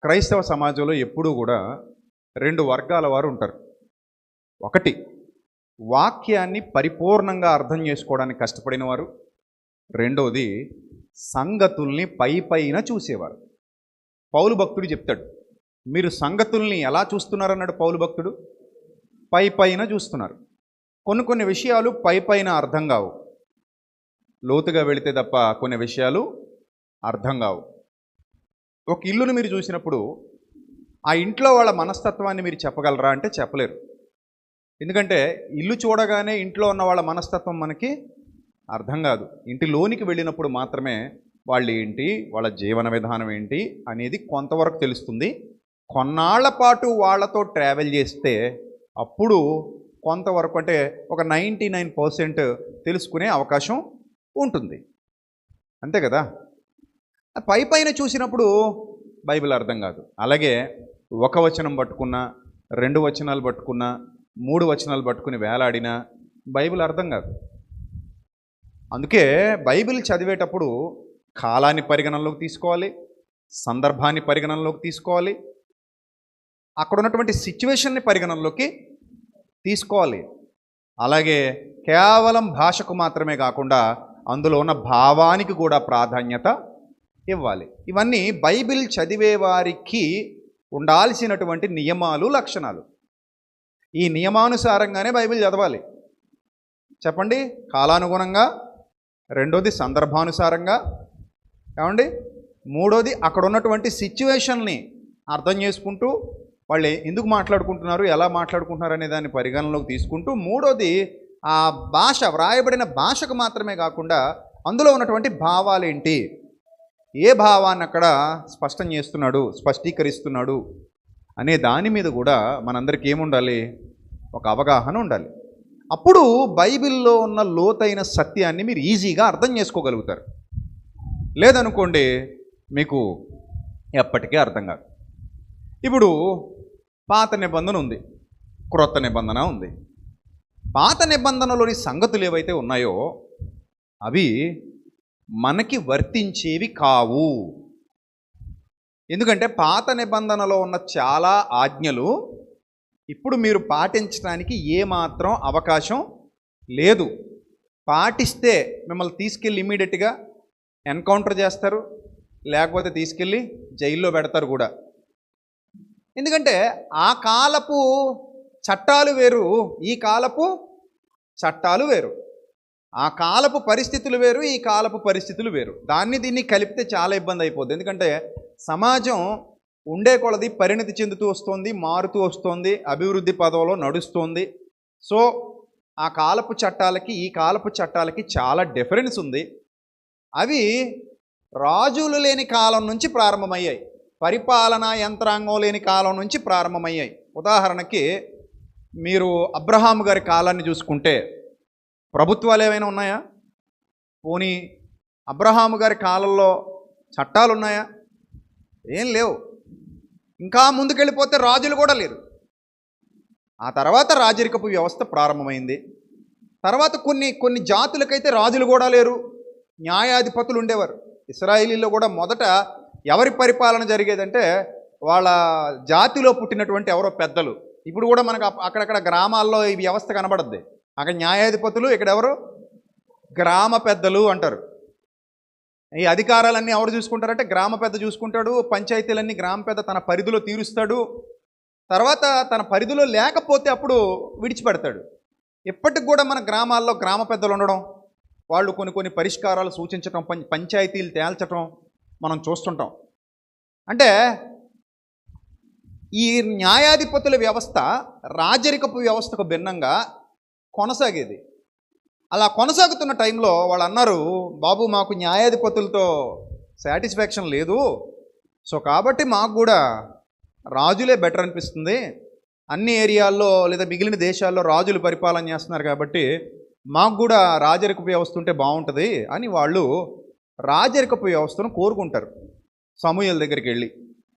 క్రైస్తవ సమాజంలో ఎప్పుడూ కూడా రెండు వర్గాల వారు ఉంటారు. ఒకటి, వాక్యాన్ని పరిపూర్ణంగా అర్థం చేసుకోవడానికి కష్టపడిన వారు. రెండోది, సంగతుల్ని పైన చూసేవారు. పౌలు భక్తుడు చెప్తాడు, మీరు సంగతుల్ని ఎలా చూస్తున్నారన్నాడు పౌలు భక్తుడు. పైన చూస్తున్నారు. కొన్ని విషయాలు పైన అర్థం కావు, లోతుగా వెళితే తప్ప కొన్ని విషయాలు అర్థం కావు. ఒక ఇల్లును మీరు చూసినప్పుడు ఆ ఇంట్లో వాళ్ళ మనస్తత్వాన్ని మీరు చెప్పగలరా అంటే చెప్పలేరు. ఎందుకంటే ఇల్లు చూడగానే ఇంట్లో ఉన్న వాళ్ళ మనస్తత్వం మనకి అర్థం కాదు. ఇంటి లోనికి వెళ్ళినప్పుడు మాత్రమే వాళ్ళు ఏంటి, వాళ్ళ జీవన విధానం ఏంటి అనేది కొంతవరకు తెలుస్తుంది. కొన్నాళ్ల పాటు వాళ్ళతో ట్రావెల్ చేస్తే అప్పుడు కొంతవరకు, అంటే ఒక 99% తెలుసుకునే అవకాశం ఉంటుంది. అంతే కదా. పైన చూసినప్పుడు బైబిల్ అర్థం కాదు. అలాగే ఒక వచనం పట్టుకున్నా, 2 వచనాలు పట్టుకున్నా, 3 వచనాలు పట్టుకుని వేలాడినా బైబిల్ అర్థం కాదు. అందుకే బైబిల్ చదివేటప్పుడు కాలాన్ని పరిగణనలోకి తీసుకోవాలి, సందర్భాన్ని పరిగణనలోకి తీసుకోవాలి, అక్కడ ఉన్నటువంటి సిచ్యువేషన్ని పరిగణనలోకి తీసుకోవాలి. అలాగే కేవలం భాషకు మాత్రమే కాకుండా అందులో ఉన్న భావానికి కూడా ప్రాధాన్యత ఇవ్వాలి. ఇవన్నీ బైబిల్ చదివే వారికి ఉండాల్సినటువంటి నియమాలు, లక్షణాలు. ఈ నియమానుసారంగానే బైబిల్ చదవాలి. చెప్పండి, కాలానుగుణంగా. రెండోది సందర్భానుసారంగా. ఏమండి, మూడోది అక్కడ ఉన్నటువంటి సిచ్యువేషన్ని అర్థం చేసుకుంటూ వాళ్ళు ఎందుకు మాట్లాడుకుంటున్నారు, ఎలా మాట్లాడుకుంటున్నారు అనే దాన్ని పరిగణనలోకి తీసుకుంటూ, మూడోది ఆ భాష, వ్రాయబడిన భాషకు మాత్రమే కాకుండా అందులో ఉన్నటువంటి భావాలేంటి, ఏ భావాన్ని అక్కడ స్పష్టం చేస్తున్నాడు, స్పష్టీకరిస్తున్నాడు అనే దాని మీద కూడా మనందరికీ ఏముండాలి, ఒక అవగాహన ఉండాలి. అప్పుడు బైబిల్లో ఉన్న లోతైన సత్యాన్ని మీరు ఈజీగా అర్థం చేసుకోగలుగుతారు. లేదనుకోండి మీకు ఎప్పటికీ అర్థం కాదు. ఇప్పుడు పాత నిబంధన ఉంది, క్రొత్త నిబంధన ఉంది. పాత నిబంధనలోని సంగతులు ఏవైతే ఉన్నాయో అవి మనకి వర్తించేవి కావు. ఎందుకంటే పాత నిబంధనలో ఉన్న చాలా ఆజ్ఞలు ఇప్పుడు మీరు పాటించడానికి ఏమాత్రం అవకాశం లేదు. పాటిస్తే మిమ్మల్ని తీసుకెళ్ళి ఇమీడియట్గా ఎన్కౌంటర్ చేస్తారు, లేకపోతే తీసుకెళ్ళి జైల్లో పెడతారు కూడా. ఎందుకంటే ఆ కాలపు చట్టాలు వేరు, ఈ కాలపు చట్టాలు వేరు. ఆ కాలపు పరిస్థితులు వేరు, ఈ కాలపు పరిస్థితులు వేరు. దీన్ని కలిపితే చాలా ఇబ్బంది అయిపోద్ది. ఎందుకంటే సమాజం ఉండే కొలది పరిణతి చెందుతూ వస్తుంది, మారుతూ వస్తుంది, అభివృద్ధి పదంలో నడుస్తుంది. సో ఆ కాలపు చట్టాలకి ఈ కాలపు చట్టాలకి చాలా డిఫరెన్స్ ఉంది. అవి రాజులు లేని కాలం నుంచి ప్రారంభమయ్యాయి, పరిపాలనా యంత్రాంగం లేని కాలం నుంచి ప్రారంభమయ్యాయి. ఉదాహరణకి మీరు అబ్రహాము గారి కాలాన్ని చూసుకుంటే ప్రభుత్వాలు ఏమైనా ఉన్నాయా? పోనీ అబ్రహాము గారి కాలంలో చట్టాలు ఉన్నాయా? ఏం లేవు. ఇంకా ముందుకెళ్ళిపోతే రాజులు కూడా లేరు. ఆ తర్వాత రాజరికపు వ్యవస్థ ప్రారంభమైంది. తర్వాత కొన్ని జాతులకైతే రాజులు కూడా లేరు, న్యాయాధిపతులు ఉండేవారు. ఇశ్రాయేలీలో కూడా మొదట ఎవరి పరిపాలన జరిగేదంటే వాళ్ళ జాతిలో పుట్టినటువంటి ఎవరో పెద్దలు. ఇప్పుడు కూడా మనకు అక్కడక్కడ గ్రామాల్లో ఈ వ్యవస్థ కనబడద్ది. అక్కడ న్యాయాధిపతులు, ఇక్కడ ఎవరు, గ్రామ పెద్దలు అంటారు. ఈ అధికారాలన్నీ ఎవరు చూసుకుంటారంటే గ్రామ పెద్ద చూసుకుంటాడు. పంచాయతీలన్నీ గ్రామ పెద్ద తన పరిధిలో తీరుస్తాడు. తర్వాత తన పరిధిలో లేకపోతే అప్పుడు విడిచిపెడతాడు. ఇప్పటికి కూడా మన గ్రామాల్లో గ్రామ పెద్దలు ఉండడం, వాళ్ళు కొన్ని పరిష్కారాలు సూచించటం, పంచాయతీలు తేల్చటం మనం చూస్తుంటాం. అంటే ఈ న్యాయాధిపతుల వ్యవస్థ రాజరికపు వ్యవస్థకు భిన్నంగా కొనసాగేది. అలా కొనసాగుతున్న టైంలో వాళ్ళు అన్నారు, బాబు మాకు న్యాయాధిపతులతో సాటిస్ఫాక్షన్ లేదు, సో కాబట్టి మాకు కూడా రాజులే బెటర్ అనిపిస్తుంది. అన్ని ఏరియాల్లో లేదా మిగిలిన దేశాల్లో రాజులు పరిపాలన చేస్తున్నారు కాబట్టి మాకు కూడా రాజరికపు వ్యవస్థ ఉంటే బాగుంటుంది అని వాళ్ళు రాజరికపు వ్యవస్థను కోరుకుంటారు. సమూయేలు దగ్గరికి వెళ్ళి,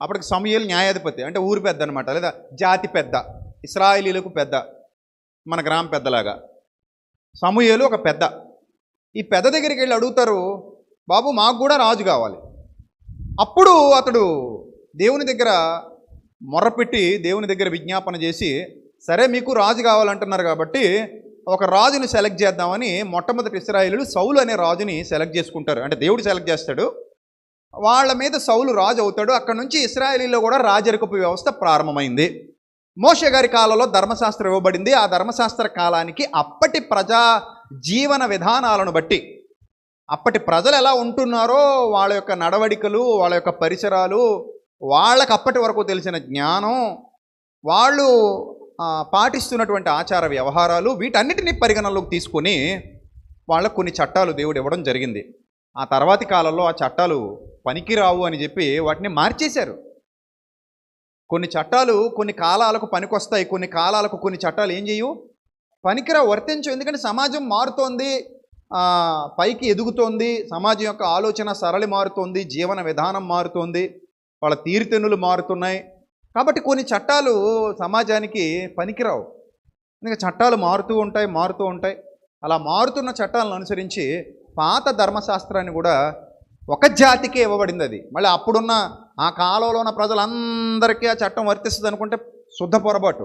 అప్పటికి సమూయేలు న్యాయాధిపతి, అంటే ఊరి పెద్ద అనమాట, లేదా జాతి పెద్ద, ఇశ్రాయేలీలకు పెద్ద, మన గ్రామ పెద్దలాగా. సమూయేలు ఒక పెద్ద. ఈ పెద్ద దగ్గరికి వెళ్ళి అడుగుతారు, బాబు మాకు కూడా రాజు కావాలి. అప్పుడు అతడు దేవుని దగ్గర మొర్రపెట్టి దేవుని దగ్గర విజ్ఞాపన చేసి, సరే మీకు రాజు కావాలంటున్నారు కాబట్టి ఒక రాజుని సెలెక్ట్ చేద్దామని మొట్టమొదటి ఇశ్రాయేలీయులు సౌలు అనే రాజుని సెలెక్ట్ చేసుకుంటారు. అంటే దేవుడు సెలెక్ట్ చేస్తాడు, వాళ్ళ మీద సౌలు రాజు అవుతాడు. అక్కడ నుంచి ఇశ్రాయేలీలో కూడా రాజరికపు వ్యవస్థ ప్రారంభమైంది. మోషే గారి కాలంలో ధర్మశాస్త్రం ఇవ్వబడింది. ఆ ధర్మశాస్త్ర కాలానికి అప్పటి ప్రజా జీవన విధానాలను బట్టి, అప్పటి ప్రజలు ఎలా ఉంటున్నారో వాళ్ళ యొక్క నడవడికలు, వాళ్ళ యొక్క పరిసరాలు, వాళ్ళకి అప్పటి వరకు తెలిసిన జ్ఞానం, వాళ్ళు పాటిస్తున్నటువంటి ఆచార వ్యవహారాలు, వీటన్నిటినీ పరిగణనలోకి తీసుకొని వాళ్ళకు కొన్ని చట్టాలు దేవుడు ఇవ్వడం జరిగింది. ఆ తర్వాతి కాలంలో ఆ చట్టాలు పనికిరావు అని చెప్పి వాటిని మార్చేశారు. కొన్ని చట్టాలు కొన్ని కాలాలకు పనికొస్తాయి, కొన్ని కాలాలకు కొన్ని చట్టాలు ఏం చేయవు, పనికిరావు, వర్తించవు. ఎందుకంటే సమాజం మారుతోంది, పైకి ఎదుగుతోంది, సమాజం యొక్క ఆలోచన సరళి మారుతోంది, జీవన విధానం మారుతోంది, వాళ్ళ తీరుతెన్నులు మారుతున్నాయి. కాబట్టి కొన్ని చట్టాలు సమాజానికి పనికిరావు. ఎందుకంటే చట్టాలు మారుతూ ఉంటాయి. అలా మారుతున్న చట్టాలను అనుసరించి పాత ధర్మశాస్త్రాన్ని కూడా ఒక జాతికే ఇవ్వబడింది. అది మళ్ళీ అప్పుడున్న ఆ కాలంలో ఉన్న ప్రజలందరికీ ఆ చట్టం వర్తిస్తుంది అనుకుంటే శుద్ధ పొరపాటు.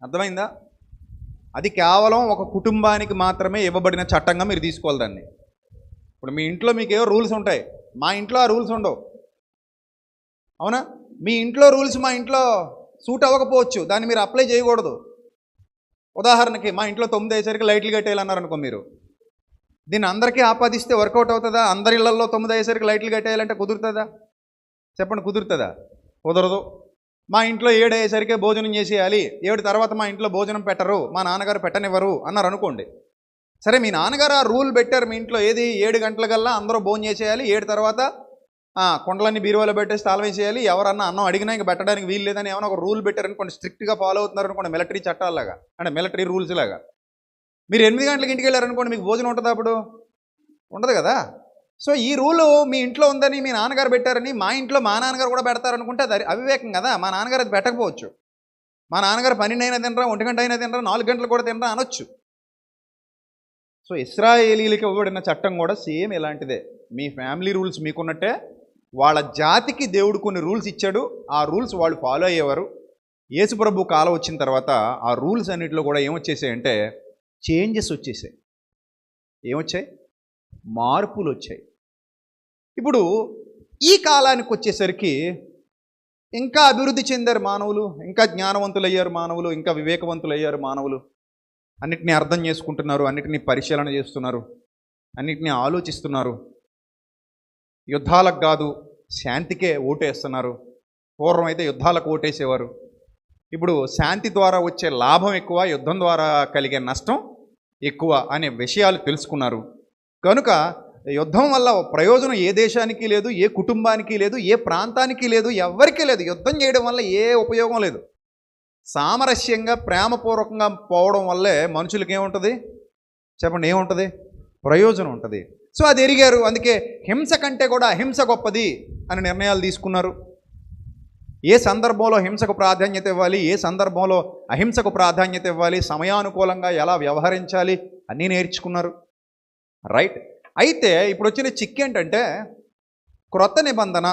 అర్థమైందా? అది కేవలం ఒక కుటుంబానికి మాత్రమే ఇవ్వబడిన చట్టంగా మీరు తీసుకోవాలి దాన్ని. ఇప్పుడు మీ ఇంట్లో మీకు ఏవో రూల్స్ ఉంటాయి, మా ఇంట్లో ఆ రూల్స్ ఉండవు. అవునా? మీ ఇంట్లో రూల్స్ మా ఇంట్లో సూట్ అవ్వకపోవచ్చు, దాన్ని మీరు అప్లై చేయకూడదు. ఉదాహరణకి మా ఇంట్లో 9 అయ్యేసరికి లైట్లు కట్టేయాలన్నారు అనుకో, మీరు దీన్ని అందరికీ ఆపాదిస్తే వర్కౌట్ అవుతుందా? అందరి ఇళ్లలో 9 అయ్యేసరికి లైట్లు కట్టేయాలంటే కుదురుతుందా? చెప్పండి, కుదురుతుందా? కుదరదు. మా ఇంట్లో 7 అయ్యేసరికి భోజనం చేసేయాలి, 7 తర్వాత మా ఇంట్లో భోజనం పెట్టరు, మా నాన్నగారు పెట్టనివ్వరు అన్నారు అనుకోండి. సరే, మీ నాన్నగారు ఆ రూల్ పెట్టారు మీ ఇంట్లో, ఏది 7 గంటలకల్లా అందరూ భోజనం చేసేయాలి, 7 తర్వాత కొండలన్నీ బీరువాలో పెట్టేసి తాళం వేసేయాలి, ఎవరన్నా అన్నం అడిగినా ఇంక పెట్టడానికి వీలు లేదని ఏమైనా ఒక రూల్ పెట్టారనుకోండి, స్ట్రిక్ట్గా ఫాలో అవుతున్నారు అనుకోండి, మిలిటరీ చట్టాలలాగా, అంటే మిలిటరీ రూల్స్ లాగా. మీరు 8 గంటలకు ఇంటికి వెళ్ళారనుకోండి, మీకు భోజనం ఉంటుందా? అప్పుడు ఉండదు కదా. సో ఈ రూలు మీ ఇంట్లో ఉందని మీ నాన్నగారు పెట్టారని మా ఇంట్లో మా నాన్నగారు కూడా పెడతారనుకుంటే అది అవివేకం కదా. మా నాన్నగారు అది పెట్టకపోవచ్చు, మా నాన్నగారు 12 అయినా తినరా, 1 గంట అయినా తినరా, 4 గంటలు కూడా తినరా అనొచ్చు. సో ఇశ్రాయేలీలకు ఇవ్వబడిన చట్టం కూడా సేమ్ ఇలాంటిదే. మీ ఫ్యామిలీ రూల్స్ మీకున్నట్టే వాళ్ళ జాతికి దేవుడు కొన్ని రూల్స్ ఇచ్చాడు. ఆ రూల్స్ వాళ్ళు ఫాలో అయ్యేవారు. యేసుప్రభు కాలం వచ్చిన తర్వాత ఆ రూల్స్ అన్నింటిలో కూడా ఏమొచ్చేసాయంటే చేంజెస్ వచ్చేసాయి. ఏమొచ్చాయి? మార్పులు వచ్చాయి. ఇప్పుడు ఈ కాలానికి వచ్చేసరికి ఇంకా అభివృద్ధి చెందారు మానవులు, ఇంకా జ్ఞానవంతులయ్యారు మానవులు, ఇంకా వివేకవంతులయ్యారు మానవులు. అన్నిటినీ అర్థం చేసుకుంటున్నారు, అన్నిటినీ పరిశీలన చేస్తున్నారు, అన్నిటినీ ఆలోచిస్తున్నారు. యుద్ధాలకు కాదు శాంతికే ఓటేస్తున్నారు. పూర్వం అయితే యుద్ధాలకు ఓటేసేవారు. ఇప్పుడు శాంతి ద్వారా వచ్చే లాభం ఎక్కువ, యుద్ధం ద్వారా కలిగే నష్టం ఎక్కువ అనే విషయాలు తెలుసుకున్నారు. కనుక యుద్ధం వల్ల ప్రయోజనం ఏ దేశానికి లేదు, ఏ కుటుంబానికి లేదు, ఏ ప్రాంతానికి లేదు, ఎవ్వరికీ లేదు. యుద్ధం చేయడం వల్ల ఏ ఉపయోగం లేదు. సామరస్యంగా ప్రేమపూర్వకంగా పోవడం వల్లే మనుషులకి ఏముంటుంది చెప్పండి, ఏముంటుంది? ప్రయోజనం ఉంటుంది. సో అది ఎరిగారు. అందుకే హింస కంటే కూడా అహింస గొప్పది అని నిర్ణయాలు తీసుకున్నారు. ఏ సందర్భంలో హింసకు ప్రాధాన్యత ఇవ్వాలి, ఏ సందర్భంలో అహింసకు ప్రాధాన్యత ఇవ్వాలి, సమయానుకూలంగా ఎలా వ్యవహరించాలి అన్నీ నేర్చుకున్నారు. రైట్. అయితే ఇప్పుడు వచ్చిన చిక్కు ఏంటంటే క్రొత్త నిబంధన,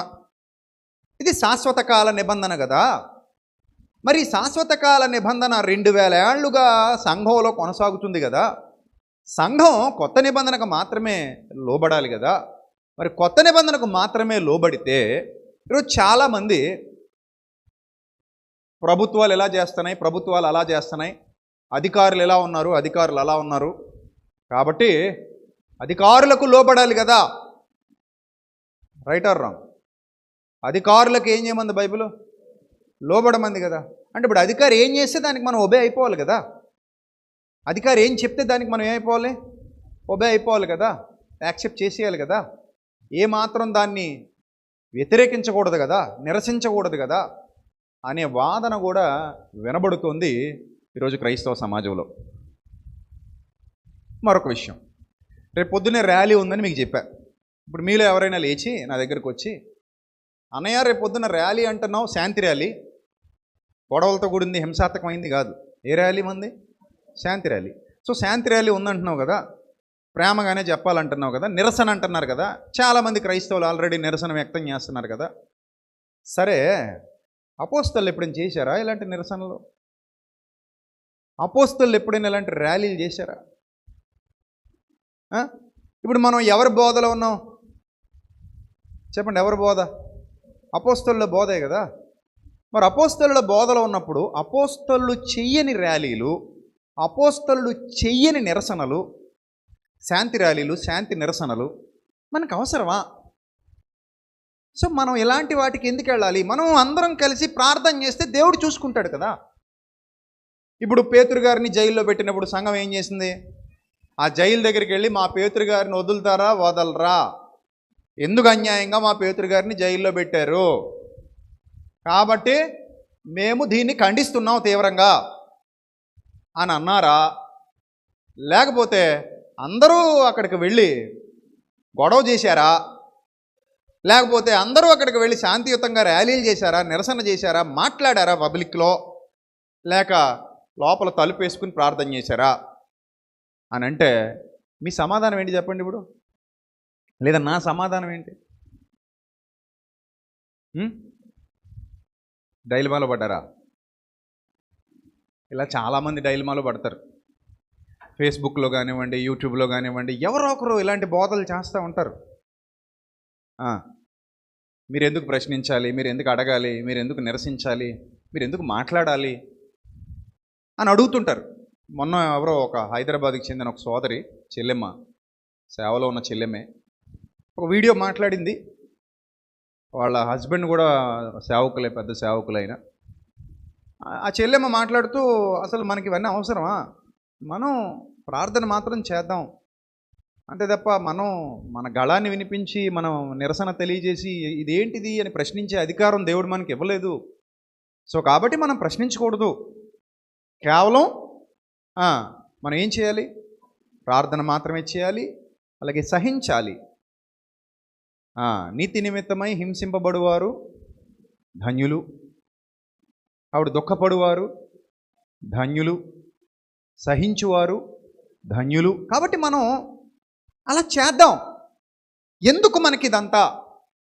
ఇది శాశ్వత కాల నిబంధన కదా. మరి శాశ్వత కాల నిబంధన 2000 ఏళ్లుగా సంఘంలో కొనసాగుతుంది కదా. సంఘం కొత్త నిబంధనకు మాత్రమే లోబడాలి కదా. మరి కొత్త నిబంధనకు మాత్రమే లోబడితే ఈరోజు చాలామంది ప్రభుత్వాలు ఎలా చేస్తున్నాయి, ప్రభుత్వాలు అలా చేస్తున్నాయి, అధికారులు ఎలా ఉన్నారు, అధికారులు అలా ఉన్నారు, కాబట్టి అధికారులకు లోబడాలి కదా. Right are wrong? అధికారులకు ఏం చేయమంది బైబిల్? లోబడమంది కదా. అంటే ఇప్పుడు అధికారి ఏం చేస్తే దానికి మనం ఒబే అయిపోవాలి కదా. అధికారి ఏం చెప్తే దానికి మనం ఏమైపోవాలి? ఒబే అయిపోవాలి కదా, యాక్సెప్ట్ చేసేయాలి కదా. ఏమాత్రం దాన్ని వ్యతిరేకించకూడదు కదా, నిరసించకూడదు కదా అనే వాదన కూడా వినబడుతోంది ఈరోజు క్రైస్తవ సమాజంలో. మరొక విషయం, రేపు పొద్దున్నే ర్యాలీ ఉందని మీకు చెప్పా. ఇప్పుడు మీలో ఎవరైనా లేచి నా దగ్గరకు వచ్చి, అన్నయ్య రేపు పొద్దున్న ర్యాలీ అంటున్నావు, శాంతి ర్యాలీ, గొడవలతో కూడింది, హింసాత్మకమైంది కాదు. ఏ ర్యాలీ మంది? శాంతి ర్యాలీ. సో శాంతి ర్యాలీ ఉందంటున్నావు కదా, ప్రేమగానే చెప్పాలంటున్నావు కదా, నిరసన అంటున్నారు కదా, చాలామంది క్రైస్తవులు ఆల్రెడీ నిరసన వ్యక్తం చేస్తున్నారు కదా. సరే, అపోస్తలు ఎప్పుడైనా చేశారా ఇలాంటి నిరసనలు? అపోస్తలు ఎప్పుడైనా ఇలాంటి ర్యాలీలు చేశారా? ఇప్పుడు మనం ఎవరి బోధలో ఉన్నాం చెప్పండి? ఎవరి బోధ? అపోస్తలుల బోధే కదా. మరి అపోస్తలుల బోధలో ఉన్నప్పుడు అపోస్తలు చెయ్యని ర్యాలీలు, అపోస్తలు చెయ్యని నిరసనలు, శాంతి ర్యాలీలు, శాంతి నిరసనలు మనకు అవసరమా? సో మనం ఇలాంటి వాటికి ఎందుకు వెళ్ళాలి? మనం అందరం కలిసి ప్రార్థన చేస్తే దేవుడు చూసుకుంటాడు కదా. ఇప్పుడు పేతురు గారిని జైల్లో పెట్టినప్పుడు సంఘం ఏం చేసింది? ఆ జైలు దగ్గరికి వెళ్ళి మా పేతురు గారిని వదులుతారా వదలరా, ఎందుకు అన్యాయంగా మా పేతురు గారిని జైల్లో పెట్టారు కాబట్టి మేము దీన్ని ఖండిస్తున్నాం తీవ్రంగా అని అన్నారా? లేకపోతే అందరూ అక్కడికి వెళ్ళి గొడవ చేశారా? లేకపోతే అందరూ అక్కడికి వెళ్ళి శాంతియుతంగా ర్యాలీలు చేశారా, నిరసన చేశారా, మాట్లాడారా పబ్లిక్లో, లేక లోపల తలుపు వేసుకుని ప్రార్థన చేశారా అని అంటే మీ సమాధానం ఏంటి చెప్పండి ఇప్పుడు? లేదా నా సమాధానం ఏంటి? డైలమాలో పడ్డారా? ఇలా చాలామంది డైలమాలో పడతారు. ఫేస్బుక్లో కానివ్వండి, యూట్యూబ్లో కానివ్వండి, ఎవరో ఒకరు ఇలాంటి బోధలు చేస్తూ ఉంటారు. మీరు ఎందుకు ప్రశ్నించాలి, మీరు ఎందుకు అడగాలి, మీరు ఎందుకు నిరసించాలి, మీరు ఎందుకు మాట్లాడాలి అని అడుగుతుంటారు. మొన్న ఎవరో ఒక హైదరాబాద్కి చెందిన ఒక సోదరి, చెల్లెమ్మ, సేవలో ఉన్న చెల్లెమ్మే ఒక వీడియో మాట్లాడింది. వాళ్ళ హస్బెండ్ కూడా సేవకులే, పెద్ద సేవకులైన. ఆ చెల్లెమ్మ మాట్లాడుతూ అసలు మనకి ఇవన్నీ అవసరమా, మనం ప్రార్థన మాత్రం చేద్దాం అంతే తప్ప మనం మన గళాన్ని వినిపించి మనం నిరసన తెలియజేసి ఇదేంటిది అని ప్రశ్నించే అధికారం దేవుడు మనకి ఇవ్వలేదు. సో కాబట్టి మనం ప్రశ్నించకూడదు. కేవలం మనం ఏం చేయాలి? ప్రార్థన మాత్రమే చేయాలి, అలాగే సహించాలి. నీతి నిమిత్తమై హింసింపబడువారు ధన్యులు, ఆవిడ దుఃఖపడువారు ధన్యులు, సహించువారు ధన్యులు. కాబట్టి మనం అలా చేద్దాం. ఎందుకు మనకి ఇదంతా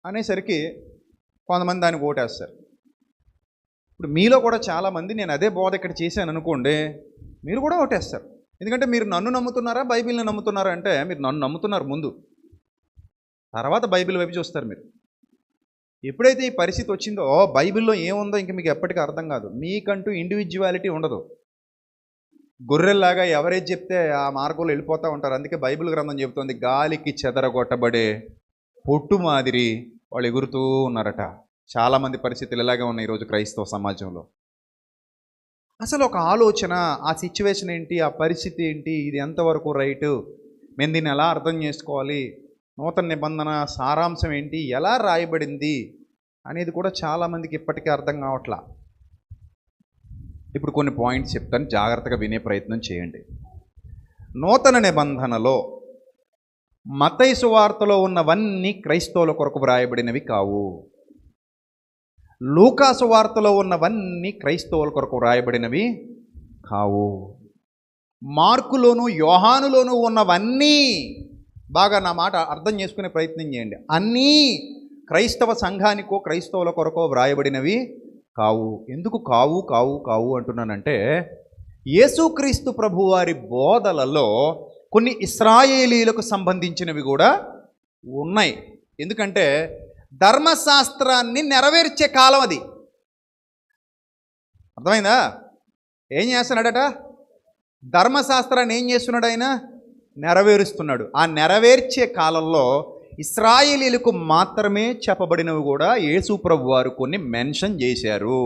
అనేసరికి కొంతమంది దానికి ఓటేస్తారు. ఇప్పుడు మీలో కూడా చాలామంది నేను అదే బోధ ఇక్కడ చేశాను అనుకోండి, మీరు కూడా ఓటేస్తారు. ఎందుకంటే మీరు నన్ను నమ్ముతున్నారా, బైబిల్ని నమ్ముతున్నారా అంటే మీరు నన్ను నమ్ముతున్నారు ముందు, తర్వాత బైబిల్ వైపు చూస్తారు. మీరు ఎప్పుడైతే ఈ పరిస్థితి వచ్చిందో బైబిల్లో ఏముందో ఇంక మీకు ఎప్పటికీ అర్థం కాదు. మీకంటూ ఇండివిజువాలిటీ ఉండదు. గొర్రెల్లాగా ఎవరేది చెప్తే ఆ మార్గంలో వెళ్ళిపోతూ ఉంటారు. అందుకే బైబిల్ గ్రంథం చెబుతుంది, గాలికి చెదరగొట్టబడే పొట్టు మాదిరి వాళ్ళు ఎగురుతూ ఉన్నారట. చాలామంది పరిస్థితులు ఇలాగే ఉన్నాయి ఈరోజు క్రైస్తవ సమాజంలో. అసలు ఒక ఆలోచన, ఆ సిచ్యువేషన్ ఏంటి, ఆ పరిస్థితి ఏంటి, ఇది ఎంతవరకు రైటు, మేము దీన్ని ఎలా అర్థం చేసుకోవాలి, నూతన నిబంధన సారాంశం ఏంటి, ఎలా రాయబడింది అనేది కూడా చాలామందికి ఇప్పటికీ అర్థం కావట్లా. ఇప్పుడు కొన్ని పాయింట్స్ చెప్తాను, జాగ్రత్తగా వినే ప్రయత్నం చేయండి. నూతన నిబంధనలో మత్తయి సువార్తలో ఉన్నవన్నీ క్రైస్తవుల కొరకు వ్రాయబడినవి కావు. లూకా సువార్తలో ఉన్నవన్నీ క్రైస్తవుల కొరకు వ్రాయబడినవి కావు. మార్కులోను యోహానులోను ఉన్నవన్నీ, బాగా నా మాట అర్థం చేసుకునే ప్రయత్నం చేయండి, అన్నీ క్రైస్తవ సంఘానికో క్రైస్తవుల కొరకో వ్రాయబడినవి కావు. ఎందుకు కావు కావు కావు అంటున్నానంటే, యేసుక్రీస్తు ప్రభువారి బోధలలో కొన్ని ఇశ్రాయేలీలకు సంబంధించినవి కూడా ఉన్నాయి. ఎందుకంటే ధర్మశాస్త్రాన్ని నెరవేర్చే కాలం అది. అర్థమైందా? ఏం చేస్తున్నాడట? ధర్మశాస్త్రాన్ని ఏం చేస్తున్నాడు ఆయన? నెరవేరుస్తున్నాడు. ఆ నెరవేర్చే కాలంలో ఇశ్రాయేలీలకు మాత్రమే చెప్పబడినవి కూడా యేసు ప్రభు వారు కొన్ని మెన్షన్ చేశారు.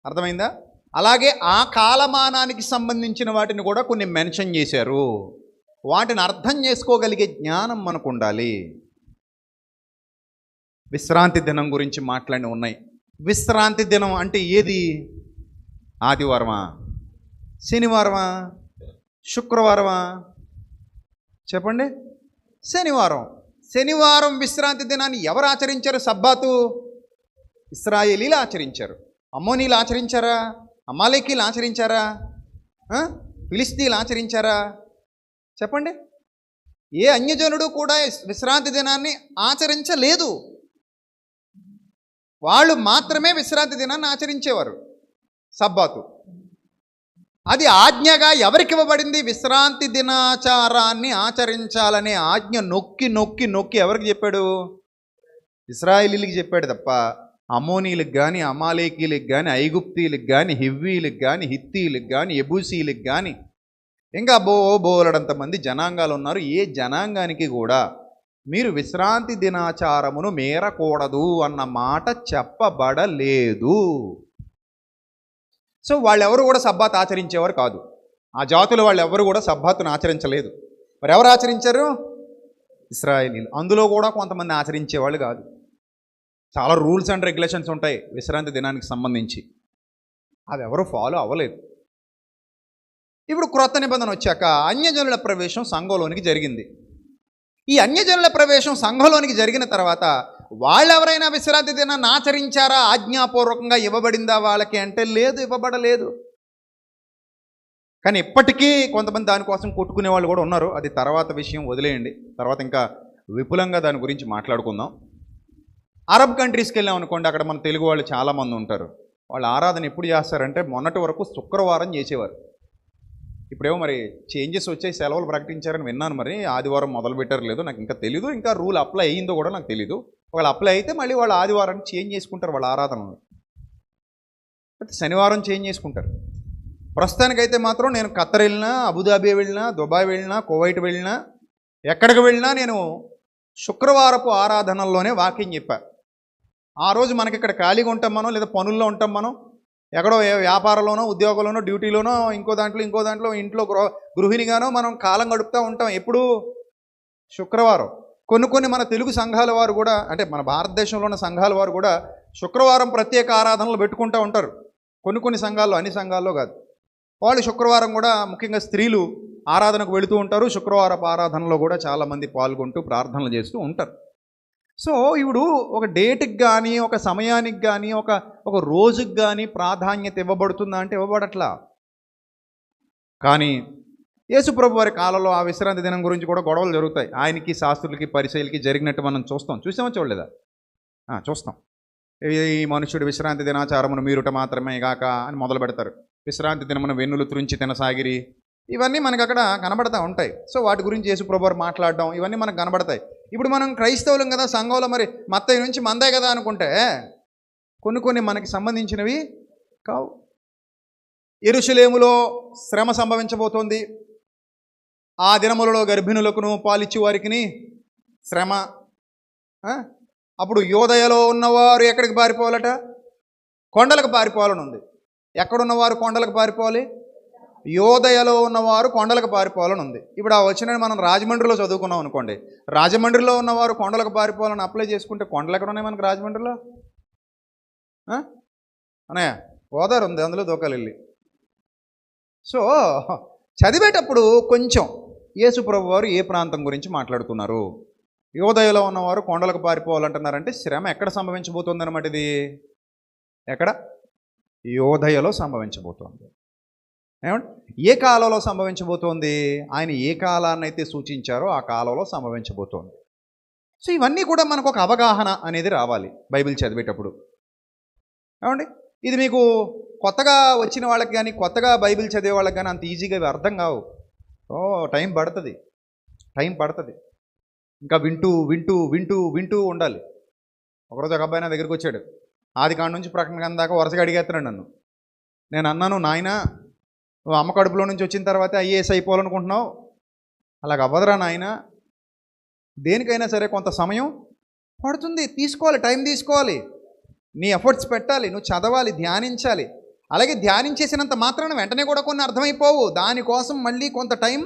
అర్థమైందా? అలాగే ఆ కాలమానానికి సంబంధించిన వాటిని కూడా కొన్ని మెన్షన్ చేశారు. వాటిని అర్థం చేసుకోగలిగే జ్ఞానం మనకు ఉండాలి. విశ్రాంతి దినం గురించి మాట్లాడి ఉన్నాయి. విశ్రాంతి దినం అంటే ఏది? ఆదివారమా, శనివారమా, శుక్రవారమా? చెప్పండి. శనివారం. శనివారం విశ్రాంతి దినాన్ని ఎవరు ఆచరించారు? సబ్బాతు ఇశ్రాయేలీలు ఆచరించారు. అమ్మోనీలు ఆచరించారా? అమాలేకీలు ఆచరించారా? ఫిలిస్తీన్లు ఆచరించారా? చెప్పండి. ఏ అన్యజనుడు కూడా విశ్రాంతి దినాన్ని ఆచరించలేదు. వాళ్ళు మాత్రమే విశ్రాంతి దినాన్ని ఆచరించేవారు. సబ్బాతు అది ఆజ్ఞగా ఎవరికి ఇవ్వబడింది? విశ్రాంతి దినాచారాన్ని ఆచరించాలనే ఆజ్ఞ నొక్కి నొక్కి నొక్కి ఎవరికి చెప్పాడు? ఇశ్రాయేలీలకు చెప్పాడు తప్ప అమోనీలకు కానీ, అమాలేకీలకు కానీ, ఐగుప్తీలకు కానీ, హివ్వీలకు కానీ, హిత్తీలకు కానీ, ఎబూసీలకు కానీ, ఇంకా బోలడంతమంది జనాంగాలు ఉన్నారు. ఏ జనాంగానికి కూడా మీరు విశ్రాంతి దినాచారమును మేరకూడదు అన్న మాట చెప్పబడలేదు. సో వాళ్ళెవరు కూడా సబ్బాత్ ఆచరించేవారు కాదు. ఆ జాతుల వాళ్ళు ఎవరు కూడా సబ్బాతును ఆచరించలేదు. మరి ఎవరు ఆచరించారు? ఇశ్రాయేలీలు. అందులో కూడా కొంతమంది ఆచరించేవాళ్ళు కాదు. చాలా రూల్స్ అండ్ రెగ్యులేషన్స్ ఉంటాయి విశ్రాంతి దినానికి సంబంధించి, అది ఎవరు ఫాలో అవ్వలేదు. ఇప్పుడు క్రొత్త నిబంధన వచ్చాక అన్యజనుల ప్రవేశం సంఘంలోనికి జరిగింది. ఈ అన్యజనుల ప్రవేశం సంఘంలోనికి జరిగిన తర్వాత వాళ్ళెవరైనా విశ్రాంతి దినాన్ని ఆచరించారా? ఆజ్ఞాపూర్వకంగా ఇవ్వబడిందా వాళ్ళకి అంటే లేదు, ఇవ్వబడలేదు. కానీ ఇప్పటికీ కొంతమంది దానికోసం కొట్టుకునే వాళ్ళు కూడా ఉన్నారు. అది తర్వాత విషయం, వదిలేయండి. తర్వాత ఇంకా విపులంగా దాని గురించి మాట్లాడుకుందాం. అరబ్ కంట్రీస్కి వెళ్ళాం అనుకోండి, అక్కడ మన తెలుగు వాళ్ళు చాలామంది ఉంటారు. వాళ్ళు ఆరాధన ఎప్పుడు చేస్తారంటే మొన్నటి వరకు శుక్రవారం చేసేవారు. ఇప్పుడేమో మరి చేంజెస్ వచ్చాయి, సెలవులు ప్రకటించారని విన్నాను. మరి ఆదివారం మొదలు పెట్టారు లేదో నాకు ఇంకా తెలీదు. ఇంకా రూల్ అప్లై అయ్యిందో కూడా నాకు తెలీదు. ఒకవేళ అప్లై అయితే మళ్ళీ వాళ్ళు ఆదివారాన్ని చేంజ్ చేసుకుంటారు వాళ్ళ ఆరాధనలు. శనివారం చేంజ్ చేసుకుంటారు. ప్రస్తుతానికైతే మాత్రం నేను ఖత్తర్ వెళ్ళినా, అబుదాబి వెళ్ళినా, దుబాయ్ వెళ్ళినా, కువైట్ వెళ్ళినా, ఎక్కడికి వెళ్ళినా నేను శుక్రవారపు ఆరాధనల్లోనే వాక్యం చెప్పాను. ఆ రోజు మనకి ఇక్కడ ఖాళీగా ఉంటాం మనం, లేదా పనుల్లో ఉంటాం మనం, ఎక్కడో వ్యాపారంలోనో, ఉద్యోగంలోనో, డ్యూటీలోనో, ఇంకో దాంట్లో ఇంట్లో గృహిణిగానో మనం కాలం గడుపుతూ ఉంటాం. ఎప్పుడు? శుక్రవారం. కొన్ని మన తెలుగు సంఘాల వారు కూడా, అంటే మన భారతదేశంలో ఉన్న సంఘాల వారు కూడా శుక్రవారం ప్రత్యేక ఆరాధనలు పెట్టుకుంటూ ఉంటారు. కొన్ని సంఘాల్లో, అన్ని సంఘాల్లో కాదు. వాళ్ళు శుక్రవారం కూడా ముఖ్యంగా స్త్రీలు ఆరాధనకు వెళుతూ ఉంటారు. శుక్రవారపు ఆరాధనలో కూడా చాలామంది పాల్గొంటూ ప్రార్థనలు చేస్తూ ఉంటారు. సో ఇప్పుడు ఒక డేట్కి కానీ, ఒక సమయానికి కానీ, ఒక రోజుకి కానీ ప్రాధాన్యత ఇవ్వబడుతుందా అంటే ఇవ్వబడట్లా. కానీ యేసుప్రభు వారి కాలంలో ఆ విశ్రాంతి దినం గురించి కూడా గొడవలు జరుగుతాయి. ఆయనకి, శాస్త్రులకి, పరిసయ్యులకి జరిగినట్టు మనం చూసామా చూడలేదా? చూస్తాం. ఈ మనుష్యుడు విశ్రాంతి దినాచారమును మీరుట మాత్రమే గాక అని మొదలు పెడతారు. విశ్రాంతి దినమును వెన్నులు త్రుంచి తినసాగిరి, ఇవన్నీ మనకు అక్కడ కనబడతా ఉంటాయి. సో వాటి గురించి యేసుప్రభు వారు మాట్లాడడం ఇవన్నీ మనకు కనబడతాయి. ఇప్పుడు మనం క్రైస్తవులం కదా, సంఘంలో మరి మత్తయి నుంచి మందే కదా అనుకుంటే కొన్ని మనకి సంబంధించినవి కావు. యెరూషలేములో శ్రమ సంభవించబోతోంది. ఆ దినములలో గర్భిణులకును పాలిచ్చి వారికి శ్రమ. అప్పుడు యోదయలో ఉన్నవారు ఎక్కడికి పారిపోవాలట? కొండలకు పారిపోవాలని ఉంది. ఎక్కడున్నవారు కొండలకు పారిపోవాలి? యోదయలో ఉన్నవారు కొండలకు పారిపోవాలని ఉంది. ఇప్పుడు ఆ వచ్చిన మనం రాజమండ్రిలో చదువుకున్నాం అనుకోండి. రాజమండ్రిలో ఉన్నవారు కొండలకు పారిపోవాలని అప్లై చేసుకుంటే కొండలు ఎక్కడ ఉన్నాయి మనకు రాజమండ్రిలో? అన్నయ్య గోదావరి ఉంది, అందులో దూకాలు వెళ్ళి. సో చదివేటప్పుడు కొంచెం యేసుప్రభు వారు ఏ ప్రాంతం గురించి మాట్లాడుతున్నారు? యోదయలో ఉన్నవారు కొండలకు పారిపోవాలంటున్నారంటే శ్రమ ఎక్కడ సంభవించబోతుంది అన్నమాట. ఇది ఎక్కడ? యోదయలో సంభవించబోతోంది. ఏమంటే ఏ కాలంలో సంభవించబోతోంది? ఆయన ఏ కాలాన్ని అయితే సూచించారో ఆ కాలంలో సంభవించబోతోంది. సో ఇవన్నీ కూడా మనకు ఒక అవగాహన అనేది రావాలి బైబిల్ చదివేటప్పుడు. ఏమండి ఇది మీకు కొత్తగా వచ్చిన వాళ్ళకి కానీ, కొత్తగా బైబిల్ చదివే వాళ్ళకి కానీ అంత ఈజీగా ఇవి అర్థం కావు. టైం పడుతుంది. ఇంకా వింటూ ఉండాలి. ఒకరోజు ఒక అబ్బాయి నా దగ్గరికి వచ్చాడు. ఆది కాండ నుంచి ప్రకటన గ్రంథం దాకా వరుసగా అడిగేస్తున్నాడు నన్ను. నేను అన్నాను, నాయనా నువ్వు అమ్మ కడుపులో నుంచి వచ్చిన తర్వాత ఐఏఎస్ అయిపోవాలనుకుంటున్నావు, అలాగ అవ్వదురా నాయన. దేనికైనా సరే కొంత సమయం పడుతుంది, తీసుకోవాలి, టైం తీసుకోవాలి, నీ ఎఫర్ట్స్ పెట్టాలి, నువ్వు చదవాలి, ధ్యానించాలి. అలాగే ధ్యానించేసినంత మాత్రాన వెంటనే కూడా కొన్ని అర్థమైపోవు. దానికోసం మళ్ళీ కొంత టైం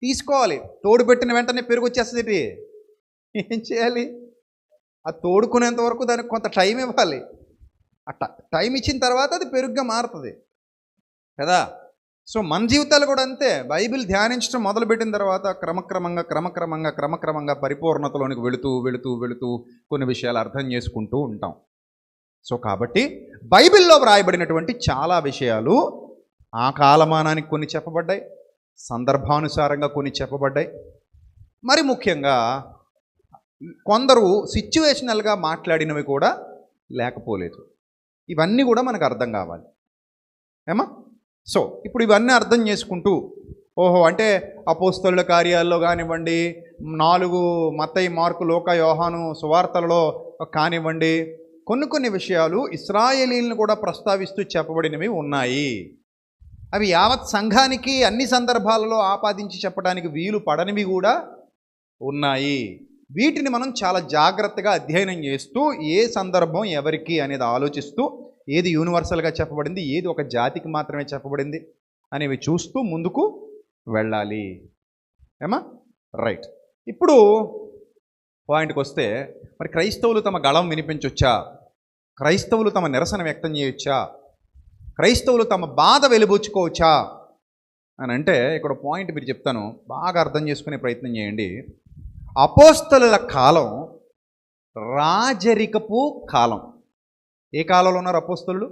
తీసుకోవాలి. తోడు పెట్టిన వెంటనే పెరుగు వచ్చేస్తుంది. ఏం చేయాలి? ఆ తోడుకునేంత వరకు దానికి కొంత టైం ఇవ్వాలి. టైం ఇచ్చిన తర్వాత అది పెరుగుగా మారుతుంది కదా. సో మన జీవితాలు కూడా అంతే. బైబిల్ ధ్యానించడం మొదలుపెట్టిన తర్వాత క్రమక్రమంగా పరిపూర్ణతలోనికి వెళుతూ కొన్ని విషయాలు అర్థం చేసుకుంటూ ఉంటాం. సో కాబట్టి బైబిల్లో వ్రాయబడినటువంటి చాలా విషయాలు ఆ కాలమానానికి కొన్ని చెప్పబడ్డాయి, సందర్భానుసారంగా కొన్ని చెప్పబడ్డాయి. మరి ముఖ్యంగా కొందరు సిచ్యువేషనల్గా మాట్లాడినవి కూడా లేకపోలేదు. ఇవన్నీ కూడా మనకు అర్థం కావాలి. ఏమా? సో ఇప్పుడు ఇవన్నీ అర్థం చేసుకుంటూ ఓహో అంటే అపోస్తలుల కార్యాల్లో కానివ్వండి, 4 మత్తయి, మార్కు, లూకా, యోహాను సువార్తలలో కానివ్వండి, కొన్ని విషయాలు ఇశ్రాయేలీలను కూడా ప్రస్తావిస్తూ చెప్పబడినవి ఉన్నాయి. అవి యావత్ సంఘానికి అన్ని సందర్భాలలో ఆపాదించి చెప్పడానికి వీలు పడనివి కూడా ఉన్నాయి. వీటిని మనం చాలా జాగ్రత్తగా అధ్యయనం చేస్తూ ఏ సందర్భం ఎవరికి అనేది ఆలోచిస్తూ ఏది యూనివర్సల్గా చెప్పబడింది, ఏది ఒక జాతికి మాత్రమే చెప్పబడింది అనేవి చూస్తూ ముందుకు వెళ్ళాలి. ఏమా? రైట్. ఇప్పుడు పాయింట్కి వస్తే మరి క్రైస్తవులు తమ గళం వినిపించవచ్చా? క్రైస్తవులు తమ నిరసన వ్యక్తం చేయొచ్చా? క్రైస్తవులు తమ బాధ వెలిబుచ్చుకోవచ్చా అని అంటే ఇక్కడ పాయింట్ మీరు చెప్తాను, బాగా అర్థం చేసుకునే ప్రయత్నం చేయండి. అపోస్తలుల కాలం రాజరికపు కాలం. ఏ కాలంలో ఉన్నారు అపోస్తలులు?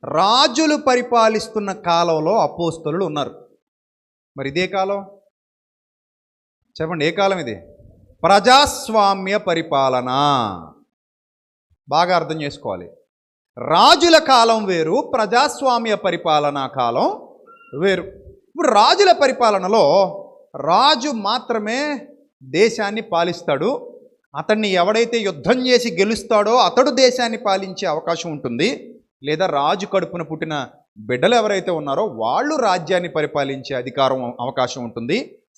రాజులు పరిపాలిస్తున్న కాలంలో అపోస్తలులు ఉన్నారు. మరి ఇదే కాలం చెప్పండి, ఏ కాలం ఇది? ప్రజాస్వామ్య పరిపాలన. బాగా అర్థం చేసుకోవాలి. రాజుల కాలం వేరు, ప్రజాస్వామ్య పరిపాలన కాలం వేరు. ఇప్పుడు రాజుల పరిపాలనలో రాజు మాత్రమే దేశాన్ని పాలిస్తాడు. అతన్ని ఎవడైతే యుద్ధం చేసి గెలుస్తాడో అతడు దేశాన్ని పాలించే అవకాశం ఉంటుంది. లేదా రాజు కడుపున పుట్టిన బిడ్డలు ఎవరైతే ఉన్నారో వాళ్ళు రాజ్యాన్ని పరిపాలించే అధికారం అవకాశం ఉంటుంది.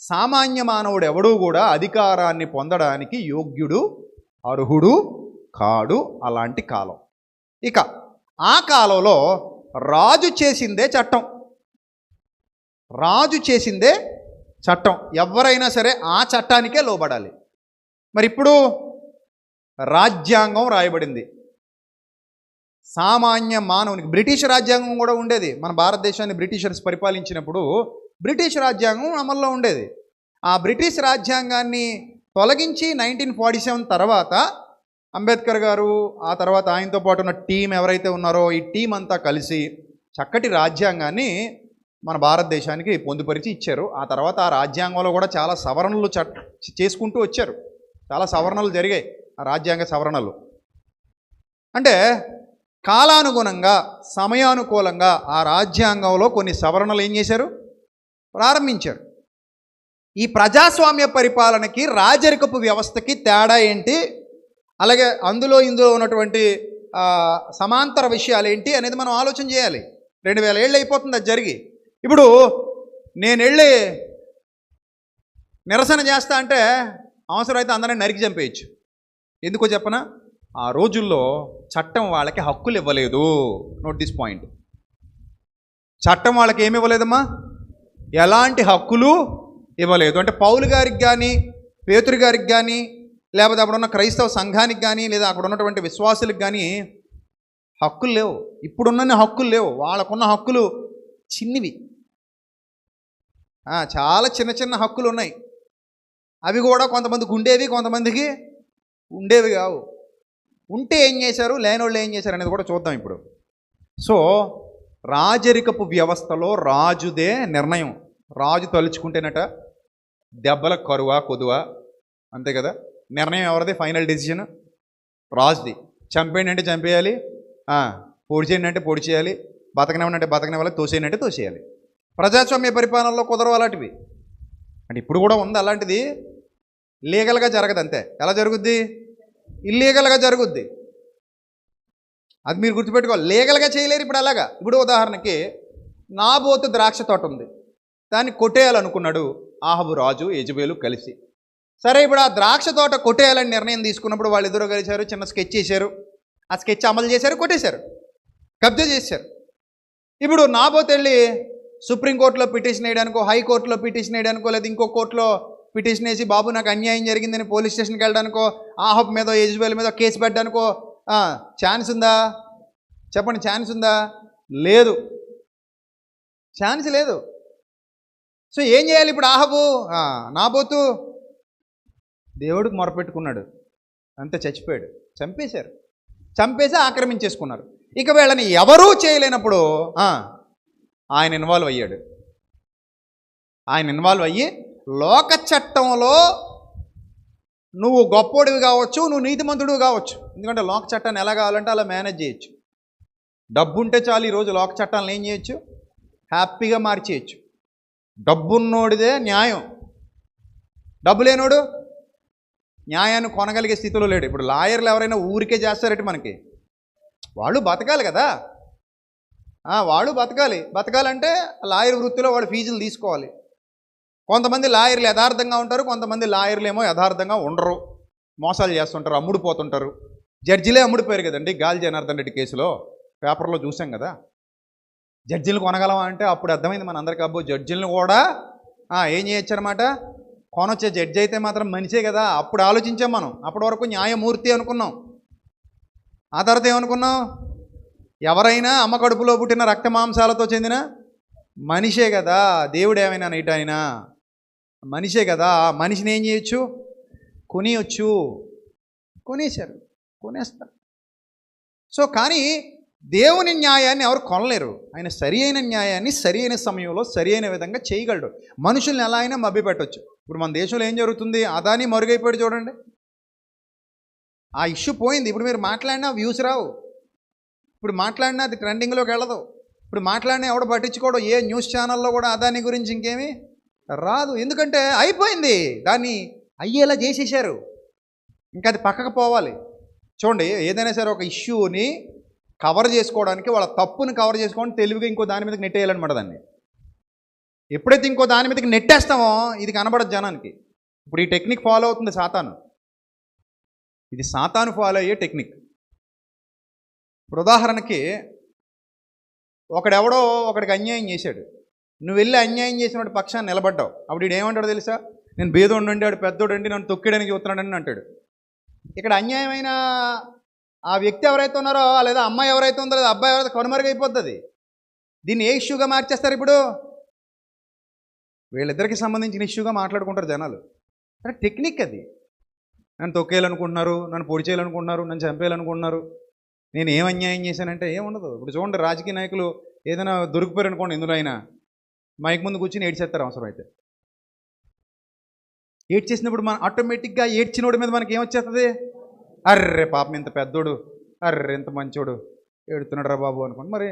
సామాన్య మానవుడు ఎవడూ కూడా అధికారాన్ని పొందడానికి యోగ్యుడు, అర్హుడు కాడు. అలాంటి కాలం. ఇక ఆ కాలంలో రాజు చేసిందే చట్టం. రాజు చేసిందే చట్టం. ఎవరైనా సరే ఆ చట్టానికే లోబడాలి. మరి ఇప్పుడు రాజ్యాంగం రాయబడింది. సామాన్య మానవునికి బ్రిటిష్ రాజ్యాంగం కూడా ఉండేది. మన భారతదేశాన్ని బ్రిటిషర్స్ పరిపాలించినప్పుడు బ్రిటిష్ రాజ్యాంగం అమల్లో ఉండేది. ఆ బ్రిటిష్ రాజ్యాంగాన్ని తొలగించి 1947 తర్వాత అంబేద్కర్ గారు, ఆ తర్వాత ఆయనతో పాటు ఉన్న టీం ఎవరైతే ఉన్నారో ఈ టీం అంతా కలిసి చక్కటి రాజ్యాంగాన్ని మన భారతదేశానికి పొందుపరిచి ఇచ్చారు. ఆ తర్వాత ఆ రాజ్యాంగంలో కూడా చాలా సవరణలు చేసుకుంటూ వచ్చారు. చాలా సవరణలు జరిగాయి ఆ రాజ్యాంగ సవరణలు. అంటే కాలానుగుణంగా, సమయానుకూలంగా ఆ రాజ్యాంగంలో కొన్ని సవరణలు ఏం చేశారు? ప్రారంభించారు. ఈ ప్రజాస్వామ్య పరిపాలనకి రాజరికపు వ్యవస్థకి తేడా ఏంటి, అలాగే ఇందులో ఉన్నటువంటి సమాంతర విషయాలు ఏంటి అనేది మనం ఆలోచన చేయాలి. 2000 ఏళ్ళు అయిపోతుంది అది జరిగి. ఇప్పుడు నేను వెళ్ళి నిరసన చేస్తా అంటే అవసరమైతే అందరినీ నరికి చంపేయచ్చు. ఎందుకో చెప్పనా? ఆ రోజుల్లో చట్టం వాళ్ళకి హక్కులు ఇవ్వలేదు. Note this point. చట్టం వాళ్ళకి ఏమి ఇవ్వలేదమ్మా? ఎలాంటి హక్కులు ఇవ్వలేదు. అంటే పౌలు గారికి కానీ, పేతురు గారికి కానీ, లేకపోతే అక్కడున్న క్రైస్తవ సంఘానికి కానీ, లేదా అక్కడ ఉన్నటువంటి విశ్వాసులకు కానీ హక్కులు లేవు. ఇప్పుడున్న హక్కులు లేవు. వాళ్ళకున్న హక్కులు చిన్నవి, చాలా చిన్న హక్కులు ఉన్నాయి. అవి కూడా కొంతమందికి ఉండేవి, కొంతమందికి ఉండేవి కావు. ఉంటే ఏం చేశారు, లేనోళ్ళు ఏం చేశారు అనేది కూడా చూద్దాం ఇప్పుడు. సో రాజరికపు వ్యవస్థలో రాజుదే నిర్ణయం. రాజు తలుచుకుంటేనట దెబ్బల కరువా కొదువా, అంతే కదా. నిర్ణయం ఎవరిది? ఫైనల్ డెసిషన్ రాజుది. చంపేయండి అంటే చంపేయాలి, పొడి చేయండి అంటే పొడి చేయాలి, బతకనివ్వండి బతకనివ్వాలి, తోసేయండి అంటే తోసేయాలి. ప్రజాస్వామ్య పరిపాలనలో కుదరవు అలాంటివి. అంటే ఇప్పుడు కూడా ఉంది అలాంటిది. లీగల్గా జరగదు అంతే. ఎలా జరుగుద్ది? ఇల్లీగల్గా జరుగుద్ది. అది మీరు గుర్తుపెట్టుకోవాలి. లీగల్గా చేయలేరు ఇప్పుడు అలాగా. ఇప్పుడు ఉదాహరణకి నాబోతు ద్రాక్ష తోట ఉంది, దాన్ని కొట్టేయాలనుకున్నాడు ఆహాబు రాజు, యెజబెలు కలిసి. సరే, ఇప్పుడు ఆ ద్రాక్ష తోట కొట్టేయాలని నిర్ణయం తీసుకున్నప్పుడు వాళ్ళిద్దరూ కలిశారు, చిన్న స్కెచ్ చేశారు. ఆ స్కెచ్ అమలు చేశారు, కొట్టేశారు, కబ్జా చేశారు. ఇప్పుడు నాబోతు వెళ్ళి సుప్రీంకోర్టులో పిటిషన్ వేయడానికో, హైకోర్టులో పిటిషన్ వేయడానికో, లేదా ఇంకో కోర్టులో పిటిషన్ వేసి బాబు నాకు అన్యాయం జరిగిందని పోలీస్ స్టేషన్కి వెళ్ళడానికో, ఆహాబ్ మీద, యెజబెల్ మీద కేసు పెట్టడానికో ఛాన్స్ ఉందా? చెప్పండి, ఛాన్స్ ఉందా? లేదు, ఛాన్స్ లేదు. సో ఏం చేయాలి ఇప్పుడు? ఆహాబు నాబోతు దేవుడికి మొరపెట్టుకున్నాడు, అంతే, చచ్చిపోయాడు, చంపేశారు. చంపేసి ఆక్రమించేసుకున్నారు. ఇక వీళ్ళని ఎవరూ చేయలేనప్పుడు ఆయన ఇన్వాల్వ్ అయ్యాడు. ఆయన ఇన్వాల్వ్ అయ్యి లోక చట్టంలో నువ్వు గొప్పోడివి కావచ్చు, నువ్వు నీతిమంతుడివి కావచ్చు. ఎందుకంటే లోక చట్టాన్ని ఎలా కావాలంటే అలా మేనేజ్ చేయొచ్చు. డబ్బు ఉంటే చాలు ఈరోజు లోక చట్టాలను ఏం చేయొచ్చు, హ్యాపీగా మార్చేయచ్చు. డబ్బున్నోడిదే న్యాయం, డబ్బు లేనోడు న్యాయాన్ని కొనగలిగే స్థితిలో లేడు. ఇప్పుడు లాయర్లు ఎవరైనా ఊరికే చేస్తారట మనకి, వాళ్ళు బతకాలి కదా, వాళ్ళు బతకాలంటే లాయర్ వృత్తిలో వాళ్ళు ఫీజులు తీసుకోవాలి. కొంతమంది లాయర్లు యథార్థంగా ఉంటారు, కొంతమంది లాయర్లు ఏమో యథార్థంగా ఉండరు, మోసాలు చేస్తుంటారు, అమ్ముడుపోతుంటారు. జడ్జిలే అమ్ముడిపోయారు కదండి గాలి జనార్దన్ రెడ్డి కేసులో, పేపర్లో చూసాం కదా. జడ్జిలు కొనగలమా అంటే అప్పుడు అర్థమైంది మన అందరికీ, అబ్బో జడ్జిలను కూడా ఏం చేయొచ్చు అనమాట, కొనొచ్చే. జడ్జి అయితే మాత్రం మనిషే కదా. అప్పుడు ఆలోచించాం మనం, అప్పటి వరకు న్యాయమూర్తి అనుకున్నాం. ఆ తర్వాత ఏమనుకున్నాం, ఎవరైనా అమ్మ కడుపులో పుట్టిన రక్త మాంసాలతో చెందిన మనిషే కదా, దేవుడు ఏమైనా నైట్ అయినా మనిషే కదా, మనిషిని ఏం చేయొచ్చు, కొనియొచ్చు. కొనేస్తారు. సో కానీ దేవుని న్యాయాన్ని ఎవరు కొనలేరు. ఆయన సరి అయిన న్యాయాన్ని సరి అయిన సమయంలో సరి అయిన విధంగా చేయగలడు. మనుషుల్ని ఎలా అయినా మభ్యపెట్టవచ్చు. ఇప్పుడు మన దేశంలో ఏం జరుగుతుంది, అదాని మరుగైపోయాడు చూడండి. ఆ ఇష్యూ పోయింది. ఇప్పుడు మీరు మాట్లాడినా వ్యూస్ రావు, ఇప్పుడు మాట్లాడినా అది ట్రెండింగ్లోకి వెళ్ళదు, ఇప్పుడు మాట్లాడినా ఎవడు పట్టించుకోవడం, ఏ న్యూస్ ఛానల్లో కూడా అదాని గురించి ఇంకేమీ రాదు. ఎందుకంటే అయిపోయింది, దాన్ని అయ్యేలా చేసేసారు. ఇంకా అది పక్కకు పోవాలి. చూడండి, ఏదైనా సరే ఒక ఇష్యూని కవర్ చేసుకోవడానికి, వాళ్ళ తప్పుని కవర్ చేసుకోవడానికి తెలివిగా ఇంకో దాని మీదకి నెట్టేయాలన్నమాట. దాన్ని ఎప్పుడైతే ఇంకో దాని మీదకి నెట్టేస్తామో ఇది కనబడదు జనానికి. ఇప్పుడు ఈ టెక్నిక్ ఫాలో అవుతుంది సాతాను. ఇది సాతాను ఫాలో అయ్యే టెక్నిక్. ఇప్పుడు ఉదాహరణకి ఒకడికి అన్యాయం చేశాడు, నువ్వు వెళ్ళి అన్యాయం చేసిన పక్షాన్ని నిలబడ్డావు. అప్పుడు వీడు ఏమంటాడు తెలుసా, నేను బేదోడు అండి, వాడు పెద్దోడు అండి, నన్ను తొక్కేయడానికి చూస్తున్నాడని అంటాడు. ఇక్కడ అన్యాయమైన ఆ వ్యక్తి ఎవరైతే ఉన్నారో, లేదా అమ్మాయి ఎవరైతే ఉందో, లేదా అబ్బాయి ఎవరైతే కనుమరుగైపోతుంది. దీన్ని ఏ ఇష్యూగా మార్చేస్తారు ఇప్పుడు, వీళ్ళిద్దరికి సంబంధించిన ఇష్యూగా మాట్లాడుకుంటారు జనాలు. అంటే టెక్నిక్ అది. నన్ను తొక్కేయాలనుకుంటున్నారు, నన్ను పొడి చేయాలనుకుంటున్నారు, నన్ను చంపేయాలనుకుంటున్నారు. నేను ఏం అన్యాయం చేశానంటే ఏముండదు. ఇప్పుడు చూడండి, రాజకీయ నాయకులు ఏదైనా దొరికిపోయారు అనుకోండి, ఎందులో అయినా మైక్ ముందు కూర్చొని ఏడ్చేస్తారు అవసరం అయితే. ఏడ్చేసినప్పుడు మన ఆటోమేటిక్గా ఏడ్చినోడి మీద మనకి ఏమొచ్చేస్తుంది, అర్రే పాపం ఇంత పెద్దోడు, అర్రే ఇంత మంచోడు ఏడుతున్నాడు రా బాబు అనుకోండి. మరి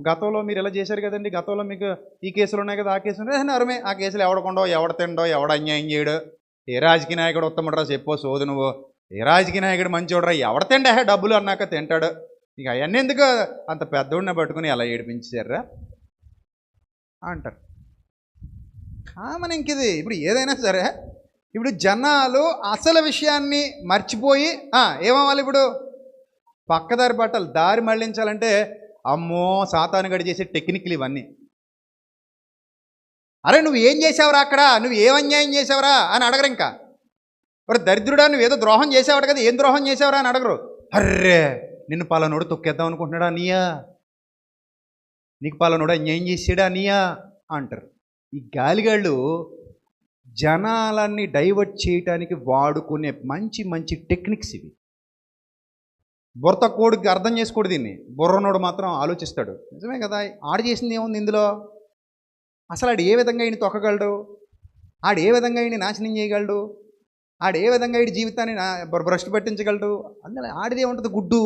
గతంలో మీరు ఎలా చేశారు కదండి, గతంలో మీకు ఈ కేసులు ఉన్నాయి కదా, ఆ కేసులు అరమే, ఆ కేసులు ఎవడకొండో, ఎవడ తిండో, ఎవడ అన్యాయం చేయడు, ఏ రాజకీయ నాయకుడు ఉత్తముడురా చెప్పో సోదు నువ్వు, ఏ రాజకీయ నాయకుడు మంచోడురా, ఎవడ తిండా డబ్బులు అన్నాక తింటాడు, ఇక అవన్నీ ఎందుకు అంత పెద్దోడిని పట్టుకుని ఎలా ఏడిపించారా అంటారు. కామన్ ఇంకిది. ఇప్పుడు ఏదైనా సరే, ఇప్పుడు జనాలు అసలు విషయాన్ని మర్చిపోయి ఏమవ్వాలి, ఇప్పుడు పక్కదారి పట్టాలి. దారి మళ్ళించాలంటే అమ్మో సాతాను గడి చేసే టెక్నిక్లు ఇవన్నీ. అరే నువ్వు ఏం చేసావురా, అక్కడ నువ్వు ఏం అన్యాయం చేసావురా అని అడగరు. ఇంకా మరి దరిద్రుడా నువ్వు ఏదో ద్రోహం చేసావాడు కదా, ఏం ద్రోహం చేసావురా అని అడగరు. అర్రే నిన్ను పలానోడు తొక్కేద్దాం అనుకుంటున్నాడా నీయా, నీకు పలానోడు అన్యాయం చేసాడా నీయా అంటారు. ఈ గాలిగాళ్ళు జనాలన్నీ డైవర్ట్ చేయటానికి వాడుకునే మంచి మంచి టెక్నిక్స్ ఇవి. బుర్ర కోడికి అర్థం చేసుకోడు దీన్ని, బుర్రనోడు మాత్రం ఆలోచిస్తాడు. నిజమే కదా, ఆడు చేసింది ఏముంది ఇందులో, అసలు ఆడు ఏ విధంగా ఈయన తొక్కగలడు, ఆడు ఏ విధంగా ఈయన నాశనం చేయగలడు, ఆడు ఏ విధంగా ఈడి జీవితాన్ని భ్రష్టు పట్టించగలడు, అందులో ఆడిదే ఉంటుంది గుడ్డు.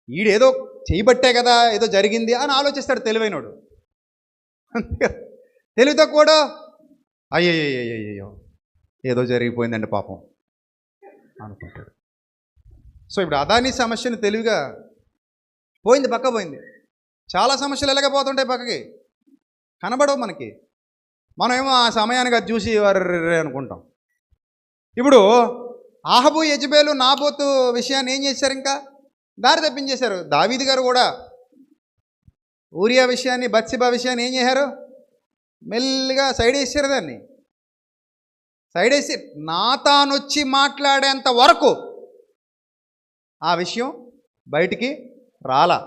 ఈడేదో చేయబట్టే కదా ఏదో జరిగింది అని ఆలోచిస్తాడు తెలివైనోడు. తెలివి తక్కువడు అయ్యయ్యో ఏదో జరిగిపోయిందండి పాపం అనుకుంటాడు. సో ఇప్పుడు అదాని సమస్యను తెలివిగా పోయింది, పక్క పోయింది. చాలా సమస్యలు ఎలాగపోతుంటాయి, పక్కకి కనబడవు మనకి. మనమేమో ఆ సమయానికి అది చూసి వర్రే అనుకుంటాం. ఇప్పుడు ఆహబు యెజబేలు నాబోతు విషయాన్ని ఏం చేశారు, ఇంకా దారి తప్పించేశారు. దావీదు గారు కూడా ఊరియా విషయాన్ని, బత్షెబా విషయాన్ని ఏం చేశారు, మెల్లిగా సైడ్ వేసారు. దాన్ని సైడ్ వేసి నాతానొచ్చి మాట్లాడేంత వరకు ఆ విషయం బయటికి రాలా.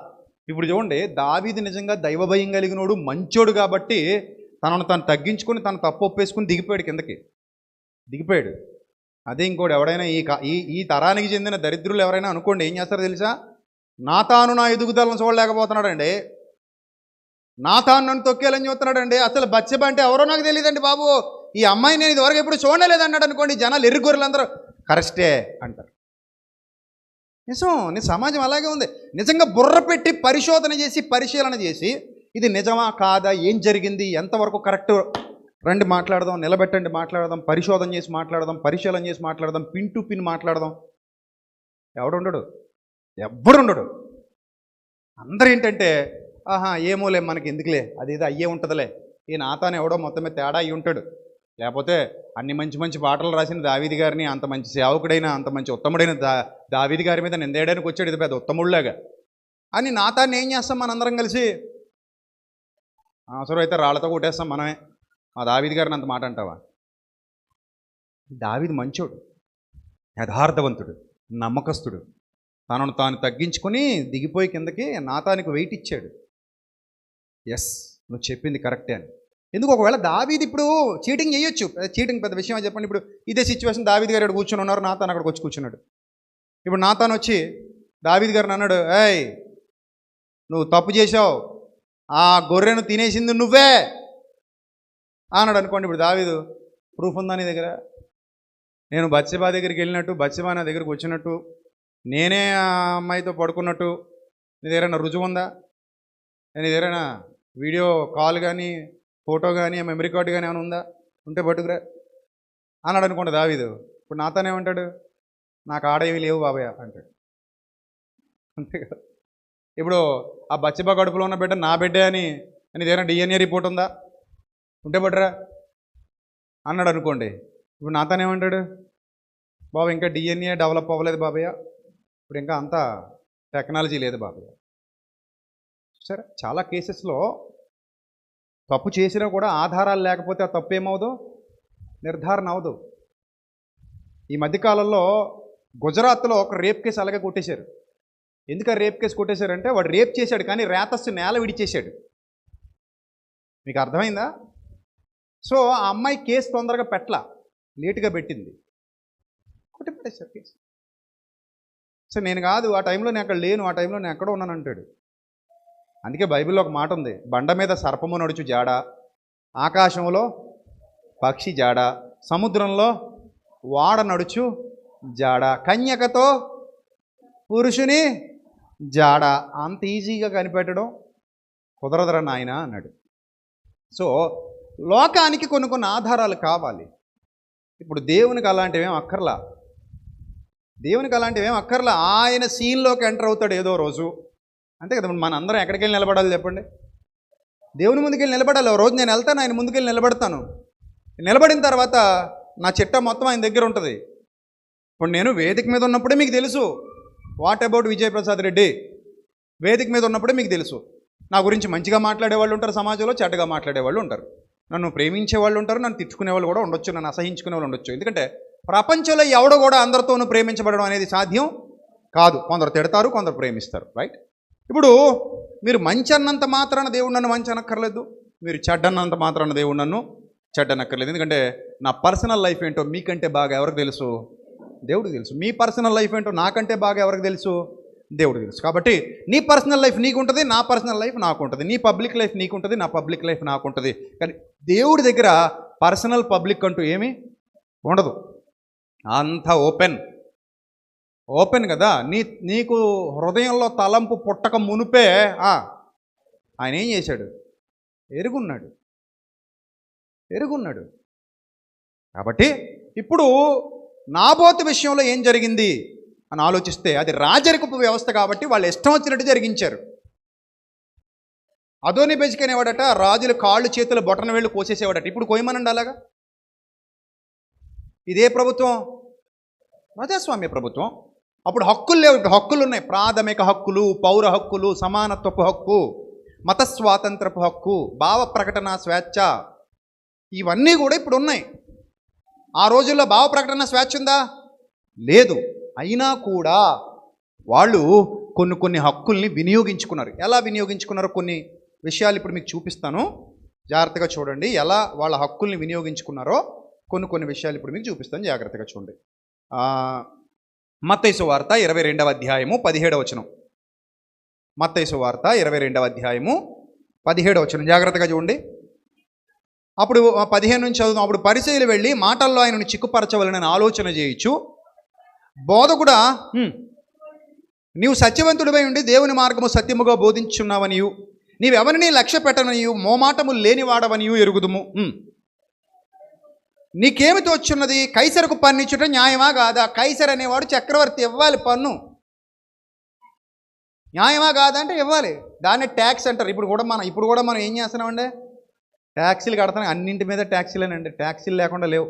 ఇప్పుడు చూడండి, దావీదు నిజంగా దైవభయం కలిగినోడు, మంచోడు కాబట్టి తనను తను తగ్గించుకొని తను తప్పు ఒప్పేసుకుని దిగిపోయాడు, కిందకి దిగిపోయాడు. అదే ఇంకోటి ఎవడైనా ఈ తరానికి చెందిన దరిద్రులు ఎవరైనా అనుకోండి ఏం చేస్తారో తెలుసా, నా ఎదుగుదలను చూడలేకపోతున్నాడండి, నన్ను తొక్కేయాలని చూస్తున్నాడండి. అసలు బత్షెబా అంటే ఎవరో నాకు తెలియదండి బాబు, ఈ అమ్మాయి నేను ఇదివరకు ఎప్పుడు చూడలేదన్నాడు అనుకోండి, జనాలు ఎర్రిగొర్రెలందరూ కరెస్టే అంటారు. నిజం, నీ సమాజం అలాగే ఉంది. నిజంగా బుర్ర పెట్టి పరిశోధన చేసి పరిశీలన చేసి ఇది నిజమా కాదా, ఏం జరిగింది, ఎంతవరకు కరెక్ట్, రండి మాట్లాడదాం, నిలబెట్టండి మాట్లాడదాం, పరిశోధన చేసి మాట్లాడదాం, పరిశీలన చేసి మాట్లాడదాం, పిన్ టు పిన్ మాట్లాడదాం. ఎవడుండడు, ఎవ్వడు ఉండడు. అందరూ ఏంటంటే ఆహా ఏమోలే మనకి ఎందుకులే, అది ఇది అయ్యే ఉంటుందిలే, ఈ నాతాను ఎవడో మొత్తం మీద తేడా అయ్యి ఉంటాడు, లేకపోతే అన్ని మంచి మంచి పాటలు రాసిన దావీది గారిని, అంత మంచి సేవకుడైన, అంత మంచి ఉత్తముడైన దావీది గారి మీద నిందేయడానికి వచ్చాడు, ఇది పెద్ద ఉత్తముళ్ళలాగా అని నాతాన్ని ఏం చేస్తాం మనందరం కలిసి? అవసరం అయితే రాళ్లతో కొట్టేస్తాం మనమే. ఆ దావీది గారిని అంత మాట అంటావా? దావీదు మంచోడు, యథార్థవంతుడు, నమ్మకస్తుడు, తనను తాను తగ్గించుకొని దిగిపోయి కిందకి నాతానికి వెయిట్ ఇచ్చాడు. ఎస్, నువ్వు చెప్పింది కరెక్టే అని. ఎందుకు? ఒకవేళ దావీదు ఇప్పుడు చీటింగ్ చేయొచ్చు, చీటింగ్ పెద్ద విషయం అని చెప్పండి. ఇప్పుడు ఇదే సిచ్యువేషన్, దావీదు గారు ఇక్కడ కూర్చొని ఉన్నారు, నాతాను అక్కడికి వచ్చి కూర్చున్నాడు. ఇప్పుడు నాతాను వచ్చి దావీదు గారిని అన్నాడు, ఏయ్ నువ్వు తప్పు చేసావు, ఆ గొర్రెను తినేసింది నువ్వే అన్నాడు అనుకోండి. ఇప్పుడు దావీదు ప్రూఫ్ ఉందా నీ దగ్గర? నేను బత్షెబా దగ్గరికి వెళ్ళినట్టు, బత్షెబా నా దగ్గరికి వచ్చినట్టు, నేనే ఆ అమ్మాయితో పడుకున్నట్టు నీ దగ్గర రుజువు ఉందా? నీ దగ్గర వీడియో కాల్ కానీ, ఫోటో కానీ, మెమరీ కార్డు కానీ ఏమైనా ఉందా? ఉంటే పట్టుకురా అన్నాడు అనుకోండి దావీదు. ఇప్పుడు నాతోనేమంటాడు? నాకు ఆడేవి లేవు బాబాయ్ అంటాడు. అంతే కదా. ఇప్పుడు ఆ బత్షెబా కడుపులో ఉన్న బిడ్డ నా బిడ్డే అని నీ దగ్గర DNA రిపోర్ట్ ఉందా? ఉంటే పట్టురా అన్నాడు అనుకోండి. ఇప్పుడు నాతోనేమంటాడు? బాబు ఇంకా DNA డెవలప్ అవ్వలేదు బాబయ్య, ఇప్పుడు ఇంకా అంత టెక్నాలజీ లేదు బాబయ్య. సరే, చాలా కేసెస్లో తప్పు చేసినా కూడా ఆధారాలు లేకపోతే ఆ తప్పు ఏమవుదు, నిర్ధారణ అవదు. ఈ మధ్యకాలంలో గుజరాత్లో ఒక రేప్ కేసు అలాగే కొట్టేశారు. ఎందుకు ఆ రేప్ కేసు కొట్టేశారంటే వాడు రేప్ చేశాడు కానీ రేతస్సు నేల విడిచేశాడు. మీకు అర్థమైందా? సో ఆ అమ్మాయి కేసు తొందరగా పెట్టలా, లేటుగా పెట్టింది, కొట్టి పడేశారు కేసు. సో నేను కాదు, ఆ టైంలో నేను అక్కడ లేను, ఆ టైంలో నేను ఎక్కడో ఉన్నాను అంటాడు. అందుకే బైబిల్లో ఒక మాట ఉంది, బండ మీద సర్పము నడుచు జాడ, ఆకాశంలో పక్షి జాడ, సముద్రంలో వాడ నడుచు జాడ, కన్యకతో పురుషుని జాడ. అంత ఈజీగా కనిపెట్టడం కుదరదురా నాయన అన్నాడు. సో లోకానికి కొన్ని కొన్ని ఆధారాలు కావాలి. ఇప్పుడు దేవునికి అలాంటివేం అక్కర్లా, దేవునికి అలాంటివేం అక్కర్లా. ఆయన సీన్లోకి ఎంటర్ అవుతాడు ఏదో రోజు, అంతే కదా. మనందరం ఎక్కడికి వెళ్ళి నిలబడాలి చెప్పండి? దేవుని ముందుకెళ్ళి నిలబడాలి. ఓ రోజు నేను వెళ్తాను, ఆయన ముందుకెళ్ళి నిలబడతాను. నిలబడిన తర్వాత నా చిట్టా మొత్తం ఆయన దగ్గర ఉంటుంది. ఇప్పుడు నేను వేదిక మీద ఉన్నప్పుడే మీకు తెలుసు, వాట్ అబౌట్ విజయప్రసాద్ రెడ్డి, వేదిక మీద ఉన్నప్పుడే మీకు తెలుసు. నా గురించి మంచిగా మాట్లాడే వాళ్ళు ఉంటారు సమాజంలో, చెడ్డగా మాట్లాడే వాళ్ళు ఉంటారు, నన్ను ప్రేమించే వాళ్ళు ఉంటారు, నన్ను తిట్టుకునే వాళ్ళు కూడా ఉండొచ్చు, నన్ను అసహించుకునే వాళ్ళు ఉండొచ్చు. ఎందుకంటే ప్రపంచంలో ఎవడో కూడా అందరితోనూ ప్రేమించబడడం అనేది సాధ్యం కాదు. కొందరు తిడతారు, కొందరు ప్రేమిస్తారు, రైట్? ఇప్పుడు మీరు మంచి అన్నంత మాత్రాన దేవుడు నన్ను మంచి అనక్కర్లేదు, మీరు చెడ్డన్నంత మాత్రాన దేవుడు నన్ను చెడ్డనక్కర్లేదు. ఎందుకంటే నా పర్సనల్ లైఫ్ ఏంటో మీకంటే బాగా ఎవరికి తెలుసు? దేవుడికి తెలుసు. మీ పర్సనల్ లైఫ్ ఏంటో నాకంటే బాగా ఎవరికి తెలుసు? దేవుడికి తెలుసు. కాబట్టి నీ పర్సనల్ లైఫ్ నీకు ఉంటుంది, నా పర్సనల్ లైఫ్ నాకు ఉంటుంది, నీ పబ్లిక్ లైఫ్ నీకు ఉంటుంది, నా పబ్లిక్ లైఫ్ నాకు ఉంటుంది. కానీ దేవుడి దగ్గర పర్సనల్ పబ్లిక్ అంటూ ఏమీ ఉండదు, అంతా ఓపెన్ కదా. నీకు హృదయంలో తలంపు పుట్టక మునుపే ఆయన ఏం చేశాడు? ఎరుగున్నాడు. కాబట్టి ఇప్పుడు నాబోతు విషయంలో ఏం జరిగింది అని ఆలోచిస్తే అది రాజరికపు వ్యవస్థ కాబట్టి వాళ్ళు ఇష్టం వచ్చినట్టు జరిగించారు. అదోని బెజికనేవాడట రాజుల కాళ్ళు చేతులు బొటన వేళ్ళు కోసేసేవాడట. ఇప్పుడు కోయమనండి అలాగా. ఇదే ప్రభుత్వం ప్రజాస్వామ్య ప్రభుత్వం. అప్పుడు హక్కులు లేవు, ఇప్పుడు హక్కులు ఉన్నాయి. ప్రాథమిక హక్కులు, పౌర హక్కులు, సమానత్వపు హక్కు, మత స్వాతంత్రపు హక్కు, భావ ప్రకటన స్వేచ్ఛ, ఇవన్నీ కూడా ఇప్పుడు ఉన్నాయి. ఆ రోజుల్లో భావ ప్రకటన స్వేచ్ఛ ఉందా? లేదు. అయినా కూడా వాళ్ళు కొన్ని హక్కుల్ని వినియోగించుకున్నారు. ఎలా వినియోగించుకున్నారో కొన్ని విషయాలు ఇప్పుడు మీకు చూపిస్తాను, జాగ్రత్తగా చూడండి. ఎలా వాళ్ళ హక్కుల్ని వినియోగించుకున్నారో కొన్ని విషయాలు ఇప్పుడు మీకు చూపిస్తాను, జాగ్రత్తగా చూడండి. మత్తయి సువార్త 22వ అధ్యాయము 17వ వచనం. మత్తయి సువార్త 22వ అధ్యాయము 17వ వచనం, జాగ్రత్తగా చూడండి. అప్పుడు 15 నుంచి చదువుతాం. అప్పుడు పరిసయ్యులు వెళ్ళి మాటల్లో ఆయనను చిక్కుపరచవలనని ఆలోచన చేయొచ్చు బోధకుడా, నీవు సత్యవంతుడిపై ఉండి దేవుని మార్గము సత్యముగా బోధించున్నావనియు నీవెవరిని లక్ష్య పెట్టననియు మోమాటము లేనివాడవనియు ఎరుగుదుము. నీకేమి తోచున్నది? కైసరుకు పన్నిచ్చుట న్యాయమా కాదా? కైసర్ అనేవాడు చక్రవర్తి, ఇవ్వాలి పన్ను. న్యాయమా కాదా అంటే ఇవ్వాలి. దాన్ని ట్యాక్స్ అంటారు. ఇప్పుడు కూడా మనం ఏం చేస్తున్నామండి? ట్యాక్సీలు కడతాం. అన్నింటి మీద ట్యాక్సీలేనండి. ట్యాక్సీలు లేకుండా లేవు.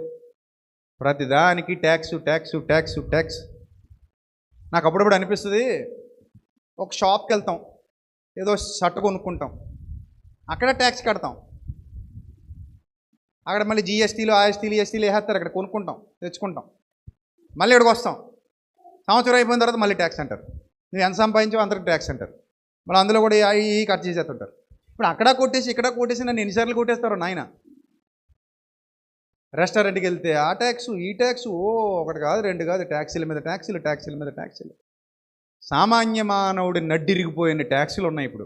ప్రతిదానికి ట్యాక్సు ట్యాక్సు ట్యాక్సు ట్యాక్స్. నాకు అప్పుడప్పుడు అనిపిస్తుంది, ఒక షాప్కి వెళ్తాం, ఏదో షర్ట్ కొనుక్కుంటాం, అక్కడ ట్యాక్స్ కడతాం. అక్కడ మళ్ళీ జిఎస్టీలు ఆఎస్టీలు ఎస్టీలు వేసేస్తారు. అక్కడ కొనుక్కుంటాం, తెచ్చుకుంటాం, మళ్ళీ ఇక్కడికి వస్తాం. సంవత్సరం అయిపోయిన తర్వాత మళ్ళీ ట్యాక్స్ అంటారు. నువ్వు ఎంత సంపాదించావు అందరికి ట్యాక్స్ అంటారు. మళ్ళీ అందులో కూడా ఈ కట్ చేసేస్తుంటారు. ఇప్పుడు అక్కడ కొట్టేసి ఇక్కడ కొట్టేసి నన్ను ఎన్నిసార్లు కొట్టేస్తారు నాయన. రెస్టారెంట్కి వెళ్తే ఆ ట్యాక్సు ఈ ట్యాక్సు, ఒకటి కాదు రెండు కాదు, ట్యాక్సీల మీద ట్యాక్సీలు, ట్యాక్సీల మీద ట్యాక్సీలు. సామాన్య మానవుడి నడ్డిరిగిపోయిన ట్యాక్సీలు ఉన్నాయి ఇప్పుడు.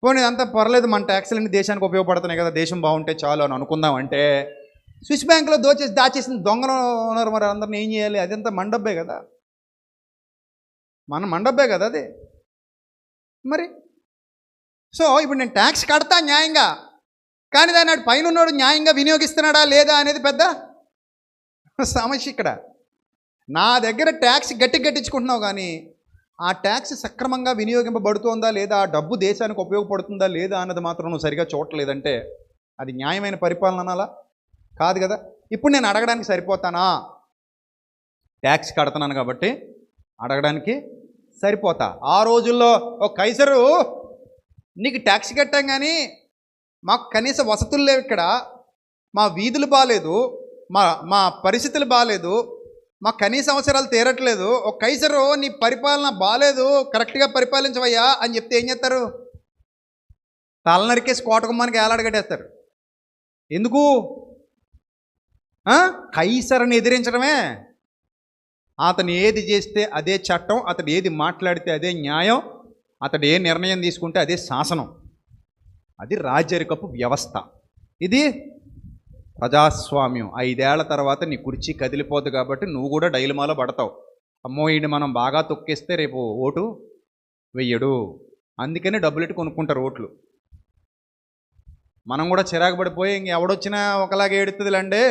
పోనీ అంతా పర్లేదు, మన ట్యాక్సీలన్నీ దేశానికి ఉపయోగపడుతున్నాయి కదా, దేశం బాగుంటే చాలు అని అనుకుందాం అంటే, స్విస్ బ్యాంకులో దాచేసిన దొంగలు ఉన్నారు. మరి అందరిని ఏం చేయాలి? అదంతా మండబ్బే కదా, మన మండబ్బే కదా అది. మరి సో ఇప్పుడు నేను ట్యాక్స్ కడతా న్యాయంగా, కానీ దాని నాడు పైన ఉన్నాడు న్యాయంగా వినియోగిస్తున్నాడా లేదా అనేది పెద్ద సమస్య ఇక్కడ. నా దగ్గర ట్యాక్స్ గట్టించుకుంటున్నావు, కానీ ఆ ట్యాక్స్ సక్రమంగా వినియోగింపబడుతుందా లేదా, ఆ డబ్బు దేశానికి ఉపయోగపడుతుందా లేదా అన్నది మాత్రం నువ్వు సరిగా చూడలేదంటే అది న్యాయమైన పరిపాలన అనాలా? కాదు కదా. ఇప్పుడు నేను అడగడానికి సరిపోతానా? ట్యాక్స్ కడుతున్నాను కాబట్టి అడగడానికి సరిపోతా. ఆ రోజుల్లో ఒక కైసరు, నీకు ట్యాక్స్ కట్టాం కానీ మాకు కనీస వసతులు లేవు, ఇక్కడ మా వీధులు బాగాలేదు, మా పరిస్థితులు బాగాలేదు, మా కనీస అవసరాలు తీరట్లేదు, ఒక కైసరు నీ పరిపాలన బాగాలేదు, కరెక్ట్గా పరిపాలించవయ్యా అని చెప్తే ఏం చేస్తారు? తలనరికేసి కోటకుమ్మానికి ఏలాడగట్టేస్తారు. ఎందుకు? కైసరుని ఎదిరించడమే. అతను ఏది చేస్తే అదే చట్టం, అతడు ఏది మాట్లాడితే అదే న్యాయం, అతడు ఏ నిర్ణయం తీసుకుంటే అదే శాసనం. అది రాజరికపు వ్యవస్థ. ఇది ప్రజాస్వామ్యం. 5 ఏళ్ల తర్వాత నీ కుర్చీ కదిలిపోదు కాబట్టి నువ్వు కూడా డైలమాలో పడతావు. అమ్మో ఈయన మనం బాగా తొక్కేస్తే రేపు ఓటు వెయ్యడు, అందుకని డబ్బులెట్టి కొనుక్కుంటారు ఓట్లు. మనం కూడా చిరాకు పడిపోయి ఎవడొచ్చినా ఒకలాగే ఏడుతుందిలేండి,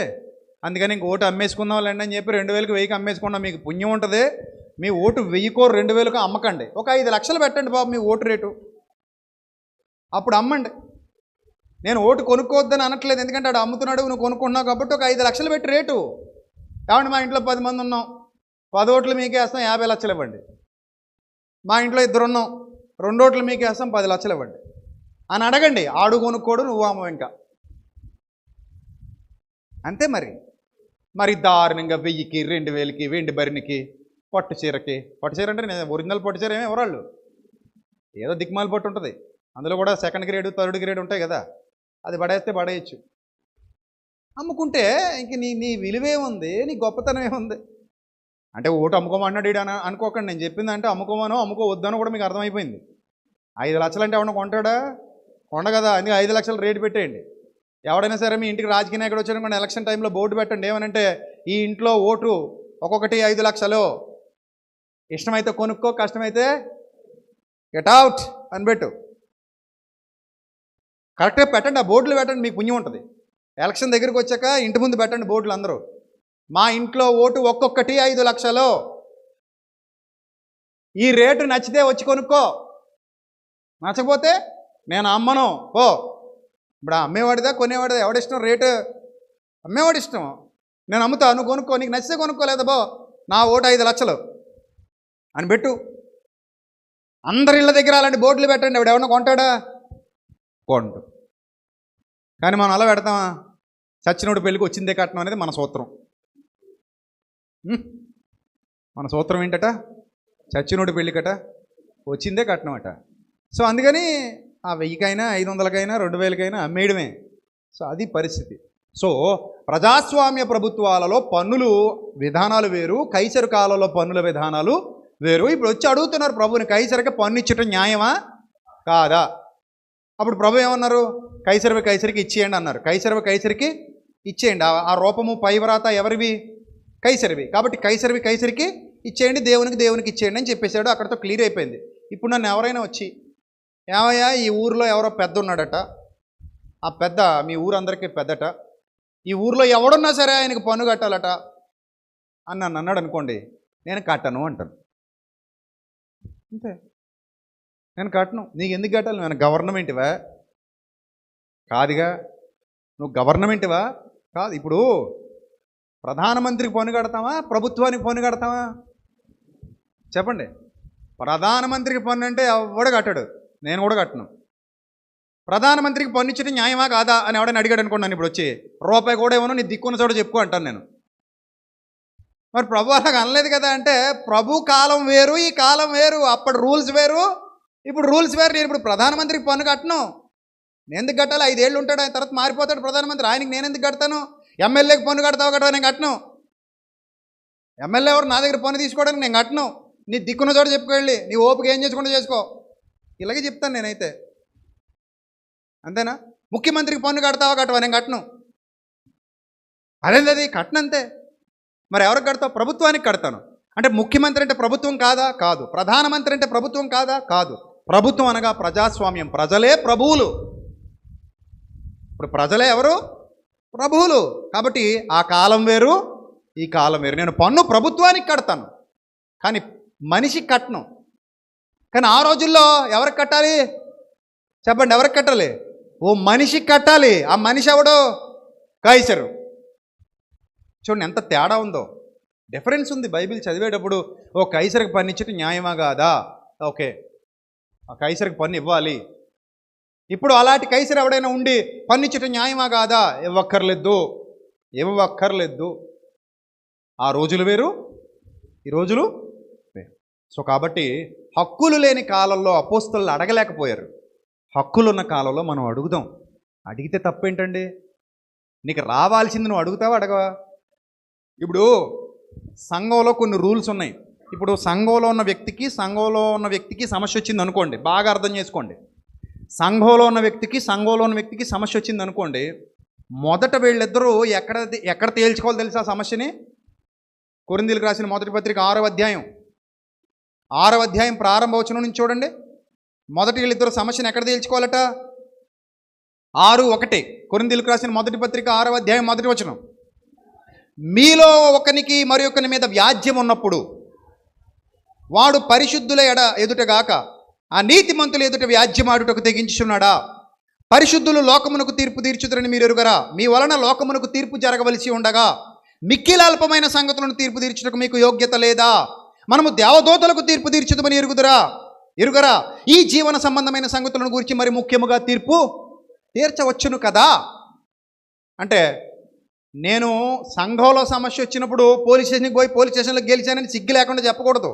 అందుకని ఇంక ఓటు అమ్మేసుకుందాం లేండి అని చెప్పి 2000కి 1000కి అమ్మేసుకున్నాం. మీకు పుణ్యం ఉంటుంది, మీ ఓటు 1000కో 2000కో అమ్మకండి, ఒక 5 లక్షలు పెట్టండి బాబు మీ ఓటు రేటు, అప్పుడు అమ్మండి. నేను ఓటు కొనుక్కోవద్దని అనట్లేదు, ఎందుకంటే ఆడు అమ్ముతున్నాడు, నువ్వు కొనుక్కుంటున్నావు కాబట్టి ఒక 5 లక్షలు పెట్టి రేటు. కాబట్టి మా ఇంట్లో 10 మంది ఉన్నాం, 10 ఓట్లు మీకే వేస్తాం, 50 లక్షలు ఇవ్వండి. మా ఇంట్లో 2 ఉన్నాం, 2 ఓట్లు మీకే వేస్తాం, 10 లక్షలు ఇవ్వండి అని అడగండి. ఆడు కొనుక్కోడు, నువ్వు అమ్మవు. ఇంకా అంతే. మరి దారుణంగా 1000కి 2000కి వెండి బరినికి పట్టు చీరకి, పట్టు చీర అంటే నేను ఒరిజినల్ పట్టు చీర ఏమి ఎవరాళ్ళు, ఏదో దిక్మాల పట్టు ఉంటుంది, అందులో కూడా 2nd గ్రేడ్ 3rd గ్రేడ్ ఉంటాయి కదా, అది పడేస్తే పడేయచ్చు. అమ్ముకుంటే ఇంక నీ విలువేముంది, నీ గొప్పతనం ఏముంది? అంటే ఓటు అమ్ముకోమన్నాడు అని అనుకోకండి. నేను చెప్పింది అంటే అమ్ముకోమనో అమ్ముకోవద్దనో కూడా మీకు అర్థమైపోయింది. 5 లక్షలు అంటే ఎవడన్నా కొంటాడా? కొండ కదా. అందుకే 5 లక్షలు రేటు పెట్టేయండి. ఎవడైనా సరే మీ ఇంటికి రాజకీయ నాయకుడు వచ్చారనుకోండి, ఎలక్షన్ టైంలో బోర్డు పెట్టండి, ఏమనంటే ఈ ఇంట్లో ఓటు ఒక్కొక్కటి 5 లక్షలు, ఇష్టమైతే కొనుక్కో, కష్టమైతే గెట్ అవుట్ అని పెట్టు. కరెక్ట్గా పెట్టండి, ఆ బోర్డులు పెట్టండి, మీకు పుణ్యం ఉంటుంది. ఎలక్షన్ దగ్గరికి వచ్చాక ఇంటి ముందు పెట్టండి బోర్డులు అందరూ, మా ఇంట్లో ఓటు ఒక్కొక్కటి 5 లక్షలు, ఈ రేటు నచ్చితే వచ్చి కొనుక్కో, నచ్చకపోతే నేను అమ్మను పో. ఇప్పుడు అమ్మేవాడిదా కొనేవాడిదా ఎవడిష్టం? రేటు అమ్మేవాడి ఇష్టం. నేను అమ్ముతా, నువ్వు కొనుక్కో, నీకు నచ్చితే కొనుక్కోలేదా బో, నా ఓటు 5 లక్షలు అని పెట్టు. అందరి ఇళ్ళ దగ్గర అలాంటి బోర్డులు పెట్టండి. ఎవడు ఎవడన్నా కొంటాడా? కొండు. కానీ మనం అలా పెడతామా? చచ్చినోడు పెళ్ళికి వచ్చిందే కట్నం అనేది మన సూత్రం. మన సూత్రం ఏంటట? చచ్చినోడు పెళ్ళికట వచ్చిందే కట్నం అట. సో అందుకని ఆ 1000కైనా 500కైనా 2000కైనా అమ్మేయడమే. సో అది పరిస్థితి. సో ప్రజాస్వామ్య ప్రభుత్వాలలో పన్నులు విధానాలు వేరు, కైసరు కాలంలో పన్నుల విధానాలు వేరు. ఇప్పుడు వచ్చి అడుగుతున్నారు ప్రభుని, కైసరికి పన్ను ఇచ్చటం న్యాయమా కాదా? అప్పుడు ప్రభు ఏమన్నారు? కైసరికి ఇచ్చేయండి అన్నారు. కైసరికి ఇచ్చేయండి. ఆ రూపము పైవ్రాత ఎవరివి? కైసరివి. కాబట్టి కైసరికి ఇచ్చేయండి, దేవునికి ఇచ్చేయండి అని చెప్పేశాడు. అక్కడితో క్లియర్ అయిపోయింది. ఇప్పుడు నన్ను ఎవరైనా వచ్చి, ఏమయ్యా ఈ ఊరిలో ఎవరో పెద్ద ఉన్నాడట, ఆ పెద్ద మీ ఊరందరికీ పెద్దట, ఈ ఊరిలో ఎవడున్నా సరే ఆయనకి పన్ను కట్టాలట అని నన్ను అన్నాడు అనుకోండి, నేను కట్టను అంటాను. అంతే, నేను కట్టను. నీకు ఎందుకు కట్టాలి? నేను గవర్నమెంట్వా? కాదుగా. నువ్వు గవర్నమెంట్వా? కాదు. ఇప్పుడు ప్రధానమంత్రికి పన్ను కడతావా, ప్రభుత్వానికి పన్ను కడతావా? చెప్పండి. ప్రధానమంత్రికి పన్ను అంటే ఎవడు కట్టాడు, నేను కూడా కట్టను. ప్రధానమంత్రికి పన్ను ఇచ్చడం న్యాయమా కాదా అని ఎవడని అడిగాడు అనుకోండి, నన్ను ఇప్పుడు వచ్చి రూపాయి కూడా ఏమో నీ దిక్కున్న చోట చెప్పుకో అంటాను నేను. మరి ప్రభు అలాగ అనలేదు కదా. అంటే ప్రభు కాలం వేరు, ఈ కాలం వేరు. అప్పటి రూల్స్ వేరు, ఇప్పుడు రూల్స్ వేరు. నేను ఇప్పుడు ప్రధానమంత్రికి పన్ను కట్టను. నేను ఎందుకు కట్టాలి? 5 ఏళ్ళు ఉంటాడు, ఆయన తర్వాత మారిపోతాడు ప్రధానమంత్రి. ఆయనకి నేను ఎందుకు కడతాను? ఎమ్మెల్యేకి పన్ను కడతావు కట్టవా? నేను కట్టను. ఎమ్మెల్యే ఎవరు నా దగ్గర పన్ను తీసుకోవడానికి నేను కట్టను. నీ దిక్కున్న చోట చెప్పుకెళ్ళి నీ ఓపిక ఏం చేసుకుంటూ చేసుకో, ఇలాగే చెప్తాను నేనైతే. అంతేనా? ముఖ్యమంత్రికి పన్ను కడతావా కట్టవా? నేను కట్టను. అదేంది, అది కట్టనంతే. మరి ఎవరికి కడతావు? ప్రభుత్వానికి కడతాను. అంటే ముఖ్యమంత్రి అంటే ప్రభుత్వం కాదా? కాదు. ప్రధానమంత్రి అంటే ప్రభుత్వం కాదా? కాదు. ప్రభుత్వం అనగా ప్రజాస్వామ్యం, ప్రజలే ప్రభువులు. ఇప్పుడు ప్రజలే ఎవరు? ప్రభువులు. కాబట్టి ఆ కాలం వేరు, ఈ కాలం వేరు. నేను పన్ను ప్రభుత్వానికి కడతాను, కానీ మనిషికి కట్టను. కానీ ఆ రోజుల్లో ఎవరికి కట్టాలి చెప్పండి? ఎవరికి కట్టాలి? ఓ మనిషికి కట్టాలి. ఆ మనిషి ఎవడు? కైసరు. చూడండి ఎంత తేడా ఉందో, డిఫరెన్స్ ఉంది. బైబిల్ చదివేటప్పుడు ఓ కైసరికి పన్ను ఇచ్చటం న్యాయమా కాదా? ఓకే, ఆ కైసరికి పన్ను ఇవ్వాలి. ఇప్పుడు అలాంటి కైసరు ఎవడైనా ఉండి పన్ను ఇచ్చటం న్యాయమా కాదా? ఇవ్వక్కర్లేదు. ఆ రోజులు వేరు, ఈ రోజులు వేరు. సో కాబట్టి హక్కులు లేని కాలంలో అపోస్తలులు అడగలేకపోయారు. హక్కులున్న కాలంలో మనం అడుగుదాం. అడిగితే తప్పేంటండి? నీకు రావాల్సింది నువ్వు అడుగుతావా, అడగవా? ఇప్పుడు సంఘంలో కొన్ని రూల్స్ ఉన్నాయి. ఇప్పుడు సంఘంలో ఉన్న వ్యక్తికి సమస్య వచ్చింది అనుకోండి, బాగా అర్థం చేసుకోండి. సంఘంలో ఉన్న వ్యక్తికి సమస్య వచ్చింది అనుకోండి, మొదట వీళ్ళిద్దరూ ఎక్కడ తేల్చుకోవాలి తెలుసా ఆ సమస్యని? కొరింథీయులకు రాసిన మొదటి పత్రిక 6వ అధ్యాయం ప్రారంభ వచనం నుంచి చూడండి. మొదటి వీళ్ళిద్దరు సమస్యను ఎక్కడ తేల్చుకోవాలట? 6:1 కొరింథీయులకు రాసిన మొదటి పత్రిక 6వ అధ్యాయం మొదటి వచనం. మీలో ఒకనికి మరి ఒకని మీద వ్యాజ్యం ఉన్నప్పుడు వాడు పరిశుద్ధుల ఎదుటగాక ఆ నీతిమంతుల ఎదుట వ్యాజ్యమాడుటకు తెగించుచున్నాడా? పరిశుద్ధులు లోకమునకు తీర్పు తీర్చుదురని మీరు ఎరుగరా? మీ వలన లోకమునకు తీర్పు జరగవలసి ఉండగా మిక్కిలి అల్పమైన సంగతులను తీర్పు తీర్చుటకు మీకు యోగ్యత లేదా? మనము దేవదూతలకు తీర్పు తీర్చుదమని ఎరుగరా? ఈ జీవన సంబంధమైన సంగతులను గురించి మరి ముఖ్యముగా తీర్పు తీర్చవచ్చును కదా. అంటే నేను సంఘంలో సమస్య వచ్చినప్పుడు పోలీస్ స్టేషన్కి పోయి పోలీస్ స్టేషన్లో గెలిచానని సిగ్గు లేకుండా చెప్పకూడదు.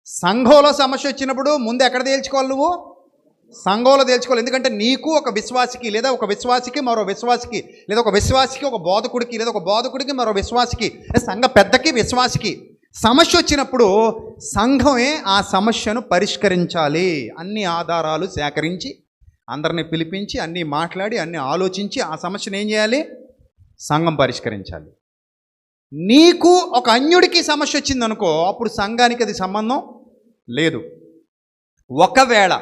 సంఘంలో సమస్య వచ్చినప్పుడు ముందు ఎక్కడ తేల్చుకోవాలి? నువ్వు సంఘంలో తేల్చుకోవాలి. ఎందుకంటే నీకు ఒక విశ్వాసికి, లేదా ఒక విశ్వాసికి మరో విశ్వాసికి, లేదా ఒక విశ్వాసికి ఒక బోధకుడికి, లేదా ఒక బోధకుడికి మరో విశ్వాసికి, సంఘ పెద్దకి విశ్వాసికి సమస్య వచ్చినప్పుడు సంఘమే ఆ సమస్యను పరిష్కరించాలి. అన్ని ఆధారాలు సేకరించి, అందరిని పిలిపించి, అన్నీ మాట్లాడి, అన్నీ ఆలోచించి ఆ సమస్యను ఏం చేయాలి? సంఘం పరిష్కరించాలి. నీకు ఒక అన్యుడికి సమస్య వచ్చిందనుకో, అప్పుడు సంఘానికి అది సంబంధం లేదు. ఒకవేళ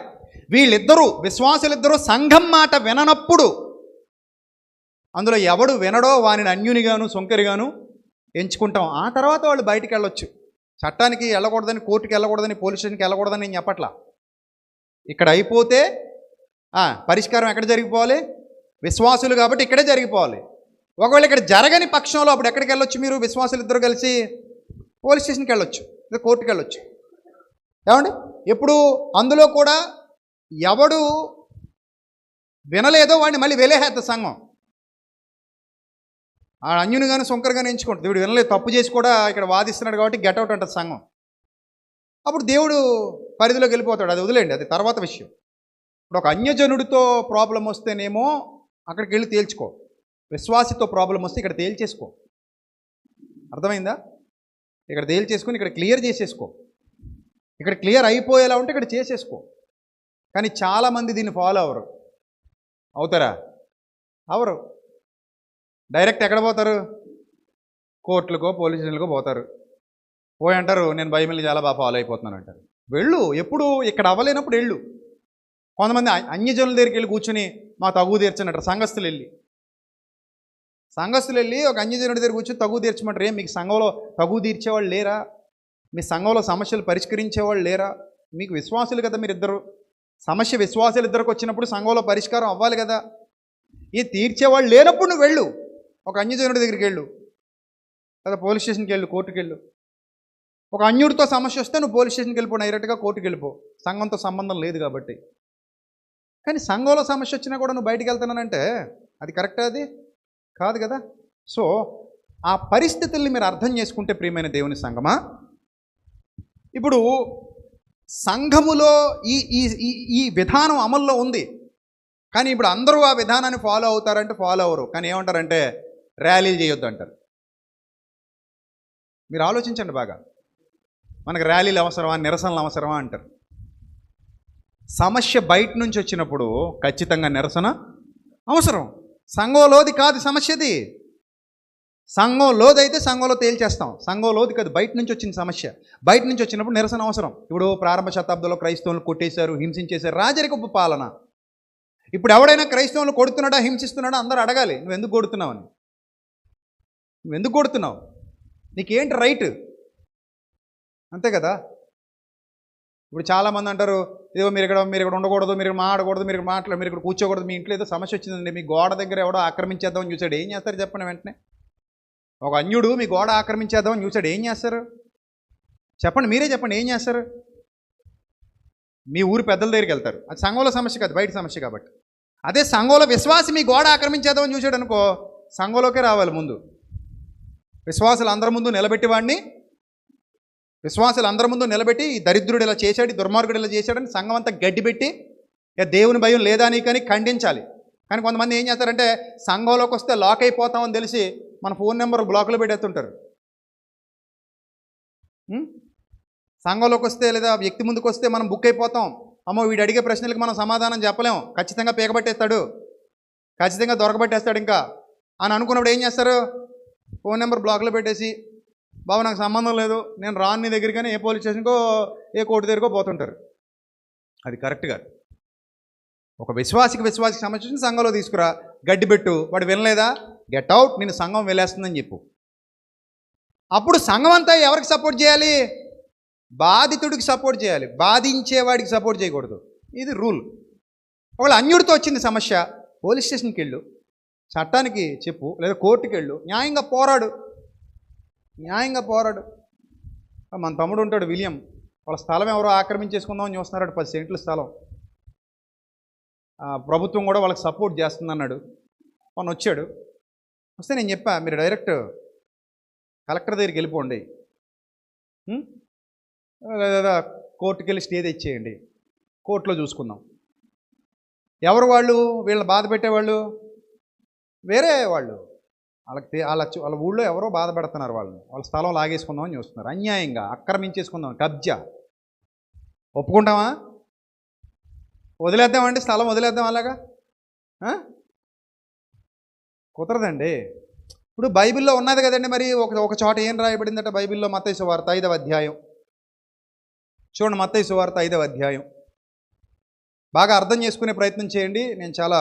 విశ్వాసులిద్దరూ సంఘం మాట విననప్పుడు, అందులో ఎవడు వినడో వానిని అన్యునిగాను సొంకరిగాను ఎంచుకుంటాం. ఆ తర్వాత వాళ్ళు బయటికి వెళ్ళొచ్చు. చట్టానికి వెళ్ళకూడదని, కోర్టుకి వెళ్ళకూడదని, పోలీస్ స్టేషన్కి వెళ్ళకూడదని నేను చెప్పట్లా. ఇక్కడ అయిపోతే పరిష్కారం ఎక్కడ జరిగిపోవాలి? విశ్వాసులు కాబట్టి ఇక్కడే జరిగిపోవాలి. ఒకవేళ ఇక్కడ జరగని పక్షంలో అప్పుడు ఎక్కడికి వెళ్ళొచ్చు? మీరు విశ్వాసులు ఇద్దరు కలిసి పోలీస్ స్టేషన్కి వెళ్ళొచ్చు, లేదా కోర్టుకి వెళ్ళొచ్చు. ఏమండి? ఎప్పుడు అందులో కూడా ఎవడు వినలేదో వాడిని మళ్ళీ వెలేహేద్ద సంఘం. ఆ అన్యుని కానీ సొంకరుగానే ఎంచుకుంటుంది. వీడు వినలేదు, తప్పు చేసి కూడా ఇక్కడ వాదిస్తున్నాడు కాబట్టి గెట్అవుట్ అంటుంది సంఘం. అప్పుడు దేవుడు పరిధిలోకి వెళ్ళిపోతాడు. అది వదిలేండి, అది తర్వాత విషయం. ఇప్పుడు ఒక అన్యజనుడితో ప్రాబ్లం వస్తేనేమో అక్కడికి వెళ్ళి తేల్చుకో. విశ్వాసితో ప్రాబ్లం వస్తే ఇక్కడ తేల్చేసుకో. అర్థమైందా? ఇక్కడ తేల్చేసుకొని ఇక్కడ క్లియర్ చేసేసుకో. ఇక్కడ క్లియర్ అయిపోయేలా ఉంటే ఇక్కడ చేసేసుకో. కానీ చాలామంది దీన్ని ఫాలో అవ్వరు. అవుతారా? అవరు. డైరెక్ట్ ఎక్కడ పోతారు? కోర్టులకో పోలీస్ స్టేషన్లకో పోతారు. పోయి అంటారు నేను బైబిల్ని చాలా బాగా ఫాలో అయిపోతున్నాను అంటారు. వెళ్ళు, ఎప్పుడు ఇక్కడ అవ్వలేనప్పుడు వెళ్ళు. కొంతమంది అన్యజనుల దగ్గరికి వెళ్ళి కూర్చుని మా తగు తీర్చనంటారు. సంఘస్థులు వెళ్ళి ఒక అన్యజనుడి దగ్గర కూర్చొని తగు తీర్చమంటారు. మీకు సంఘంలో తగు తీర్చేవాళ్ళు లేరా? మీ సంఘంలో సమస్యలు పరిష్కరించేవాళ్ళు లేరా? మీకు విశ్వాసులు కదా మీరిద్దరు. విశ్వాసులు ఇద్దరికి వచ్చినప్పుడు సంఘంలో పరిష్కారం అవ్వాలి కదా. ఈ తీర్చేవాళ్ళు లేనప్పుడు నువ్వు వెళ్ళు, ఒక అన్యజనుడి దగ్గరికి వెళ్ళు, లేదా పోలీస్ స్టేషన్కి వెళ్ళు, కోర్టుకి వెళ్ళు. ఒక అన్యుడితో సమస్య వస్తే నువ్వు పోలీస్ స్టేషన్కి వెళ్ళిపో, డైరెక్ట్గా కోర్టుకి వెళ్ళిపో, సంఘంతో సంబంధం లేదు కాబట్టి. కానీ సంఘంలో సమస్య వచ్చినా కూడా నువ్వు బయటికి వెళ్తున్నానంటే అది కరెక్టా? అది కాదు కదా. సో ఆ పరిస్థితుల్ని మీరు అర్థం చేసుకుంటే ప్రియమైన దేవుని సంఘమా, ఇప్పుడు సంఘములో ఈ ఈ ఈ విధానం అమల్లో ఉంది. కానీ ఇప్పుడు అందరూ ఆ విధానాన్ని ఫాలో అవుతారంటే ఫాలో అవ్వరు. కానీ ఏమంటారంటే ర్యాలీలు చేయొద్దు అంటారు. మీరు ఆలోచించండి బాగా. మనకు ర్యాలీలు అవసరమా, నిరసనలు అవసరమా అంటారు. సమస్య బయట నుంచి వచ్చినప్పుడు ఖచ్చితంగా నిరసన అవసరం. సంఘంలోది కాదు సమస్యది. సంఘంలోదైతే సంఘంలో తేల్చేస్తాం. సంఘంలోది కాదు, బయట నుంచి వచ్చిన సమస్య. బయట నుంచి వచ్చినప్పుడు నిరసన అవసరం. ఇప్పుడు ప్రారంభ శతాబ్దంలో క్రైస్తవులను కొట్టేశారు, హింసించేశారు, రాజరికపు పాలన. ఇప్పుడు ఎవడైనా క్రైస్తవులను కొడుతున్నాడా, హింసిస్తున్నాడా, అందరూ అడగాలి నువ్వు ఎందుకు కొడుతున్నావని. నువ్వు ఎందుకు కొడుతున్నావు, నీకేంటి రైట్, అంతే కదా. ఇప్పుడు చాలామంది అంటారు ఏదో మీరు ఇక్కడ ఉండకూడదు, మీరు మాట్లాడకూడదు, మీరు ఇక్కడ కూర్చోకూడదు, మీ ఇంట్లో ఏదో సమస్య వచ్చిందండి, మీ గోడ దగ్గర ఎవడో ఆక్రమించేద్దామని చూశాడు, ఏం చేస్తారు చెప్పండి వెంటనే. ఒక అన్యుడు మీ గోడ ఆక్రమించేద్దామని చూశాడు, ఏం చేస్తారు చెప్పండి, మీరే చెప్పండి, ఏం చేస్తారు? మీ ఊరు పెద్దల దగ్గరికి వెళ్తారు. అది సంఘంలో సమస్య కాదు, బయట సమస్య కాబట్టి. అదే సంఘంలో విశ్వాసి మీ గోడ ఆక్రమించేద్దామని చూశాడు అనుకో, సంఘంలోకే రావాలి ముందు. విశ్వాసులు అందరి ముందు నిలబెట్టి ఈ దరిద్రుడు ఇలా చేశాడు, ఈ దుర్మార్గుడు ఇలా చేశాడని సంఘం అంతా గడ్డిపెట్టి దేవుని భయం లేదా నీకని ఖండించాలి. కానీ కొంతమంది ఏం చేస్తారంటే సంఘంలోకి వస్తే లాక్ అయిపోతామని తెలిసి మన ఫోన్ నెంబర్ బ్లాక్లో పెట్టేస్తుంటారు. సంఘంలోకి వస్తే లేదా వ్యక్తి ముందుకు వస్తే మనం బుక్ అయిపోతాం. అమ్మో వీడు అడిగే ప్రశ్నలకు మనం సమాధానం చెప్పలేం, ఖచ్చితంగా పీకబట్టేస్తాడు, ఖచ్చితంగా దొరకబట్టేస్తాడు ఇంకా అని అనుకున్నప్పుడు ఏం చేస్తారు, ఫోన్ నెంబర్ బ్లాక్లో పెట్టేసి బాబు నాకు సంబంధం లేదు, నేను రాను నీ దగ్గరికి, కానీ ఏ పోలీస్ స్టేషన్కో ఏ కోర్టు దగ్గరకో పోతుంటారు. అది కరెక్ట్ కాదు. ఒక విశ్వాసికి సమస్య వచ్చింది, సంఘంలో తీసుకురా, గడ్డి పెట్టు, వాడు వినలేదా గెట్ అవుట్, నేను సంఘం వెళ్ళేస్తుందని చెప్పు. అప్పుడు సంఘం అంతా ఎవరికి సపోర్ట్ చేయాలి? బాధితుడికి సపోర్ట్ చేయాలి, బాధించేవాడికి సపోర్ట్ చేయకూడదు. ఇది రూల్. ఒకవేళ అన్యుడితో వచ్చింది సమస్య, పోలీస్ స్టేషన్కి వెళ్ళు, చట్టానికి చెప్పు, లేదా కోర్టుకి వెళ్ళు, న్యాయంగా పోరాడు. మన తమ్ముడు ఉంటాడు విలియం, వాళ్ళ స్థలం ఎవరో ఆక్రమించేసుకుందామని చూస్తున్నాడు, 10 సెంట్ల స్థలం. ప్రభుత్వం కూడా వాళ్ళకి సపోర్ట్ చేస్తుంది అన్నాడు. మొన్న వచ్చాడు, వస్తే నేను చెప్పా మీరు డైరెక్ట్ కలెక్టర్ దగ్గరికి వెళ్ళిపోండి, లేదా కోర్టుకి వెళ్ళి స్టే తెచ్చేయండి, కోర్టులో చూసుకుందాం. ఎవరు వాళ్ళు? వీళ్ళని బాధ పెట్టేవాళ్ళు వేరే వాళ్ళు. వాళ్ళ ఊళ్ళో ఎవరో బాధ పెడుతున్నారు వాళ్ళని, వాళ్ళ స్థలం లాగేసుకుందామని చూస్తున్నారు, అన్యాయంగా ఆక్రమించేసుకుందాం, కబ్జా. ఒప్పుకుంటామా? వదిలేద్దామండి, స్థలం వదిలేద్దాం అలాగా? కుదరదండి. ఇప్పుడు బైబిల్లో ఉన్నది కదండి, మరి ఒక చోట ఏం రాయబడిందట బైబిల్లో? మత్తయి సువార్త 5వ అధ్యాయం చూడండి. మత్తయి సువార్త 5వ అధ్యాయం బాగా అర్థం చేసుకునే ప్రయత్నం చేయండి, నేను చాలా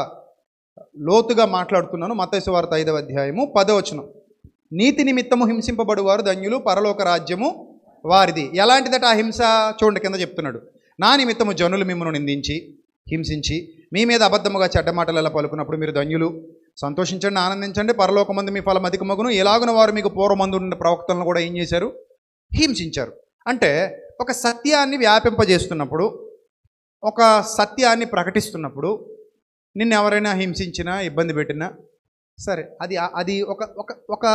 లోతుగా మాట్లాడుతున్నాను. మత్తయి సువార్త 5వ అధ్యాయము 10వ వచనం. నీతి నిమిత్తము హింసింపబడువారు ధన్యులు, పరలోక రాజ్యము వారిది. ఎలాంటిదట ఆ హింస? చూడండి కింద చెప్తున్నాడు, నా నిమిత్తము జనులు మిమ్మల్ని నిందించి హింసించి మీ మీద అబద్ధముగా చెడ్డ మాటలు ఎలా పలుకున్నప్పుడు మీరు ధన్యులు, సంతోషించండి, ఆనందించండి, పరలోకమందు మీ ఫలం అధికమగును. ఎలాగున వారు మీకు పూర్వమందు ఉన్న ప్రవక్తలను కూడా ఏం చేశారు? హింసించారు. అంటే ఒక సత్యాన్ని వ్యాపింపజేస్తున్నప్పుడు, ఒక సత్యాన్ని ప్రకటిస్తున్నప్పుడు నిన్ను ఎవరైనా హింసించినా ఇబ్బంది పెట్టినా సరే, అది ఒక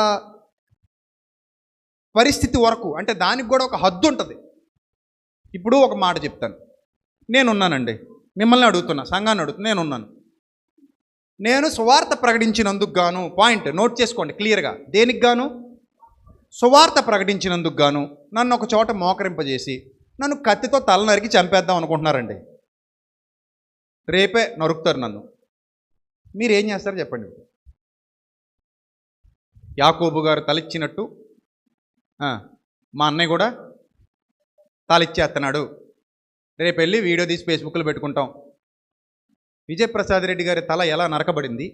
పరిస్థితి వరకు, అంటే దానికి కూడా ఒక హద్దు ఉంటుంది. ఇప్పుడు ఒక మాట చెప్తాను, నేనున్నానండి, మిమ్మల్ని అడుగుతున్నా, సంఘాన్ని అడుగుతున్నా, నేను సువార్త ప్రకటించినందుకు గాను, పాయింట్ నోట్ చేసుకోండి క్లియర్గా, దేనికి గాను? సువార్త ప్రకటించినందుకు గాను నన్ను ఒక చోట మోకరింపజేసి నన్ను కత్తితో తల నరికి చంపేద్దాం అనుకుంటున్నారండి. రేపే నరుకుతారు నన్ను. మీరేం చేస్తారు చెప్పండి? యాకోబు గారు తలిచ్చినట్టు మా అన్నయ్య కూడా తలిచ్చేస్తున్నాడు. రేపు వెళ్ళి వీడియో తీసి ఫేస్బుక్లో పెట్టుకుంటాం. విజయప్రసాద్ రెడ్డి గారి తల ఎలా నరకబడింది,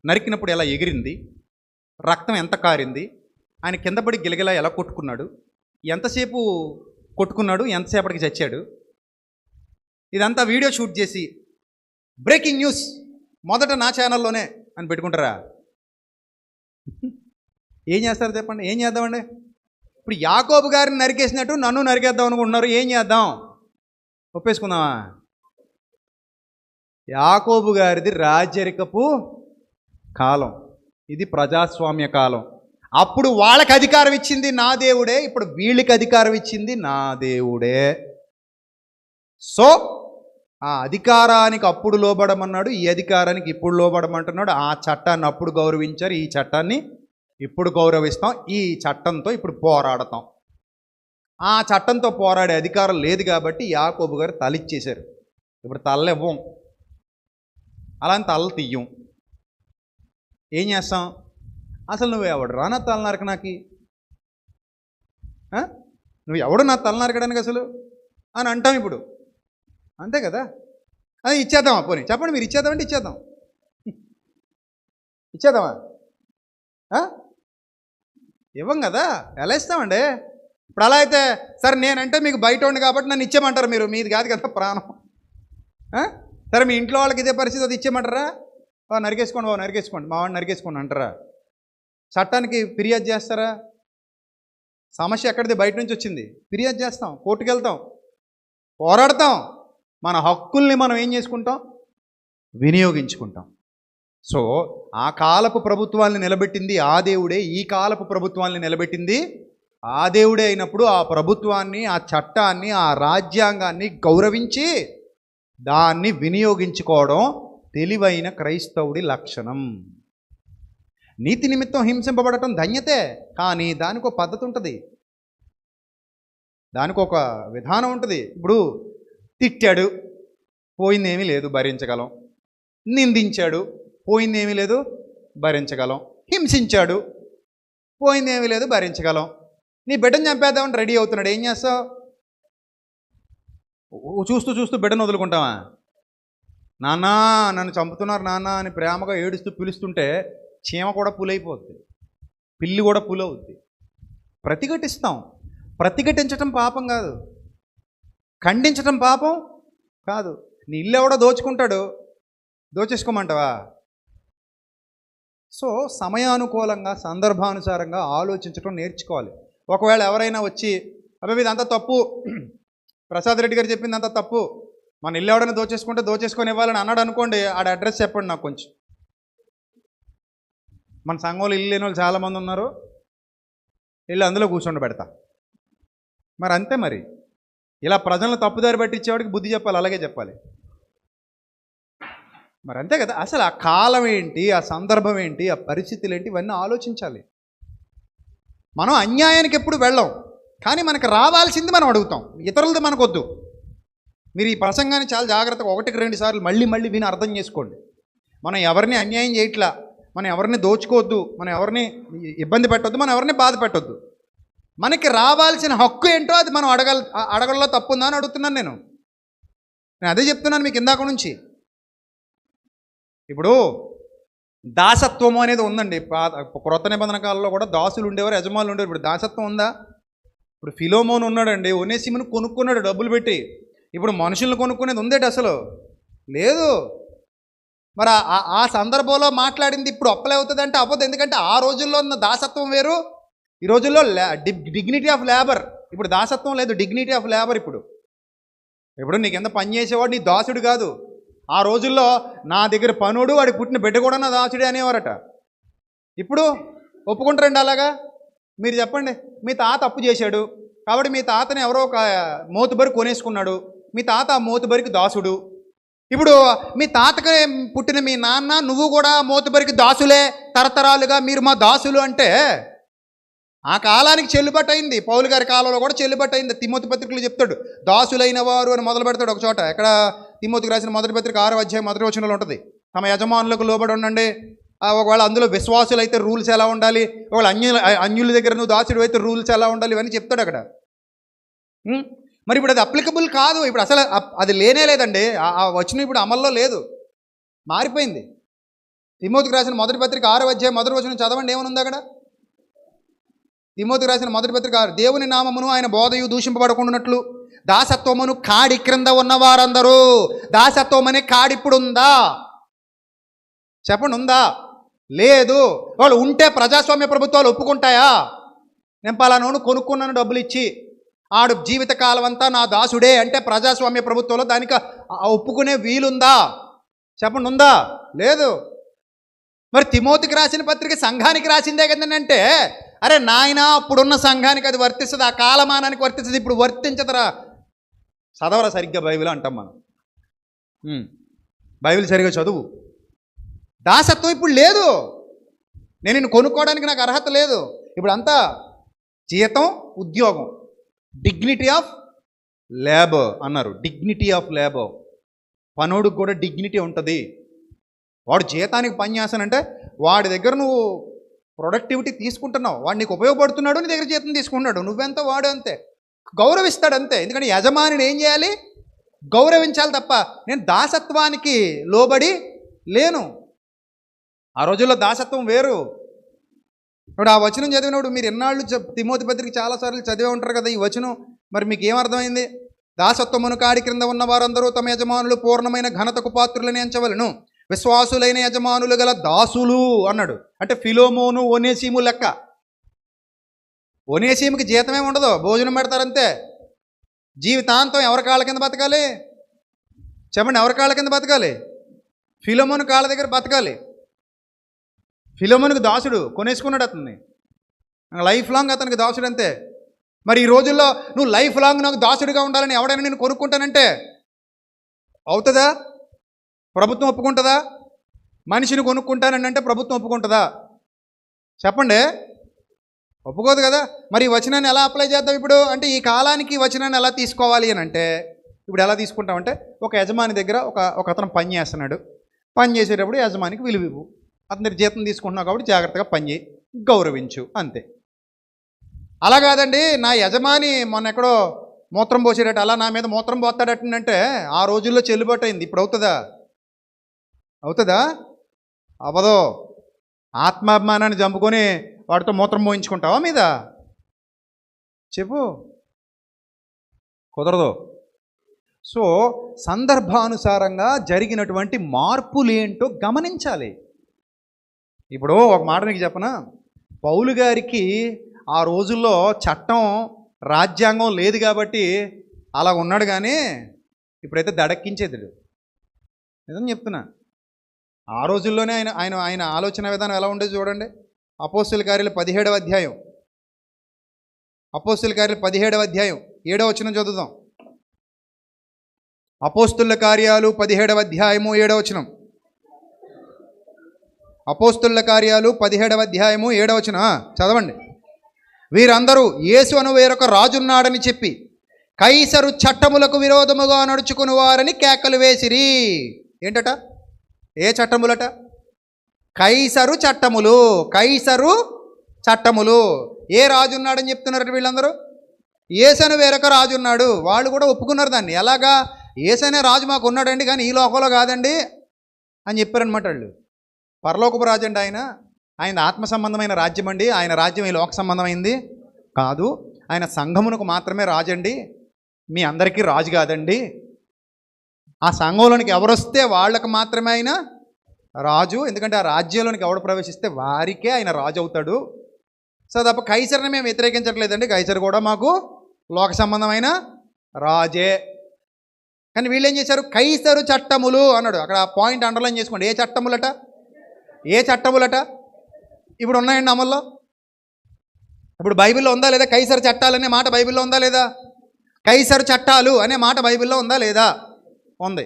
నరికినప్పుడు ఎలా ఎగిరింది, రక్తం ఎంత కారింది, ఆయన కింద పడి గిలగిలా ఎలా కొట్టుకున్నాడు, ఎంతసేపు కొట్టుకున్నాడు, ఎంతసేపటికి చచ్చాడు, ఇదంతా వీడియో షూట్ చేసి బ్రేకింగ్ న్యూస్ మొదట నా ఛానల్లోనే అని పెట్టుకుంటారా? ఏం చేస్తారు చెప్పండి? ఏం చేద్దామండి? ఇప్పుడు యాకోబు గారిని నరికేసినట్టు నన్ను నరికేద్దాం అనుకుంటున్నారు. ఏం చేద్దాం? ఒప్పేసుకుందామా? యాకోబు గారిది రాజరికపు కాలం, ఇది ప్రజాస్వామ్య కాలం. అప్పుడు వాళ్ళకి అధికారం ఇచ్చింది నా దేవుడే, ఇప్పుడు వీళ్ళకి అధికారం ఇచ్చింది నా దేవుడే. సో ఆ అధికారానికి అప్పుడు లోబడమన్నాడు, ఈ అధికారానికి ఇప్పుడు లోబడమంటున్నాడు. ఆ చట్టాన్ని అప్పుడు గౌరవించారు, ఈ చట్టాన్ని ఇప్పుడు గౌరవిస్తాం. ఈ చట్టంతో ఇప్పుడు పోరాడతాం. ఆ చట్టంతో పోరాడే అధికారం లేదు కాబట్టి యాకోబు గారు తలిచ్చేశారు. ఇప్పుడు తలనివ్వం, అలాంటి తలలు తీయం. ఏం చేస్తాం? అసలు నువ్వు ఎవడు రా నా తల నరక? నాకి నువ్వు ఎవడు నా తల నరకడానికి అసలు అని అంటాం ఇప్పుడు. అంతే కదా? అది ఇచ్చేద్దామా? పోనీ చెప్పండి, మీరు ఇచ్చేద్దామంటే ఇచ్చేద్దాం. ఇచ్చేద్దామా? ఇవ్వం కదా, ఎలా ఇస్తామండి? ఇప్పుడు అలా అయితే సరే నేనంటే మీకు బయట ఉండి కాబట్టి నన్ను ఇచ్చేయమంటారు. మీరు మీది కాదు కదా ప్రాణం. సరే మీ ఇంట్లో వాళ్ళకి ఇదే పరిస్థితి, అది ఇచ్చేయమంటారా? నరికేసుకోండి, నరికేసుకోండి, మా వాడిని నరికేసుకోండి అంటారా? చట్టానికి ఫిర్యాదు చేస్తారా? సమస్య ఎక్కడిది? బయట నుంచి వచ్చింది, ఫిర్యాదు చేస్తాం, కోర్టుకు వెళ్తాం, పోరాడతాం. మన హక్కుల్ని మనం ఏం చేసుకుంటాం? వినియోగించుకుంటాం. సో ఆ కాలపు ప్రభుత్వాన్ని నిలబెట్టింది ఆ దేవుడే, ఈ కాలపు ప్రభుత్వాన్ని నిలబెట్టింది ఆ దేవుడే అయినప్పుడు ఆ ప్రభుత్వాన్ని, ఆ చట్టాన్ని, ఆ రాజ్యాంగాన్ని గౌరవించి దాన్ని వినియోగించుకోవడం తెలివైన క్రైస్తవుడి లక్షణం. నీతి నిమిత్తం హింసింపబడటం ధన్యతే, కానీ దానికి ఒక పద్ధతి ఉంటుంది, దానికి ఒక విధానం ఉంటుంది. ఇప్పుడు తిట్టాడు, పోయిందేమీ లేదు, భరించగలం. నిందించాడు, పోయిందేమీ లేదు, భరించగలం. హింసించాడు, పోయిందేమీ లేదు, భరించగలం. నీ బిడ్డను చంపేద్దామని రెడీ అవుతున్నాడు, ఏం చేస్తావు? చూస్తూ చూస్తూ బిడ్డను వదులుకుంటావా? నాన్న నన్ను చంపుతున్నారు నాన్న అని ప్రేమగా ఏడుస్తూ పిలుస్తుంటే చీమ కూడా పులైపోద్ది, పిల్లి కూడా పులవుద్ది. ప్రతిఘటిస్తాం. ప్రతిఘటించటం పాపం కాదు, ఖండించటం పాపం కాదు. నీ ఇల్లు ఎవడో దోచుకుంటాడు, దోచేసుకోమంటావా? సో సమయానుకూలంగా, సందర్భానుసారంగా ఆలోచించడం నేర్చుకోవాలి. ఒకవేళ ఎవరైనా వచ్చి అబ్బాయి ఇదంతా తప్పు, ప్రసాద్ రెడ్డి గారు చెప్పింది అంతా తప్పు, మన ఇల్లు ఎవడైనా దోచేసుకుంటే దోచేసుకొని ఇవ్వాలని అన్నాడు అనుకోండి, ఆడ అడ్రస్ చెప్పండి నాకు కొంచెం. మన సంఘంలో ఇల్లు లేని వాళ్ళు చాలామంది ఉన్నారు, ఇల్లు అందులో కూర్చొని పెడతా. మరి అంతే, మరి ఇలా ప్రజలను తప్పుదారి పట్టించేవాడికి బుద్ధి చెప్పాలి, అలాగే చెప్పాలి. మరి అంతే కదా. అసలు ఆ కాలం ఏంటి, ఆ సందర్భం ఏంటి, ఆ పరిస్థితులు ఏంటి, ఇవన్నీ ఆలోచించాలి. మనం అన్యాయానికి ఎప్పుడు వెళ్ళాం, కానీ మనకు రావాల్సింది మనం అడుగుతాం, ఇతరులది మనకొద్దు. మీరు ఈ ప్రసంగాన్ని చాలా జాగ్రత్తగా 1-2 సార్లు మళ్ళీ మళ్ళీ విని అర్థం చేసుకోండి. మనం ఎవరిని అన్యాయం చేయట్లా, మనం ఎవరిని దోచుకోవద్దు, మనం ఎవరిని ఇబ్బంది పెట్టొద్దు, మనం ఎవరిని బాధ పెట్టొద్దు. మనకి రావాల్సిన హక్కు ఏంటో అది మనం అడగల్లో తప్పు ఉందా అని అడుగుతున్నాను నేను అదే చెప్తున్నాను మీకు ఇందాక నుంచి. ఇప్పుడు దాసత్వము అనేది ఉందండి. క్రొత్త నిబంధన కాలంలో కూడా దాసులు ఉండేవారు, యజమానులు ఉండేవారు. ఇప్పుడు దాసత్వం ఉందా? ఇప్పుడు ఫిలోమోన్ ఉన్నాడండి, ఒనేసిమును కొనుక్కున్నాడు డబ్బులు పెట్టి. ఇప్పుడు మనుషులను కొనుక్కునేది ఉందేటి? అసలు లేదు. మరి ఆ సందర్భంలో మాట్లాడింది ఇప్పుడు అప్లై అవుతుంది అంటే అవ్వదు. ఎందుకంటే ఆ రోజుల్లో ఉన్న దాసత్వం వేరు, ఈ రోజుల్లో డిగ్నిటీ ఆఫ్ లేబర్. ఇప్పుడు దాసత్వం లేదు, డిగ్నిటీ ఆఫ్ లేబర్. ఇప్పుడు నీకు ఎంత పని చేసేవాడు నీ దాసుడు కాదు. ఆ రోజుల్లో నా దగ్గర పనుడు, వాడికి పుట్టిన బిడ్డ కూడా నా దాసుడే అనేవారట. ఇప్పుడు ఒప్పుకుంటారండి అలాగా? మీరు చెప్పండి. మీ తాత అప్పు చేశాడు కాబట్టి మీ తాతని ఎవరో ఒక మోతుబరి కొనేసుకున్నాడు, మీ తాత ఆ మోతుబరికి దాసుడు. ఇప్పుడు మీ తాతకి పుట్టిన మీ నాన్న నువ్వు కూడా మోతుబరికి దాసులే, తరతరాలుగా మీరు మా దాసులు అంటే ఆ కాలానికి చెల్లుబాటు అయింది. పౌలు గారి కాలంలో కూడా చెల్లుబాటు అయింది. తిమోతి పత్రికలు చెప్తాడు, దాసులైన వారు అని మొదలు పెడతాడు ఒక చోట. ఎక్కడ? తిమోతికి రాసిన మొదటి పత్రిక 6వ అధ్యాయం 1వ వచనంలో ఉంటుంది. తమ యజమానులకు లోబడి ఉండండి, ఒకవేళ అందులో విశ్వాసులు అయితే రూల్స్ ఎలా ఉండాలి, ఒకవేళ అన్యుల దగ్గర నువ్వు దాసుడు అయితే రూల్స్ ఎలా ఉండాలి, ఇవన్నీ చెప్తాడు అక్కడ. మరి ఇప్పుడు అది అప్లికబుల్ కాదు, ఇప్పుడు అసలు అది లేనే లేదండి. ఆ వచనం ఇప్పుడు అమల్లో లేదు, మారిపోయింది. తిమోతికి రాసిన మొదటి పత్రిక 6వ అధ్యాయం మొదటి వచనం చదవండి, ఏమని ఉంది అక్కడ? తిమోతికి రాసిన మొదటి పత్రిక 6, దేవుని నామమును ఆయన బోధయు దూషింపబడకుండానట్లు దాసత్వమును కాడి క్రింద ఉన్న వారందరూ. దాసత్వం అనే కాడి ఇప్పుడు ఉందా చెప్పండి, ఉందా? లేదు. వాళ్ళు ఉంటే ప్రజాస్వామ్య ప్రభుత్వాలు ఒప్పుకుంటాయా? నేను పలానోను కొనుక్కున్నాను డబ్బులు ఇచ్చి, ఆడు జీవితకాలం అంతా నా దాసుడే అంటే ప్రజాస్వామ్య ప్రభుత్వంలో దానికి ఒప్పుకునే వీలుందా చెప్పండి, ఉందా? లేదు. మరి తిమోతికి రాసిన పత్రిక సంఘానికి రాసిందే కదంటే, అరే నాయన అప్పుడున్న సంఘానికి అది వర్తిస్తుంది, ఆ కాలమానానికి వర్తిస్తుంది, ఇప్పుడు వర్తించదురా. చదవరా సరిగ్గా బైబిల్ అంటాం మనం. బైబిల్ సరిగ్గా చదువు. దాసత్వం ఇప్పుడు లేదు. నేను నిన్ను కొనుక్కోవడానికి నాకు అర్హత లేదు. ఇప్పుడు అంతా జీతం, ఉద్యోగం, డిగ్నిటీ ఆఫ్ లేబర్ అన్నారు. డిగ్నిటీ ఆఫ్ లేబర్, పనోడికి కూడా డిగ్నిటీ ఉంటుంది. వాడు జీతానికి పని చేస్తానంటే వాడి దగ్గర నువ్వు ప్రొడక్టివిటీ తీసుకుంటున్నావు, వాడు నీకు ఉపయోగపడుతున్నాడు, నీ దగ్గర జీతం తీసుకుంటున్నాడు, నువ్వెంత వాడు అంతే, గౌరవిస్తాడు అంతే. ఎందుకంటే యజమానిని ఏం చేయాలి? గౌరవించాలి తప్ప నేను దాసత్వానికి లోబడి లేను. ఆ రోజుల్లో దాసత్వం వేరు. ఇప్పుడు ఆ వచనం చదివినప్పుడు మీరు ఎన్నాళ్ళు తిమోతి పత్రిక చాలాసార్లు చదివే ఉంటారు కదా ఈ వచనం, మరి మీకు ఏమర్థమైంది? దాసత్వమును కాడి క్రింద ఉన్న వారందరూ తమ యజమానులు పూర్ణమైన ఘనతకు పాత్రులని ఎంచవలను, విశ్వాసులైన యజమానులు గల దాసులు అన్నాడు. అంటే ఫిలోమోను, ఒనేసిము లెక్క. ఒనేసిముకి జీతమే ఉండదు, భోజనం పెడతారంతే. జీవితాంతం ఎవరి కాళ్ళ కింద బతకాలి చెప్పండి? ఎవరి కాళ్ళ కింద బతకాలి? ఫిలోమోను కాళ్ళ దగ్గర బతకాలి. ఫిలోమోనుకి దాసుడు, కొనేసుకున్నాడు అతన్ని, లైఫ్ లాంగ్ అతనికి దాసుడు అంతే. మరి ఈ రోజుల్లో నువ్వు లైఫ్ లాంగ్ నాకు దాసుడిగా ఉండాలని ఎవడైనా నేను కొనుక్కుంటానంటే అవుతుందా? ప్రభుత్వం ఒప్పుకుంటుందా? మనిషిని కొనుక్కుంటానని అంటే ప్రభుత్వం ఒప్పుకుంటుందా చెప్పండి? ఒప్పుకోదు కదా. మరి ఈ వచనాన్ని ఎలా అప్లై చేద్దాం ఇప్పుడు? అంటే ఈ కాలానికి ఈ వచనాన్ని ఎలా తీసుకోవాలి అని అంటే ఇప్పుడు ఎలా తీసుకుంటామంటే, ఒక యజమాని దగ్గర ఒక అతను పని చేస్తున్నాడు, పని చేసేటప్పుడు యజమానికి విలువివ్వు, అతని జీతం తీసుకుంటున్నావు కాబట్టి జాగ్రత్తగా పని చేయి, గౌరవించు, అంతే. అలా కాదండి, నా యజమాని మొన్న ఎక్కడో మూత్రం పోసేటట్టు అలా నా మీద మూత్రం పోతాడటంటే ఆ రోజుల్లో చెల్లుబాటు అయింది, ఇప్పుడు అవుతుందా? అవుతుందా? అవ్వదు. ఆత్మాభిమానాన్ని చంపుకొని వాడితో మూత్రం మోయించుకుంటావా మీద? చెప్పు, కుదరదు. సో సందర్భానుసారంగా జరిగినటువంటి మార్పులేంటో గమనించాలి. ఇప్పుడు ఒక మాట నీకు చెప్పనా, పౌలు గారికి ఆ రోజుల్లో చట్టం, రాజ్యాంగం లేదు కాబట్టి అలా ఉన్నాడు, కానీ ఇప్పుడైతే దడక్కించేది. నిజం చెప్తున్నా. ఆ రోజుల్లోనే ఆయన ఆలోచన విధానం ఎలా ఉండేది చూడండి. అపోస్తుల కార్యాలు 17వ అధ్యాయం, అపోస్తుల కార్యాలు 17వ అధ్యాయం 7వ వచనం చదువుదాం. అపోస్తుల కార్యాలు 17వ అధ్యాయము 7వ వచనం. అపోస్తుల కార్యాలు 17వ అధ్యాయము 7వ వచనం చదవండి. వీరందరూ యేసు అను వేరొక రాజున్నాడని చెప్పి కైసరు చట్టములకు విరోధముగా నడుచుకుని వారని కేకలు వేసిరి. ఏంటట? ఏ చట్టములట? కైసరు చట్టములు. కైసరు చట్టములు. ఏ రాజు ఉన్నాడని చెప్తున్నారు వీళ్ళందరూ? యేసను వేరొక రాజు ఉన్నాడు. వాళ్ళు కూడా ఒప్పుకున్నారు దాన్ని. ఎలాగా? యేసనే రాజు మాకు ఉన్నాడండి, కానీ ఈ లోకంలో కాదండి అని చెప్పారనమాట వాళ్ళు. పరలోకపు రాజు అండి ఆయన ఆత్మ సంబంధమైన రాజ్యం అండి, ఆయన రాజ్యం ఈ లోక సంబంధమైంది కాదు, ఆయన సంఘమునకు మాత్రమే రాజు అండి, మీ అందరికీ రాజు కాదండి. ఆ సంఘంలోనికి ఎవరొస్తే వాళ్ళకి మాత్రమే ఆయన రాజు, ఎందుకంటే ఆ రాజ్యంలోనికి ఎవడు ప్రవేశిస్తే వారికే ఆయన రాజు అవుతాడు. సో తప్ప కైసర్ని మేము వ్యతిరేకించట్లేదండి, కైసర్ కూడా మాకు లోక సంబంధమైన రాజే. కానీ వీళ్ళు ఏం చేశారు? కైసరు చట్టములు అన్నాడు. అక్కడ పాయింట్ అండర్లైన్ చేసుకోండి. ఏ చట్టములట? ఏ చట్టములట? ఇప్పుడు ఉన్నాయండి అమల్లో. ఇప్పుడు బైబిల్లో ఉందా లేదా కైసరు చట్టాలు అనే మాట? బైబిల్లో ఉందా లేదా? కైసరు చట్టాలు అనే మాట బైబిల్లో ఉందా లేదా? ఉంది.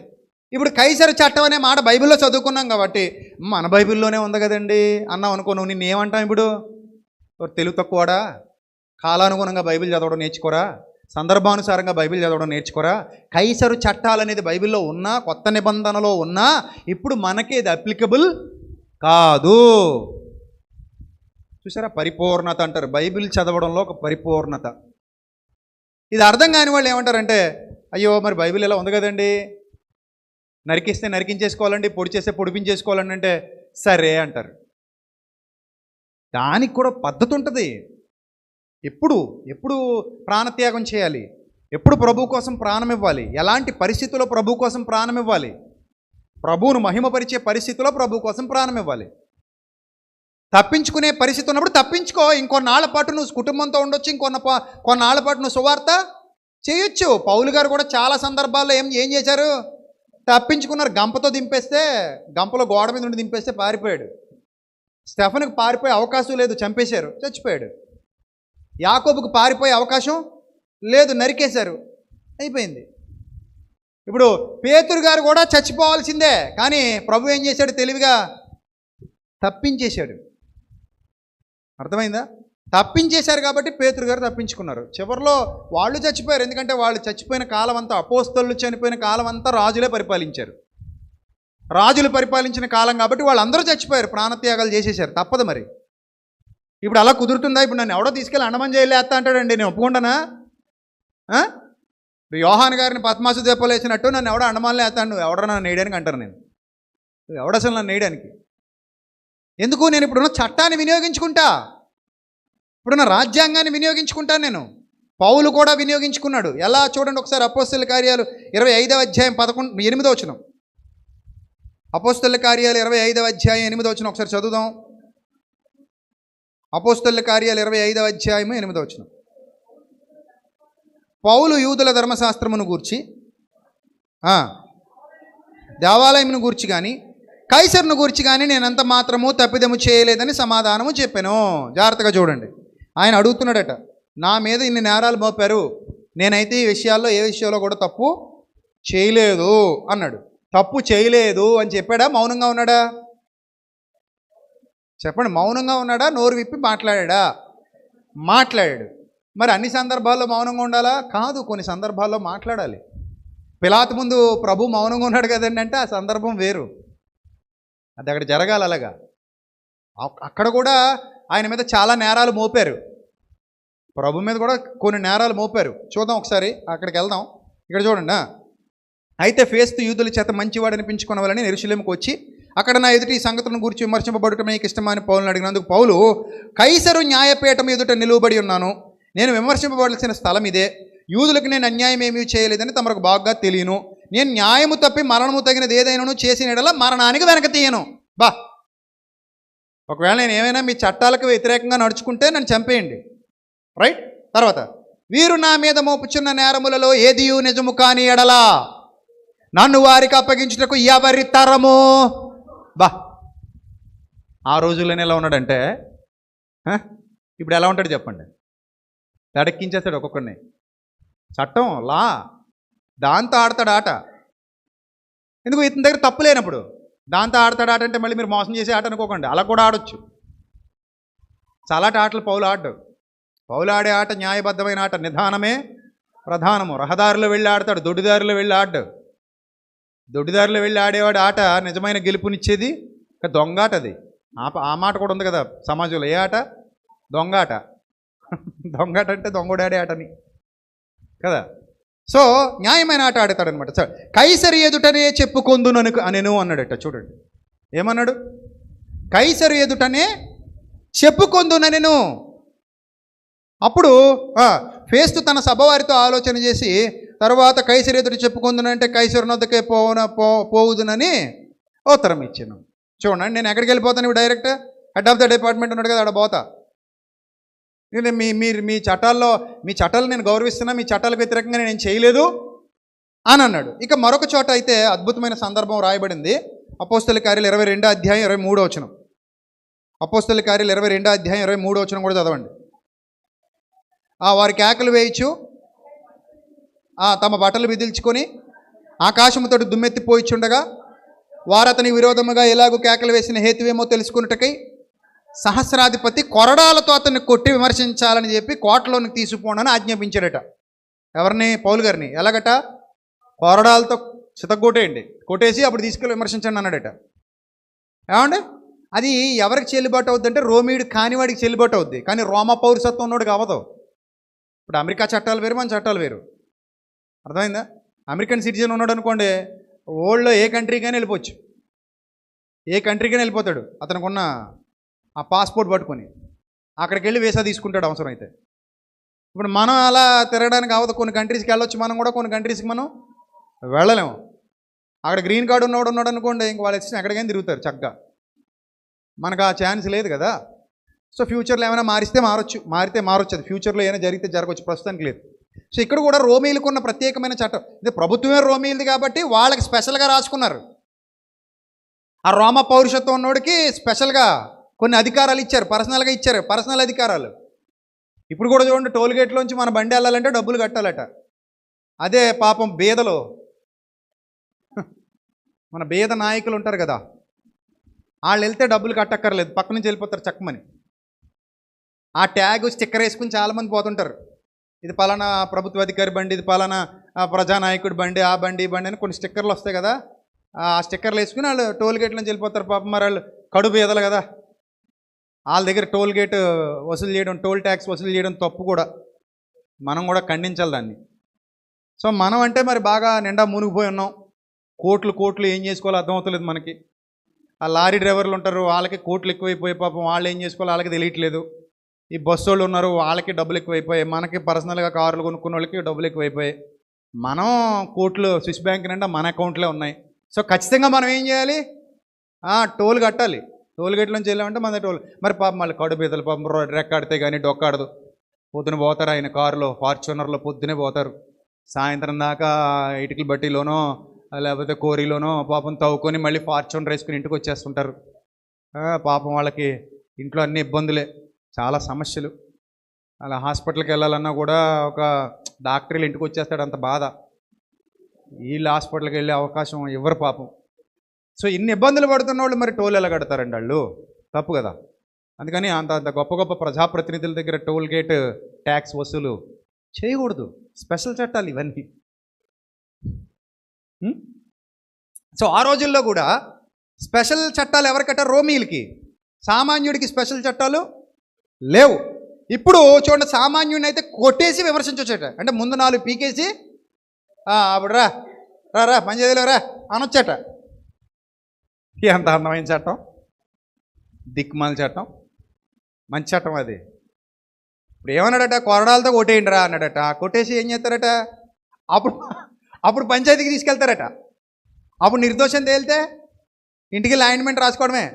ఇప్పుడు కైసరు చట్టం అనే మాట బైబిల్లో చదువుకున్నాం కాబట్టి మన బైబిల్లోనే ఉంది కదండి అన్నావు అనుకో, నువ్వు నిన్ను ఏమంటావు ఇప్పుడు? తెలుగు తక్కువడా? కాలానుగుణంగా బైబిల్ చదవడం నేర్చుకోరా, సందర్భానుసారంగా బైబిల్ చదవడం నేర్చుకోరా. కైసరు చట్టాలు అనేది బైబిల్లో ఉన్నా, కొత్త నిబంధనలో ఉన్నా ఇప్పుడు మనకి ఇది అప్లికబుల్ కాదు. చూసారా, పరిపూర్ణత అంటారు. బైబిల్ చదవడంలో ఒక పరిపూర్ణత. ఇది అర్థం కాని వాళ్ళు ఏమంటారంటే, అయ్యో మరి బైబిల్ ఇలా ఉంది కదండి, నరికిస్తే నరికించేసుకోవాలండి, పొడి చేస్తే పొడిపించేసుకోవాలండి అంటే సరే అంటారు. దానికి కూడా పద్ధతి ఉంటుంది. ఎప్పుడు ప్రాణత్యాగం చేయాలి, ఎప్పుడు ప్రభు కోసం ప్రాణం ఇవ్వాలి, ఎలాంటి పరిస్థితుల్లో ప్రభు కోసం ప్రాణం ఇవ్వాలి, ప్రభువును మహిమపరిచే పరిస్థితిలో ప్రభు కోసం ప్రాణం ఇవ్వాలి. తప్పించుకునే పరిస్థితి ఉన్నప్పుడు తప్పించుకో. ఇంకొన్నాళ్ళ పాటు నువ్వు కుటుంబంతో ఉండొచ్చు, కొన్నాళ్ళ పాటు నువ్వు సువార్త చేయొచ్చు. పౌలు గారు కూడా చాలా సందర్భాల్లో ఏం చేశారు, తప్పించుకున్నారు. గంపతో దింపేస్తే, గంపలో గోడ మీద నుండి దింపేస్తే పారిపోయాడు. స్టెఫన్కి పారిపోయే అవకాశం లేదు, చంపేశారు, చచ్చిపోయాడు. యాకోబుకు పారిపోయే అవకాశం లేదు, నరికేశారు, అయిపోయింది. ఇప్పుడు పేతురు గారు కూడా చచ్చిపోవాల్సిందే, కానీ ప్రభు ఏం చేశాడు, తెలివిగా తప్పించేశాడు. అర్థమైందా? తప్పించేశారు కాబట్టి పేతురు గారు తప్పించుకున్నారు. చివరిలో వాళ్ళు చచ్చిపోయారు, ఎందుకంటే వాళ్ళు చచ్చిపోయిన కాలం అంతా, అపోస్తలులు చనిపోయిన కాలం అంతా రాజులే పరిపాలించారు. రాజులు పరిపాలించిన కాలం కాబట్టి వాళ్ళందరూ చచ్చిపోయారు, ప్రాణత్యాగాలు చేసేశారు. తప్పదు మరి. ఇప్పుడు అలా కుదురుతుందా? ఇప్పుడు నన్ను ఎవడో తీసుకెళ్ళి అండమని జైలేస్తా అంటాడండి, నేను ఒప్పుకుంటానా? యోహాన్ గారిని పద్మాసు దీపాలు వేసినట్టు నన్ను ఎవడో అండమాన్లో వేస్తాను, నువ్వు ఎవడో నన్ను నేయడానికి అంటారు. నువ్వు ఎవడసలు నన్ను నేయడానికి? ఎందుకు? నేను ఇప్పుడున్న చట్టాన్ని వినియోగించుకుంటా, ఇప్పుడున్న రాజ్యాంగాన్ని వినియోగించుకుంటాను నేను. పౌలు కూడా వినియోగించుకున్నాడు. ఎలా చూడండి ఒకసారి, అపోస్తలుల కార్యాలు 25వ అధ్యాయం 8వ వచనం. అపోస్తలుల కార్యాలు 25వ అధ్యాయం 8వ వచనం ఒకసారి చదువుదాం. అపోస్తలుల కార్యాలు 25వ అధ్యాయం 8వ వచనం. పౌలు యూదుల ధర్మశాస్త్రమును గూర్చి, దేవాలయమును గూర్చి కానీ కైసరును గూర్చి కానీ నేనంత మాత్రము తప్పిదము చేయలేదని సమాధానము చెప్పాను. జాగ్రత్తగా చూడండి, ఆయన అడుగుతున్నాడట, నా మీద ఇన్ని నేరాలు మోపారు, నేనైతే ఈ విషయాల్లో ఏ విషయంలో కూడా తప్పు చేయలేదు అన్నాడు. తప్పు చేయలేదు అని చెప్పాడా, మౌనంగా ఉన్నాడా? చెప్పండి, మౌనంగా ఉన్నాడా, నోరు విప్పి మాట్లాడా? మాట్లాడాడు. మరి అన్ని సందర్భాల్లో మౌనంగా ఉండాలా? కాదు, కొన్ని సందర్భాల్లో మాట్లాడాలి. పిలాతు ముందు ప్రభు మౌనంగా ఉన్నాడు కదండి అంటే ఆ సందర్భం వేరు, అది అక్కడ జరగాలి. అలాగా అక్కడ కూడా ఆయన మీద చాలా నేరాలు మోపారు, ప్రభు మీద కూడా కొన్ని నేరాలు మోపారు. చూద్దాం ఒకసారి, అక్కడికి వెళ్దాం. ఇక్కడ చూడండి. అయితే ఫేస్తు యూదుల చేత మంచివాడు అనిపించుకున్నవాళ్ళని యెరూషలేముకు వచ్చి అక్కడ నా ఎదుటి ఈ సంగతులను గురించి విమర్శింపబడటం మీకు ఇష్టమని పౌలుని అడిగినందుకు పౌలు, కైసరు న్యాయపీఠం ఎదుట నిలువబడి ఉన్నాను, నేను విమర్శింపబడాల్సిన స్థలం ఇదే, యూదులకు నేను అన్యాయం ఏమీ చేయలేదని తమకు బాగా తెలియను, నేను న్యాయము తప్పి మరణము తగినది ఏదైనా చేసిన యెడల మరణానికి వెనక తీయను. ఒకవేళ నేను ఏమైనా మీ చట్టాలకు వ్యతిరేకంగా నడుచుకుంటే నన్ను చంపేయండి, రైట్? తర్వాత, వీరు నా మీద మోపుచున్న నేరములలో ఏదియు నిజము కాని ఎడలా నన్ను వారికి అప్పగించుటకు ఎవరి తరము? ఆ రోజుల్లోనే ఎలా ఉన్నాడంటే ఇప్పుడు ఎలా ఉంటాడు చెప్పండి? తడెక్కించేస్తాడు ఒక్కొక్కడిని. చట్టం, లా, దాంతో ఆడతాడు ఆట. ఎందుకు? ఇతని దగ్గర తప్పు లేనప్పుడు దాంతో ఆడతాడు ఆట అంటే మళ్ళీ మీరు మోసం చేసే ఆట అనుకోకండి, అలా కూడా ఆడొచ్చు. చాలాటి ఆటలు పౌలు ఆడ్డు. పౌలు ఆడే ఆట న్యాయబద్ధమైన ఆట, నిదానమే ప్రధానము. రహదారిలో వెళ్ళి ఆడతాడు, దొడ్డిదారిలో వెళ్ళి ఆడ్డు. దొడ్డిదారిలో వెళ్ళి ఆడేవాడు ఆట నిజమైన గెలుపునిచ్చేది దొంగాట. అది ఆ మాట కూడా ఉంది కదా సమాజంలో. ఏ ఆట? దొంగాట. దొంగాట అంటే దొంగడాడే ఆటని కదా. సో న్యాయమైన ఆట ఆడతాడనమాట. సార్, కైసరి ఎదుటనే చెప్పుకొందునను అనేను అన్నాడట. చూడండి ఏమన్నాడు? కైసరి ఎదుటనే చెప్పుకొందుననెను. అప్పుడు ఫేస్తు తన సభవారితో ఆలోచన చేసి తర్వాత కైసరి ఎదుట చెప్పుకుందునంటే కైసరునొద్దకే పోవుదునని ఉత్తరం ఇచ్చాను. చూడండి, నేను ఎక్కడికి వెళ్ళిపోతాను ఇప్పుడు? Direct head of the department ఉన్నాడు కదా, ఆడ పోతా. మీ చట్టాలు నేను గౌరవిస్తున్నా, మీ చట్టాలకు వ్యతిరేకంగా నేను చేయలేదు అని అన్నాడు. ఇక మరొక చోట అయితే అద్భుతమైన సందర్భం రాయబడింది. అపోస్తలుల కార్యాలు 22వ అధ్యాయం 23వ వచనం. అపోస్తలుల కార్యాలు 22వ అధ్యాయం 23వ వచనం కూడా చదవండి. వారి కేకలు వేయచ్చు, తమ బట్టలు బిదిల్చుకొని ఆకాశముతో దుమ్మెత్తిపోయిచుండగా వారు అతని విరోధముగా ఎలాగూ కేకలు వేసిన హేతువేమో తెలుసుకున్నట్టుకై సహస్రాధిపతి కొరడాలతో అతన్ని కొట్టి విమర్శించాలని చెప్పి కోటలోనికి తీసుకుపోండి ఆజ్ఞాపించాడట. ఎవరిని? పౌలు గారిని. ఎలాగట? కొరడాలతో చితగొట్టేయండి, కొట్టేసి అప్పుడు తీసుకెళ్ళి విమర్శించండి అన్నాడట. ఏమండి? అది ఎవరికి చెల్లుబాటు అవుద్ది అంటే రోమీయుడు కానివాడికి చెల్లుబాటు అవుద్ది, కానీ రోమా పౌరసత్వం ఉన్నోడికి అవ్వదు. ఇప్పుడు అమెరికా చట్టాలు వేరు, మన చట్టాలు వేరు. అర్థమైందా? అమెరికన్ సిటిజన్ ఉన్నాడు అనుకోండి, వరల్డ్లో ఏ కంట్రీకైనా వెళ్ళిపోవచ్చు, ఏ కంట్రీకైనా వెళ్ళిపోతాడు అతనికి ఉన్న ఆ పాస్పోర్ట్ పట్టుకొని. అక్కడికి వెళ్ళి వీసా తీసుకుంటాడు అవసరం అయితే. ఇప్పుడు మనం అలా తిరగడానికి అవ్వదు. కొన్ని కంట్రీస్కి వెళ్ళొచ్చు మనం కూడా, కొన్ని కంట్రీస్కి మనం వెళ్ళలేము. అక్కడ గ్రీన్ కార్డు ఉన్నాడు అనుకోండి, ఇంక వాళ్ళు వచ్చి ఎక్కడికైనా తిరుగుతారు చక్కగా. మనకు ఆ ఛాన్స్ లేదు కదా. సో ఫ్యూచర్లో ఏమైనా మారితే మారొచ్చు. అది ఫ్యూచర్లో ఏమైనా జరిగితే జరగవచ్చు, ప్రస్తుతానికి లేదు. సో ఇక్కడ కూడా రోమీలకు ఉన్న ప్రత్యేకమైన చట్టం ఇది. ప్రభుత్వమే రోమీలది కాబట్టి వాళ్ళకి స్పెషల్గా రాసుకున్నారు. ఆ రోమా పౌరుషత్వం ఉన్నోడికి స్పెషల్గా కొన్ని అధికారాలు ఇచ్చారు, పర్సనల్గా ఇచ్చారు, పర్సనల్ అధికారాలు. ఇప్పుడు కూడా చూడండి, టోల్ గేట్లోంచి మన బండి వెళ్ళాలంటే డబ్బులు కట్టాలట. అదే పాపం బీదలు, మన బీద నాయకులు ఉంటారు కదా, వాళ్ళు వెళ్తే డబ్బులు కట్టక్కర్లేదు, పక్క నుంచి వెళ్ళిపోతారు చక్కమని. ఆ ట్యాగ్ స్టిక్కర్ వేసుకుని చాలామంది పోతుంటారు. ఇది పలానా ప్రభుత్వ అధికారి బండి, ఇది పలానా ప్రజానాయకుడి బండి, ఆ బండి ఈ బండి అని కొన్ని స్టిక్కర్లు వస్తాయి కదా. ఆ స్టిక్కర్లు వేసుకుని వాళ్ళు టోల్ గేట్ నుంచి వెళ్ళిపోతారు. పాపం మరి వాళ్ళు కడుపు బీదలు కదా, వాళ్ళ దగ్గర టోల్ గేట్ వసూలు చేయడం, టోల్ ట్యాక్స్ వసూలు చేయడం తప్పు కూడా. మనం కూడా ఖండించాలి దాన్ని. సో మనం అంటే మరి బాగా నిండా మునిగిపోయి ఉన్నాం. కోట్లు ఏం చేసుకోవాలో అర్థమవుతలేదు మనకి. ఆ లారీ డ్రైవర్లు ఉంటారు, వాళ్ళకి కోట్లు ఎక్కువైపోయి పాపం వాళ్ళు ఏం చేసుకోవాలో వాళ్ళకి తెలియట్లేదు. ఈ బస్సు వాళ్ళు ఉన్నారు, వాళ్ళకి డబ్బులు ఎక్కువైపోయాయి. మనకి పర్సనల్గా కార్లు కొనుక్కున్న వాళ్ళకి డబ్బులు ఎక్కువైపోయాయి. మనం కోట్లు స్విస్ బ్యాంక్ నిండా మన అకౌంట్లో ఉన్నాయి. సో ఖచ్చితంగా మనం ఏం చేయాలి? టోల్ కట్టాలి. టోల్ గేట్ నుంచి వెళ్ళామంటే మన టోల్. మరి పాపం మళ్ళీ కడుపు బీదలు, పాపం రెక్కాడితే కానీ డొక్కాడదు. పొద్దున పోతారు ఆయన కారులో, ఫార్చునర్లో పొద్దునే పోతారు. సాయంత్రం దాకా ఇటుకల బట్టీలోనో లేకపోతే కోరిలోనో పాపం తవ్వుకొని మళ్ళీ ఫార్చునర్ వేసుకుని ఇంటికి వచ్చేస్తుంటారు. పాపం వాళ్ళకి ఇంట్లో అన్ని ఇబ్బందులే, చాలా సమస్యలు. అలా హాస్పిటల్కి వెళ్ళాలన్నా కూడా ఒక డాక్టర్లు ఇంటికి వచ్చేస్తాడు, అంత బాధ. వీళ్ళు హాస్పిటల్కి వెళ్ళే అవకాశం ఇవ్వరు పాపం. సో ఇన్ని ఇబ్బందులు పడుతున్న వాళ్ళు మరి టోల్ ఎలా కడతారండి? వాళ్ళు తప్పు కదా. అందుకని అంత గొప్ప ప్రజాప్రతినిధుల దగ్గర టోల్ గేట్ ట్యాక్స్ వసూలు చేయకూడదు. స్పెషల్ చట్టాలు ఇవన్నీ. సో ఆ రోజుల్లో కూడా స్పెషల్ చట్టాలు ఎవరికట? రోమీలకి. సామాన్యుడికి స్పెషల్ చట్టాలు లేవు. ఇప్పుడు చూడండి, సామాన్యుడిని అయితే కొట్టేసి విమర్శించవచ్చట. అంటే ముందు 4 పీకేసి అప్పుడు రా పని చేయలేరా అనొచ్చట. ఎంత అందమైన చట్టం, దిక్కుమాల చట్టం, మంచి చట్టం అది. ఇప్పుడు ఏమన్నాడట? కొరడాలతో కొట్టేయండి రా అన్నాడట. కొట్టేసి ఏం చేస్తారట? అప్పుడు పంచాయతీకి తీసుకెళ్తారట. అప్పుడు నిర్దోషం తేలితే ఇంటికి అలైన్మెంట్ రాసుకోవడమే.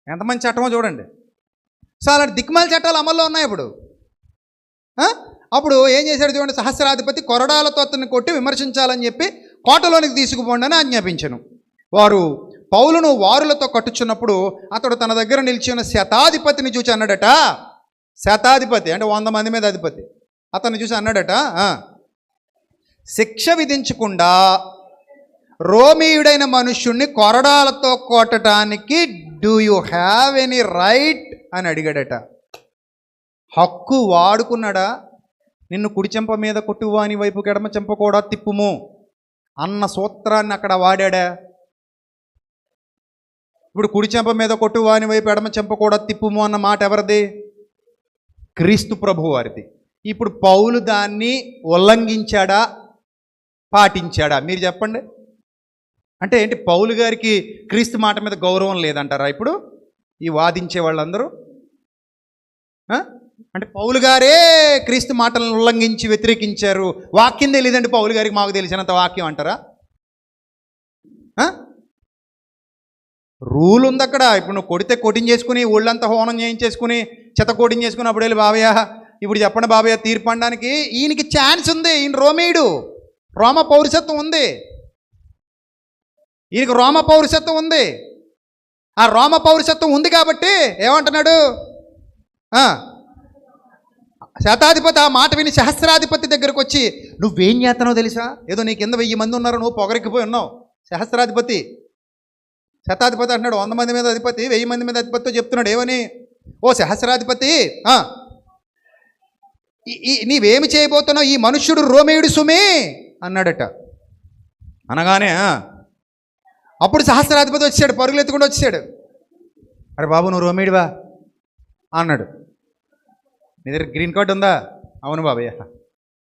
ఎంత మంచి చట్టమో చూడండి. సో అలాంటి దిక్కుమాల చట్టాలు అమల్లో ఉన్నాయి ఇప్పుడు. అప్పుడు ఏం చేశాడు చూడండి, సహస్రాధిపతి కొరడాలతో అతన్ని కొట్టి విమర్శించాలని చెప్పి కోటలోనికి తీసుకుపోండి అని ఆజ్ఞాపించను. వారు పౌలును వారులతో కట్టుచున్నప్పుడు అతడు తన దగ్గర నిలిచి ఉన్న శతాధిపతిని చూసి అన్నాడట. శతాధిపతి అంటే 100 మంది మీద అధిపతి. అతన్ని చూసి అన్నాడట, శిక్ష విధించకుండా రోమీయుడైన మనుష్యుణ్ణి కొరడాలతో కొట్టడానికి do you have any right అని అడిగాడట. హక్కు వాడుకున్నాడా? నిన్ను కుడి చెంప మీద కొట్టువాని వైపు ఎడమ చెంప కూడా తిప్పుము అన్న సూత్రాన్ని అక్కడ వాడాడా? ఇప్పుడు కుడి చెంప మీద కొట్టువాని వైపు ఎడమ చెంప కూడా తిప్పుము అన్న మాట ఎవరిది? క్రీస్తు ప్రభు వారిది. ఇప్పుడు పౌలు దాన్ని ఉల్లంఘించాడా, పాటించాడా? మీరు చెప్పండి. అంటే ఏంటి, పౌలు గారికి క్రీస్తు మాట మీద గౌరవం లేదంటారా ఇప్పుడు ఈ వాదించే వాళ్ళందరూ? అంటే పౌలు గారే క్రీస్తు మాటలను ఉల్లంఘించి వ్యతిరేకించారు, వాక్యం తెలియదండి పౌలు గారికి, మాకు తెలిసినంత వాక్యం అంటారా? రూల్ ఉంది అక్కడ. ఇప్పుడు నువ్వు కొడితే కొట్టించేసుకుని ఒళ్ళంతా హోనం చేయించేసుకుని చెత్త కొట్టించేసుకుని అప్పుడు వెళ్ళి బాబయ్య ఇప్పుడు చెప్పండి బాబయ్య తీర్పు అనడానికి ఈయనకి ఛాన్స్ ఉంది. ఈయన రోమీయుడు, రోమ పౌరసత్వం ఉంది. ఈయనకు రోమ పౌరసత్వం ఉంది. ఆ రోమ పౌరసత్వం ఉంది కాబట్టి ఏమంటున్నాడు? శతాధిపతి ఆ మాట విని సహస్రాధిపతి దగ్గరకు వచ్చి నువ్వేం చేస్తున్నావు తెలుసా? ఏదో నీ కింద 1000 మంది ఉన్నారు, నువ్వు పొగరెక్కిపోయి ఉన్నావు. సహస్రాధిపతి శతాధిపతి అంటున్నాడు, 100 మంది మీద అధిపతి 1000 మంది మీద అధిపతితో చెప్తున్నాడు ఏమని? ఓ సహస్రాధిపతి, నీవేమి చేయబోతున్నావు? ఈ మనుష్యుడు రోమేయుడు సుమే అన్నాడట. అనగానే అప్పుడు సహస్రాధిపతి వచ్చాడు, పరుగులు ఎత్తుకుంటూ వచ్చాడు. అరే బాబు నువ్వు రోమిడివా అన్నాడు. నీ దగ్గర గ్రీన్ కార్డు ఉందా? అవును బాబయ్య,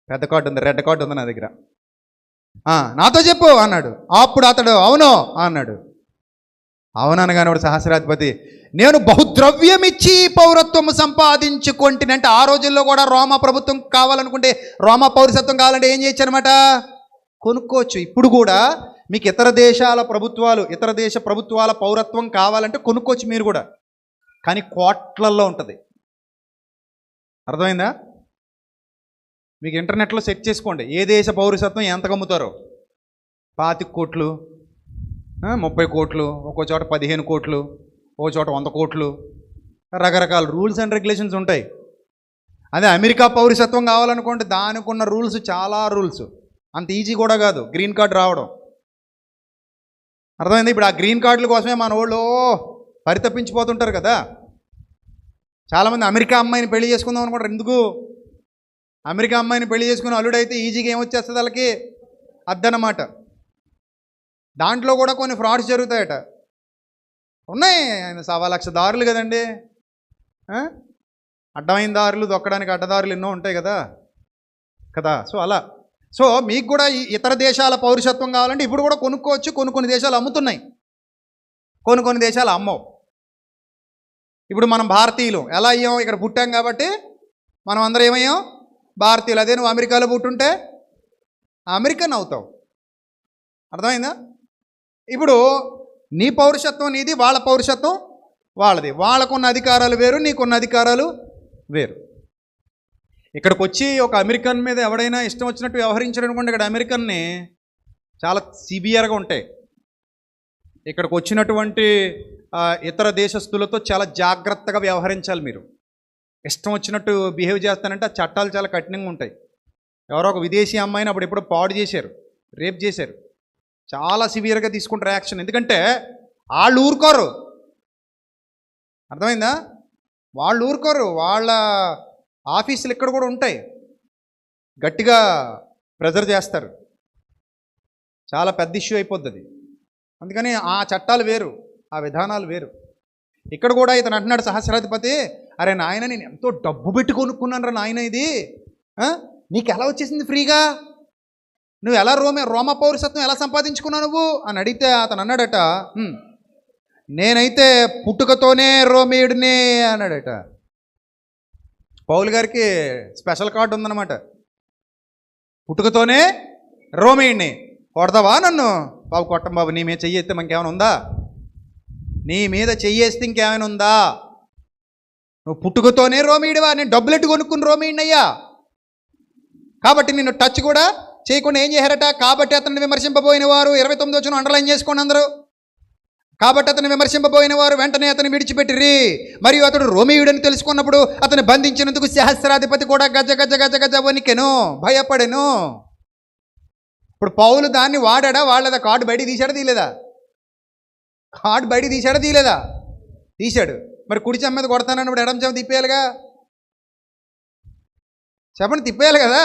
పెద్ద కార్డు ఉంది, రెడ్ కార్డు ఉంది నా దగ్గర. నాతో చెప్పు అన్నాడు. అప్పుడు అతడు అవును అన్నాడు. అవుననగానే వాడు సహస్రాధిపతి, నేను బహుద్రవ్యం ఇచ్చి పౌరత్వం సంపాదించుకుంటేనంటే, ఆ రోజుల్లో కూడా రోమా ప్రభుత్వం కావాలనుకుంటే, రోమా పౌరసత్వం కావాలంటే ఏం చేయొచ్చు అనమాట? కొనుక్కోవచ్చు. ఇప్పుడు కూడా మీకు ఇతర దేశాల ప్రభుత్వాలు, ఇతర దేశ ప్రభుత్వాల పౌరత్వం కావాలంటే కొనుక్కోవచ్చు మీరు కూడా, కానీ కోట్లల్లో ఉంటుంది. అర్థమైందా? మీకు ఇంటర్నెట్లో సెట్ చేసుకోండి, ఏ దేశ పౌరసత్వం ఎంతకు అమ్ముతారో. 25 కోట్లు, 30 కోట్లు, ఒక్కో చోట 15 కోట్లు, ఓ చోట 100 కోట్లు, రకరకాల రూల్స్ అండ్ రెగ్యులేషన్స్ ఉంటాయి. అదే అమెరికా పౌరసత్వం కావాలనుకోండి, దానికి ఉన్న రూల్స్ చాలా రూల్స్, అంత ఈజీ కూడా కాదు గ్రీన్ కార్డు రావడం. అర్థమైంది? ఇప్పుడు ఆ గ్రీన్ కార్డుల కోసమే మన వాళ్ళు పరితపించిపోతుంటారు కదా. చాలామంది అమెరికా అమ్మాయిని పెళ్లి చేసుకుందాం అనుకుంటారు. ఎందుకు? అమెరికా అమ్మాయిని పెళ్లి చేసుకుని అల్లుడైతే ఈజీగా ఏమొచ్చేస్తుంది వాళ్ళకి? అద్దనమాట. దాంట్లో కూడా కొన్ని ఫ్రాడ్స్ జరుగుతాయట. ఉన్నాయి, ఆయన 1,00,000 దారులు కదండి. అడ్డమైన దారులు, దొక్కడానికి అడ్డదారులు ఎన్నో ఉంటాయి కదా కదా. సో మీకు కూడా ఈ ఇతర దేశాల పౌరసత్వం కావాలంటే ఇప్పుడు కూడా కొనుక్కోవచ్చు. కొన్ని దేశాలు అమ్ముతున్నాయి, కొన్ని దేశాలు అమ్మవు. ఇప్పుడు మనం భారతీయులు ఎలా అయ్యాం? ఇక్కడ పుట్టాం కాబట్టి మనం అందరం ఏమయ్యాం? భారతీయులు. అదే నువ్వు అమెరికాలో పుట్టుంటే అమెరికన్ అవుతావు. అర్థమైందా? ఇప్పుడు నీ పౌరసత్వం నీది, వాళ్ళ పౌరసత్వం వాళ్ళది. వాళ్ళకున్న అధికారాలు వేరు, నీకున్న అధికారాలు వేరు. ఇక్కడికి వచ్చి ఒక అమెరికన్ మీద ఎవడైనా ఇష్టం వచ్చినట్టు వ్యవహరించారనుకోండి, ఇక్కడ అమెరికన్ని చాలా సివియర్గా ఉంటాయి. ఇక్కడికి వచ్చినటువంటి ఇతర దేశస్తులతో చాలా జాగ్రత్తగా వ్యవహరించాలి మీరు. ఇష్టం వచ్చినట్టు బిహేవ్ చేస్తానంటే ఆ చట్టాలు చాలా కఠినంగా ఉంటాయి. ఎవరో ఒక విదేశీ అమ్మాయిని అప్పుడు ఎప్పుడో పాడు చేశారు, రేప్ చేశారు. చాలా సివియర్గా తీసుకుంటారు యాక్షన్. ఎందుకంటే వాళ్ళు ఊరుకోరు. అర్థమైందా? వాళ్ళు ఊరుకోరు. వాళ్ళ ఆఫీసులు ఇక్కడ కూడా ఉంటాయి, గట్టిగా ప్రెజర్ చేస్తారు. చాలా పెద్ద ఇష్యూ అయిపోద్ది. అందుకని ఆ చట్టాలు వేరు, ఆ విధానాలు వేరు. ఇక్కడ కూడా ఇతను అంటున్నాడు సహస్రాధిపతి, అరే నాయన నేను ఎంతో డబ్బు పెట్టి కొనుక్కున్నాను రా నాయన, ఇది నీకు ఎలా వచ్చేసింది ఫ్రీగా? నువ్వు ఎలా రోమా పౌరసత్వం ఎలా సంపాదించుకున్నావు నువ్వు అని అడిగితే అతను అన్నాడట, నేనైతే పుట్టుకతోనే రోమేయుడినే అన్నాడట. పౌలు గారికి స్పెషల్ కార్డు ఉందన్నమాట. పుట్టుకతోనే రోమేయుడిని. కొడతావా నన్ను? బాబు కొట్టం బాబు, నీ మీద చెయ్యేస్తే ఇంకేమైనా ఉందా? నీ మీద చెయ్యేస్తే ఇంకేమైనా ఉందా? నువ్వు పుట్టుకతోనే రోమేయుడివా? నేను డబ్బులెట్టు కొనుక్కుని రోమేయుడిని అయ్యా, కాబట్టి నిన్ను టచ్ కూడా చేయకుండా ఏం చేశారట? కాబట్టి అతన్ని విమర్శింపబోయిన వారు, 29 వచనం అండర్లైన్ చేసుకోండి అందరూ. కాబట్టి అతను విమర్శింపబోయిన వారు వెంటనే అతను విడిచిపెట్టిరి, మరియు అతడు రోమేయుడని తెలుసుకున్నప్పుడు అతను బంధించినందుకు సహస్రాధిపతి కూడా గజ గజ గజ గజ వణికెను, భయపడెను. ఇప్పుడు పౌలు దాన్ని వాడా వాళ్ళదా? కార్డు బయట తీశాడా తీయలేదా? కార్డు బయట తీశాడా తీయలేదా? తీశాడు. మరి కుడి చెమ్మ మీద కొడతానన్నప్పుడు ఎడమ చెమ్మ తిప్పేయాలిగా. చెప్పండి, తిప్పేయాలి కదా.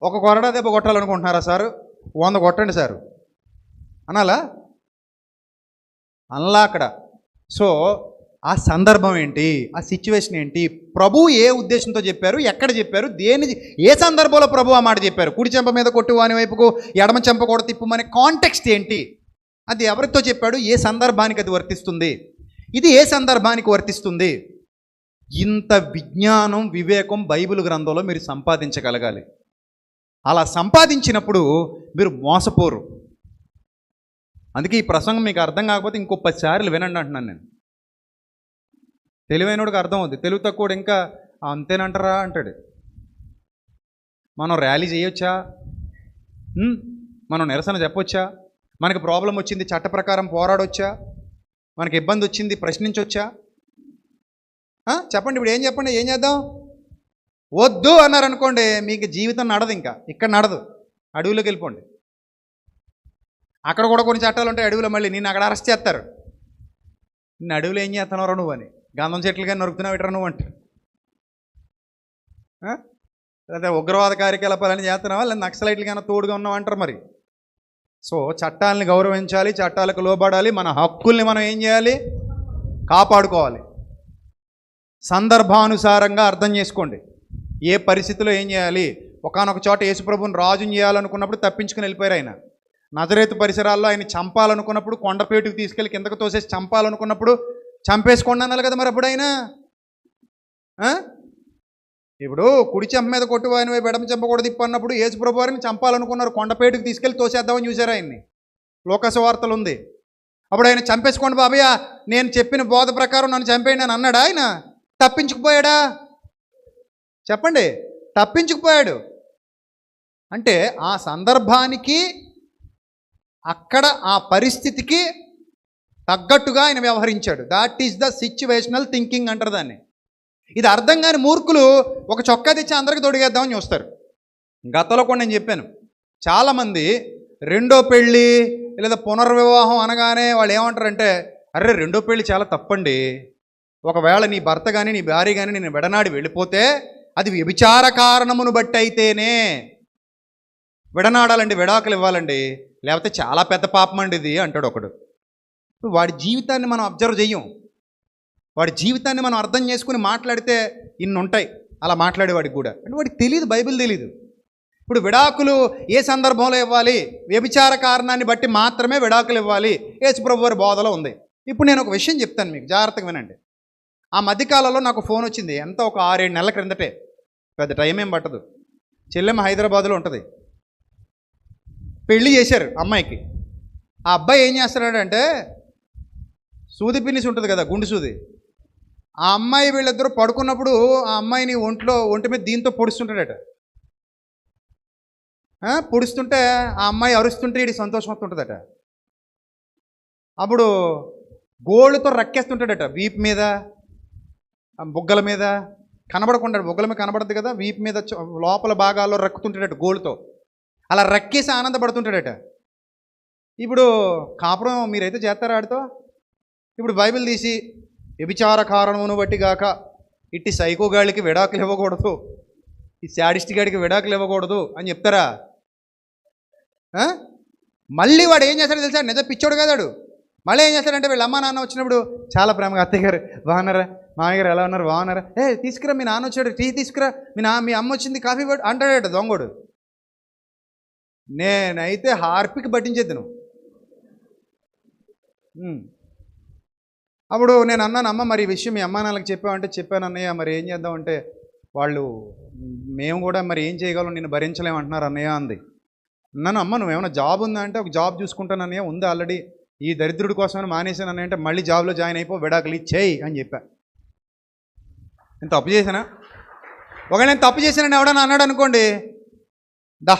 ఒక కొరడా దెబ్బ కొట్టాలనుకుంటున్నారా సారు? 100 కొట్టండి సారు అనాలా? అనలా అక్కడ. సో ఆ సందర్భం ఏంటి, ఆ సిచ్యువేషన్ ఏంటి, ప్రభు ఏ ఉద్దేశంతో చెప్పారు, ఎక్కడ చెప్పారు, ఏ సందర్భంలో ప్రభు ఆ మాట చెప్పారు? కుడి చెంప మీద కొట్టు వాని వైపుకు, ఎడమ చెంప కూడా తిప్పుమనే కాంటెక్స్ట్ ఏంటి, అది ఎవరితో చెప్పాడు, ఏ సందర్భానికి అది వర్తిస్తుంది, ఇది ఏ సందర్భానికి వర్తిస్తుంది? ఇంత విజ్ఞానం, వివేకం బైబిల్ గ్రంథంలో మీరు సంపాదించగలగాలి. అలా సంపాదించినప్పుడు మీరు మోసపోరు. అందుకే ఈ ప్రసంగం మీకు అర్థం కాకపోతే ఇంకో 10 సార్లు వినండి అంటున్నాను నేను. తెలివైనోడికి అర్థం అవుతుంది, తెలివి తక్కువడు ఇంకా అంతేనంటారా అంటాడు. మనం ర్యాలీ చేయొచ్చా? మనం నిరసన చెప్పొచ్చా? మనకి ప్రాబ్లం వచ్చింది చట్ట ప్రకారం పోరాడొచ్చా? మనకి ఇబ్బంది వచ్చింది ప్రశ్నించవచ్చా? చెప్పండి, ఇప్పుడు చెప్పండి, ఏం చేద్దాం? వద్దు అన్నారనుకోండి, మీకు జీవితం నడదు. ఇంకా ఇక్కడ నడదు, అడవిలోకి వెళ్ళిపోండి. అక్కడ కూడా కొన్ని చట్టాలు ఉంటాయి అడవిలో, మళ్ళీ నిన్ను అక్కడ అరెస్ట్ చేస్తారు. నిన్ను అడవిలో ఏం చేస్తున్నావు నువ్వు అని, గంధం చెట్లు కానీ నరుకుతున్నావు ఇట్రా నువ్వు అంటారు. లేదా ఉగ్రవాద కార్యకలాపాలని చేస్తున్నావా, లేదా నక్సలైట్లు కానీ తోడుగా ఉన్నావు అంటారు. మరి సో చట్టాలని గౌరవించాలి, చట్టాలకు లోబడాలి, మన హక్కుల్ని మనం ఏం చేయాలి? కాపాడుకోవాలి. సందర్భానుసారంగా అర్థం చేసుకోండి. ఏ పరిస్థితిలో ఏం చేయాలి? ఒకానొక చోట యేసుప్రభుని రాజుని చేయాలనుకున్నప్పుడు తప్పించుకుని వెళ్ళిపోయారు ఆయన. నజరేతు పరిసరాల్లో ఆయన చంపాలనుకున్నప్పుడు కొండపేటుకు తీసుకెళ్ళి కిందకు తోసేసి చంపాలనుకున్నప్పుడు చంపేసుకోండి అన్నారు కదా మరి అప్పుడు ఆయన. ఇప్పుడు కుడి చెంప మీద కొట్టు ఆయన ఎడమ చెంప కూడా తిప్పన్నప్పుడు యేసుప్రభు వారిని చంపాలనుకున్నారు, కొండపేటుకు తీసుకెళ్ళి తోసేద్దామని చూశారు ఆయన్ని. లోకాసు వార్తలు ఉంది. అప్పుడు ఆయన చంపేసుకోండి బాబయ్య, నేను చెప్పిన బోధ ప్రకారం నన్ను చంపేయండి అని అన్నాడా? ఆయన తప్పించుకుపోయాడా? చెప్పండి, తప్పించుకుపోయాడు. అంటే ఆ సందర్భానికి అక్కడ ఆ పరిస్థితికి తగ్గట్టుగా ఆయన వ్యవహరించాడు. That is the situational thinking అంటారు దాన్ని. ఇది అర్థం కాని మూర్ఖులు ఒక చొక్కా తెచ్చి అందరికి తొడిగేద్దామని చూస్తారు. గతంలో కూడా నేను చెప్పాను, చాలామంది రెండో పెళ్ళి లేదా పునర్వివాహం అనగానే వాళ్ళు ఏమంటారంటే, అరే రెండో పెళ్ళి చాలా తప్పండి, ఒకవేళ నీ భర్త కానీ నీ భార్య కానీ నేను విడనాడి వెళ్ళిపోతే అది వ్యభిచార కారణమును బట్టి అయితేనే విడనాడాలండి, విడాకులు ఇవ్వాలండి, లేకపోతే చాలా పెద్ద పాపం అండి ఇది అంటాడు ఒకడు. వాడి జీవితాన్ని మనం అబ్జర్వ్ చెయ్యం, వాడి జీవితాన్ని మనం అర్థం చేసుకుని మాట్లాడితే ఇన్ని ఉంటాయి అలా మాట్లాడేవాడికి కూడా. అంటే వాడికి తెలియదు, బైబిల్ తెలీదు. ఇప్పుడు విడాకులు ఏ సందర్భంలో ఇవ్వాలి? వ్యభిచార కారణాన్ని బట్టి మాత్రమే విడాకులు ఇవ్వాలి, యేసుప్రభు వారి బోధలో ఉంది. ఇప్పుడు నేను ఒక విషయం చెప్తాను మీకు, జాగ్రత్తగా వినండి. ఆ మధ్యకాలంలో నాకు ఫోన్ వచ్చింది, ఎంత ఒక 6-7 నెలల క్రిందటే, పెద్ద టైం ఏం పట్టదు. చెల్లెమ్మ హైదరాబాద్లో ఉంటుంది. పెళ్ళి చేశారు అమ్మాయికి. ఆ అబ్బాయి ఏం చేస్తున్నాడంటే, సూది పిన్నిసి ఉంటుంది కదా, గుండు సూది, ఆ అమ్మాయి వీళ్ళిద్దరూ పడుకున్నప్పుడు ఆ అమ్మాయిని ఒంటి మీద దీంతో పొడుస్తుంటాడట. పొడుస్తుంటే ఆ అమ్మాయి అరుస్తుంటే వీడికి సంతోషం వస్తుంటుందట. అప్పుడు గోళ్ళతో రక్కేస్తుంటాడట, వీపు మీద, బుగ్గల మీద, కనబడకుండా, బుగ్గల మీద కనబడదు కదా, వీపు మీద లోపల భాగాల్లో రక్కుతుంటాడట గోళ్ళతో. అలా రక్కేసి ఆనందపడుతుంటాడట. ఇప్పుడు కాపురం మీరైతే చేస్తారా ఆడితో? ఇప్పుడు బైబిల్ తీసి వ్యభిచార కారణమును బట్టి గాక ఇట్టి సైకోగాడికి విడాకులు ఇవ్వకూడదు, ఈ శాడిస్ట్ గాడికి విడాకులు ఇవ్వకూడదు అని చెప్తారా? మళ్ళీ వాడు ఏం చేస్తాడో తెలుసా? నిజం పిచ్చోడు కదాడు. మళ్ళీ ఏం చేస్తాడంటే వీళ్ళ అమ్మ నాన్న వచ్చినప్పుడు చాలా ప్రేమగా, అత్తయ్య గారు బాగున్నారా, మామయ్య గారు ఎలా ఉన్నారు, బాగున్నారా, తీసుకురా మీ నాన్న వచ్చాడు, టీ తీసుకురా, మీ అమ్మ వచ్చింది, కాఫీ పట్టు అంటాడట దొంగోడు. నేనైతే హార్పిక్ పట్టించేద్దును. అప్పుడు నేను అన్నాను, అమ్మ మరి ఈ విషయం మీ అమ్మా నాన్నలకు చెప్పామంటే, చెప్పాను అన్నయ్య, మరి ఏం చేద్దామంటే వాళ్ళు మేము కూడా మరి ఏం చేయగలం, నేను భరించలేమంటున్నారు అన్నయ్య అంది. అన్నాను, అమ్మ నువ్వేమైనా జాబ్ ఉందా అంటే, ఒక జాబ్ చూసుకుంటాను అన్నయ్య, ఉంది ఆల్రెడీ, ఈ దరిద్రుడి కోసమని మానేశాను అన్నయ్య అంటే, మళ్ళీ జాబ్లో జాయిన్ అయిపో, విడాకులు ఇచ్చేయి అని చెప్పా. నేను తప్పు చేశానా? ఒకవేళ నేను తప్పు చేశానని ఎవడన్నా అన్నాడు అనుకోండి, దా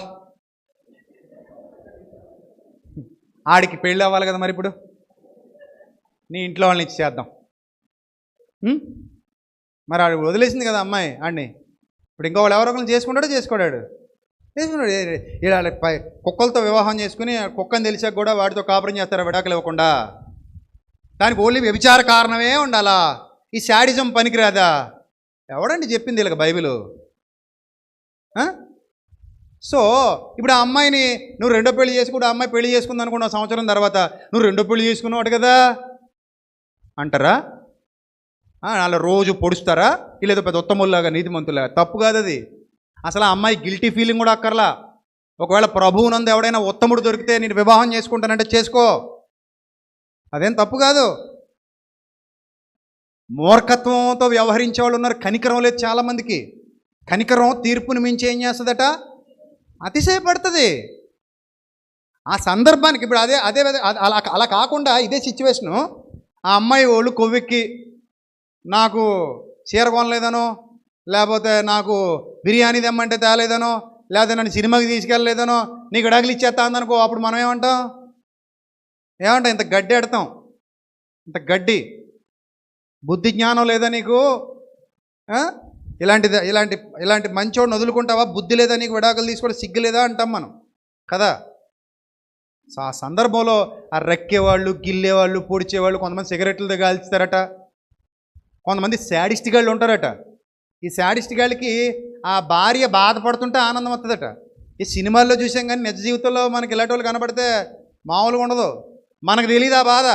ఆడికి పెళ్ళి అవ్వాలి కదా, మరి ఇప్పుడు నీ ఇంట్లో వాళ్ళని ఇచ్చేద్దాం. మరి ఆడు వదిలేసింది కదా అమ్మాయి ఆడిని, ఇప్పుడు ఇంకో వాళ్ళు ఎవరో ఒకరిని చేసుకోడాడు. ఇలా కుక్కలతో వివాహం చేసుకుని కుక్కని తెలిసాక కూడా వాడితో కాపురం చేస్తారా విడాకులు ఇవ్వకుండా? దానికి ఓన్లీ వ్యభిచార కారణమే ఉండాలా? ఈ శాడిజం పనికిరాదా? ఎవడండి చెప్పింది వీళ్ళకి బైబిలు? సో ఇప్పుడు ఆ అమ్మాయిని నువ్వు రెండో పెళ్లి చేసుకుంటూ, ఆ అమ్మాయి పెళ్లి చేసుకుంది అనుకున్నావు, సంవత్సరం తర్వాత నువ్వు రెండో పెళ్లి చేసుకున్నావు కదా అంటారా? అలా రోజు పొడుస్తారా? లేదో పెద్ద ఉత్తముల్లాగా నీతిమంతులాగా? తప్పు కాదు అది. అసలు ఆ అమ్మాయి గిల్టీ ఫీలింగ్ కూడా అక్కర్లా. ఒకవేళ ప్రభువునందు ఎవడైనా ఉత్తముడు దొరికితే నేను వివాహం చేసుకుంటానంటే చేసుకో, అదేం తప్పు కాదు. మూర్ఖత్వంతో వ్యవహరించే వాళ్ళు ఉన్నారు, కనికరం లేదు చాలామందికి. కనికరం తీర్పుని మించి ఏం చేస్తుందట? అతిశయపడుతుంది. ఆ సందర్భానికి ఇప్పుడు అదే అలా కాకుండా ఇదే సిచ్యువేషను, ఆ అమ్మాయి వాళ్ళు కొవ్వెక్కి నాకు చీర కొనలేదనో, లేకపోతే నాకు బిర్యానీ తెమ్మంటే తేలేదనో, లేకపోతే నన్ను సినిమాకి తీసుకెళ్ళలేదనో నీకు విడాకులు ఇచ్చేస్తా అందనుకో, అప్పుడు మనం ఏమంటాం? ఇంత గడ్డి ఎడతాం, ఇంత గడ్డి బుద్ధి జ్ఞానం లేదా నీకు? ఇలాంటి మంచోడిని వదులుకుంటావా? బుద్ధి లేదా నీకు? విడాకులు తీసుకోవడం సిగ్గు లేదా అంటాం మనం కదా. ఆ సందర్భంలో ఆ రక్కేవాళ్ళు, గిల్లేవాళ్ళు, పొడిచేవాళ్ళు, కొంతమంది సిగరెట్లతో కాల్చుతారట, కొంతమంది శాడిస్ట్ గాళ్ళు ఉంటారట. ఈ శాడిస్ట్ గాళ్ళకి ఆ భార్య బాధపడుతుంటే ఆనందం వస్తుందట. ఈ సినిమాల్లో చూసాం కానీ నిజ జీవితంలో మనకి ఇలాంటి వాళ్ళు కనబడితే మామూలుగా ఉండదు. మనకు తెలియదు ఆ బాధ.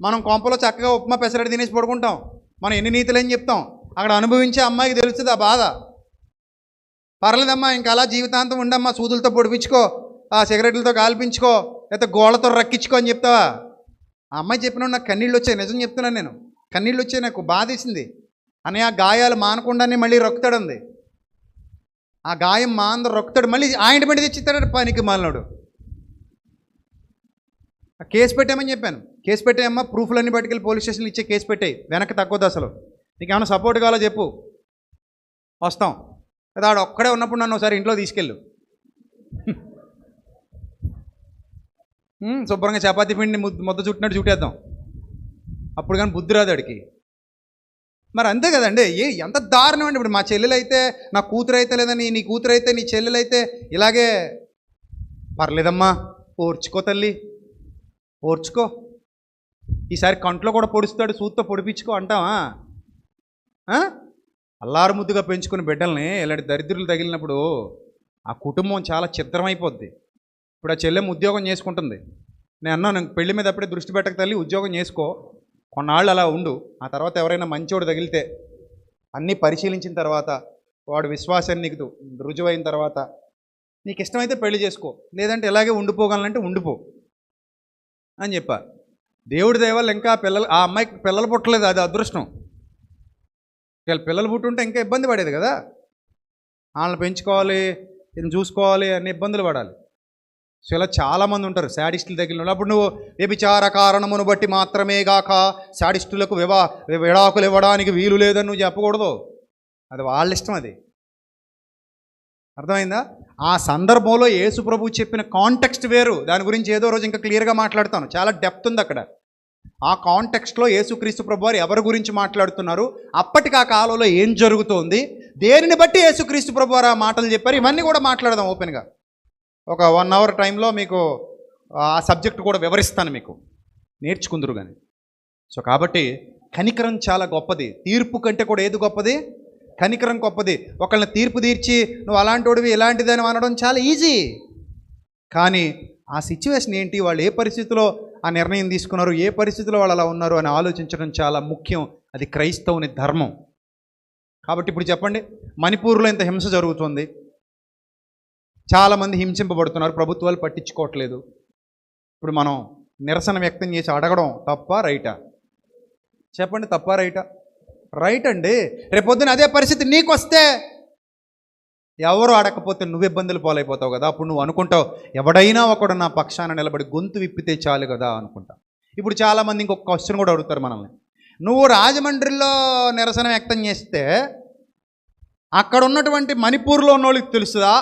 మనం కొంపలో చక్కగా ఉప్మా పెసరట్టు తినేసి పడుకుంటాం. మనం ఎన్ని నీతులు ఏం చెప్తాం, అక్కడ అనుభవించే అమ్మాయికి తెలుస్తుంది ఆ బాధ. పర్లేదమ్మా ఇంకా అలా జీవితాంతం ఉండమ్మా, సూదులతో పొడిపించుకో, ఆ సిగరెట్లతో కాల్పించుకో, లేకపోతే గోళ్ళతో రక్కించుకో అని చెప్తావా? ఆ అమ్మాయి చెప్పినప్పుడు నాకు కన్నీళ్ళు వచ్చాయి. నిజం చెప్తున్నాను నేను, కన్నీళ్ళు వచ్చాయి. నాకు బాధేసింది. అని ఆ గాయాలు మానకుండానే మళ్ళీ రొక్కుతాడుంది. ఆ గాయం మాంద రొక్కుతాడు, మళ్ళీ ఆయింట్మెంట్ తెచ్చిస్తాడు పనికి మాలినోడు. కేసు పెట్టామని చెప్పాను. కేసు పెట్టాయమ్మా, ప్రూఫ్లన్నీ పట్టుకెళ్ళి పోలీస్ స్టేషన్లో ఇచ్చే కేసు పెట్టాయి. వెనక్కి తగ్గొద్దు అసలు. నీకు ఏమైనా సపోర్ట్ కావాలో చెప్పు, వస్తాం. కదా ఆడు ఒక్కడే ఉన్నప్పుడు నన్ను ఒకసారి ఇంట్లో తీసుకెళ్ళు. శుభ్రంగా చపాతీ పిండి ముద్ద చుట్టినట్టు చుట్టేద్దాం. అప్పుడు కానీ బుద్ధి రాదు ఆడికి. మరి అంతే కదండి. ఎంత దారుణం అండి. ఇప్పుడు మా చెల్లెలైతే నా కూతురు అయితే లేదని, నీ కూతురు అయితే నీ చెల్లెలైతే ఇలాగే. పర్లేదమ్మా, ఓర్చుకో తల్లి, ఓర్చుకో. ఈసారి కంట్లో కూడా పొడుస్తాడు, సూత్తో పొడిపించుకో అంటావా? అల్లారు ముద్దుగా పెంచుకుని బిడ్డల్ని ఇలాంటి దరిద్రులు తగిలినప్పుడు ఆ కుటుంబం చాలా ఛిద్రమైపోద్ది. ఇప్పుడు ఆ చెల్లెమ్మ ఉద్యోగం చేసుకుంటుంది. నేను అన్నాను, పెళ్లి మీద అప్పుడే దృష్టి పెట్టక తల్లి, ఉద్యోగం చేసుకో, కొన్నాళ్ళు అలా ఉండు. ఆ తర్వాత ఎవరైనా మంచోడు తగిలితే అన్నీ పరిశీలించిన తర్వాత, వాడు విశ్వాసాన్ని నీకు రుజువైన తర్వాత నీకు ఇష్టమైతే పెళ్లి చేసుకో, లేదంటే ఇలాగే ఉండిపోగలనంటే ఉండిపో అని చెప్పా. దేవుడి దయ వల్ల ఇంకా ఆ అమ్మాయికి పిల్లలు పుట్టలేదు. అది అదృష్టం. వీళ్ళ పిల్లలు పుట్టుంటే ఇంకా ఇబ్బంది పడేది కదా. వాళ్ళని పెంచుకోవాలి, ఇది చూసుకోవాలి, అన్ని ఇబ్బందులు పడాలి. సో ఇలా చాలామంది ఉంటారు శాడిస్టుల దగ్గర. అప్పుడు నువ్వు వ్యభిచార కారణమును బట్టి మాత్రమే గాక శాడిస్టులకు విడాకులు ఇవ్వడానికి వీలు లేదని నువ్వు చెప్పకూడదు. అది వాళ్ళ ఇష్టం. అది అర్థమైందా? ఆ సందర్భంలో యేసు ప్రభు చెప్పిన కాంటెక్స్ట్ వేరు. దాని గురించి ఏదో రోజు ఇంకా క్లియర్గా మాట్లాడతాను. చాలా డెప్త్ ఉంది అక్కడ. ఆ కాంటెక్స్ట్లో యేసుక్రీస్తు ప్రభు వారు ఎవరి గురించి మాట్లాడుతున్నారు, అప్పటికి ఆ కాలంలో ఏం జరుగుతోంది, దేనిని బట్టి యేసుక్రీస్తు ప్రభు వారు ఆ మాటలు చెప్పారు, ఇవన్నీ కూడా మాట్లాడదాం ఓపెన్గా. ఒక 1 అవర్ టైంలో మీకు ఆ సబ్జెక్ట్ కూడా వివరిస్తాను, మీకు నేర్చుకుందరు కానీ. సో కాబట్టి కనికరం చాలా గొప్పది. తీర్పు కంటే కూడా ఏది గొప్పది? కనికరం గొప్పది. ఒకళ్ళని తీర్పు తీర్చి నువ్వు అలాంటివి ఇలాంటిదని అనడం చాలా ఈజీ. కానీ ఆ సిచ్యువేషన్ ఏంటి, వాళ్ళు ఏ పరిస్థితిలో ఆ నిర్ణయం తీసుకున్నారు, ఏ పరిస్థితిలో వాళ్ళు అలా ఉన్నారు అని ఆలోచించడం చాలా ముఖ్యం. అది క్రైస్తవుని ధర్మం. కాబట్టి ఇప్పుడు చెప్పండి, మణిపూర్లో ఇంత హింస జరుగుతుంది, చాలామంది హింసింపబడుతున్నారు, ప్రభుత్వాలు పట్టించుకోవట్లేదు. ఇప్పుడు మనం నిరసన వ్యక్తం చేసి అడగడం తప్పా రైటా? చెప్పండి, తప్పా రైటా? రైట్ అండి. రేపొద్దున అదే పరిస్థితి నీకు వస్తే ఎవరు అడగకపోతే నువ్వు ఇబ్బందులు పాలైపోతావు కదా. అప్పుడు నువ్వు అనుకుంటావు, ఎవడైనా ఒకడు నా పక్షాన నిలబడి గొంతు విప్పితే చాలు కదా అనుకుంటా. ఇప్పుడు చాలామంది ఇంకొక క్వశ్చన్ కూడా అడుగుతారు మనల్ని, నువ్వు రాజమండ్రిలో నిరసన వ్యక్తం చేస్తే అక్కడ ఉన్నటువంటి మణిపూర్లో ఉన్న వాళ్ళకి తెలుస్తుందా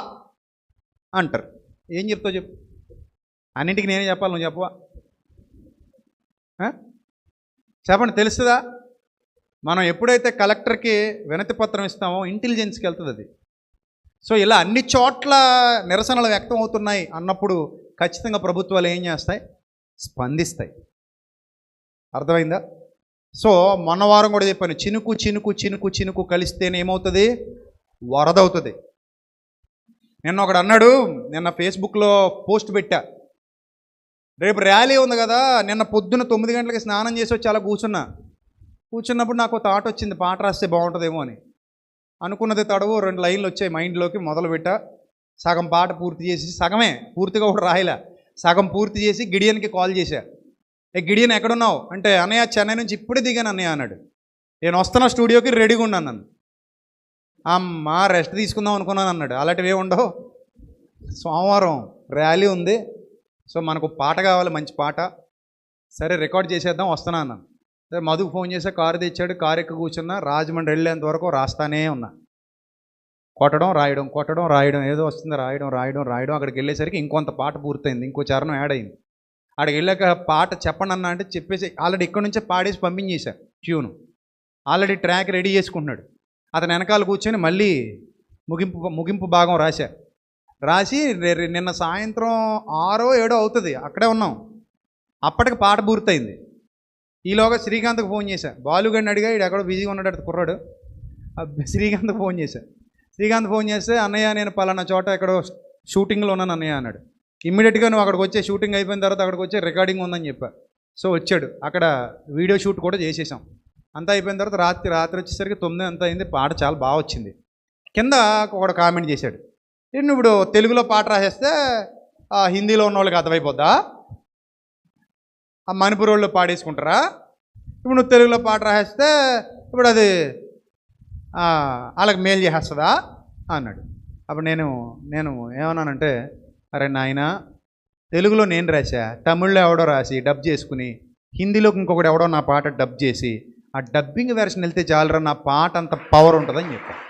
అంటారు. ఏం చెప్తావు చెప్పు? అన్నింటికి నేనే చెప్పాలి, నువ్వు చెప్పవా? చెప్పండి, తెలుస్తుందా? మనం ఎప్పుడైతే కలెక్టర్కి వినతి పత్రం ఇస్తామో ఇంటెలిజెన్స్కి వెళ్తుంది అది. సో ఇలా అన్ని చోట్ల నిరసనలు వ్యక్తం అవుతున్నాయి అన్నప్పుడు ఖచ్చితంగా ప్రభుత్వాలు ఏం చేస్తాయి? స్పందిస్తాయి. అర్థమైందా? సో మొన్న వారం కూడా చెప్పాను, చినుకు చినుకు చినుకు చినుకు కలిస్తేనే ఏమవుతుంది? వరద అవుతుంది. నిన్న ఒకడు అన్నాడు, నిన్న ఫేస్బుక్లో పోస్ట్ పెట్టా, రేపు ర్యాలీ ఉంది కదా, నిన్న పొద్దున్న 9 గంటలకి స్నానం చేసి వచ్చి అలా కూర్చున్నప్పుడు నాకు థాట్ వచ్చింది, పాట రాస్తే బాగుంటుందేమో అని. అనుకున్నది తడవు 2 లైన్లు వచ్చాయి మైండ్లోకి. మొదలుపెట్టా, సగం పాట పూర్తి చేసి, సగమే పూర్తిగా కూడా రాయలే, సగం పూర్తి చేసి గిడియన్కి కాల్ చేశా. గిడియన్ ఎక్కడున్నావు అంటే, అన్నయ్య చెన్నై నుంచి ఇప్పుడే దిగాను అన్నయ్య అన్నాడు. నేను వస్తున్నా స్టూడియోకి, రెడీగా ఉన్నాను. నన్ను అమ్మా రెస్ట్ తీసుకుందాం అనుకున్నాను అన్నాడు. అలాంటివి ఏమి ఉండవు. సోమవారం ర్యాలీ ఉంది, సో మనకు పాట కావాలి, మంచి పాట. సరే రికార్డ్ చేసేద్దాం, వస్తున్నా అన్నాను. సరే మధుకు ఫోన్ చేసా, కారు తెచ్చాడు, కారు ఎక్కి కూర్చున్నా. రాజమండ్రి వెళ్ళేంత వరకు రాస్తానే ఉన్నా, కొట్టడం రాయడం, కొట్టడం రాయడం, ఏదో వస్తుంది రాయడం రాయడం రాయడం. అక్కడికి వెళ్ళేసరికి ఇంకొంత పాట పూర్తయింది, ఇంకో చరణం యాడ్ అయింది. అక్కడికి వెళ్ళాక పాట చెప్పండి అన్న అంటే చెప్పేసి ఆల్రెడీ ఇక్కడి నుంచే పాడేసి పంపించేశా ట్యూను. ఆల్రెడీ ట్రాక్ రెడీ చేసుకుంటున్నాడు. అతను వెనకాల కూర్చొని మళ్ళీ ముగింపు భాగం రాసి నిన్న సాయంత్రం 6 or 7 అవుతుంది, అక్కడే ఉన్నాం. అప్పటికి పాట పూర్తయింది. ఈలోగా శ్రీకాంత్కి ఫోన్ చేశా. బాలుగాడిని అడిగా, ఇడు ఎక్కడో బిజీగా ఉన్నాడు కుర్రాడు. శ్రీకాంత్కి ఫోన్ చేశా. శ్రీకాంత్ ఫోన్ చేస్తే, అన్నయ్య నేను పలానా చోట ఎక్కడో షూటింగ్లో ఉన్నాను అన్నయ్య అన్నాడు. ఇమ్మీడియట్గా నువ్వు అక్కడికి వచ్చే షూటింగ్ అయిపోయిన తర్వాత అక్కడికి వచ్చే రికార్డింగ్ ఉందని చెప్పా. సో వచ్చాడు, అక్కడ వీడియో షూట్ కూడా చేసేసాం. అంతా అయిపోయిన తర్వాత రాత్రి వచ్చేసరికి 9 అంతా అయింది. పాట చాలా బాగా వచ్చింది. కింద ఒకడు కామెంట్ చేశాడు, నువ్వు ఇప్పుడు తెలుగులో పాట రాసేస్తే హిందీలో ఉన్న వాళ్ళకి అర్థమైపోద్దా, ఆ మణిపూర్ వాళ్ళు పాడేసుకుంటారా, ఇప్పుడు నువ్వు తెలుగులో పాట రాసేస్తే ఇప్పుడు అది వాళ్ళకి మేలు చేసేస్తుందా అన్నాడు. అప్పుడు నేను ఏమన్నానంటే, అరే నాయన, తెలుగులో నేను రాసా, తమిళ్లో ఎవడో రాసి డబ్ చేసుకుని హిందీలోకి ఇంకొకటి ఎవడో నా పాట డబ్ చేసి ఆ డబ్బింగ్ వెర్షన్ వెళ్తే చాలరా, నా పాట అంత పవర్ ఉంటుందని చెప్పాను.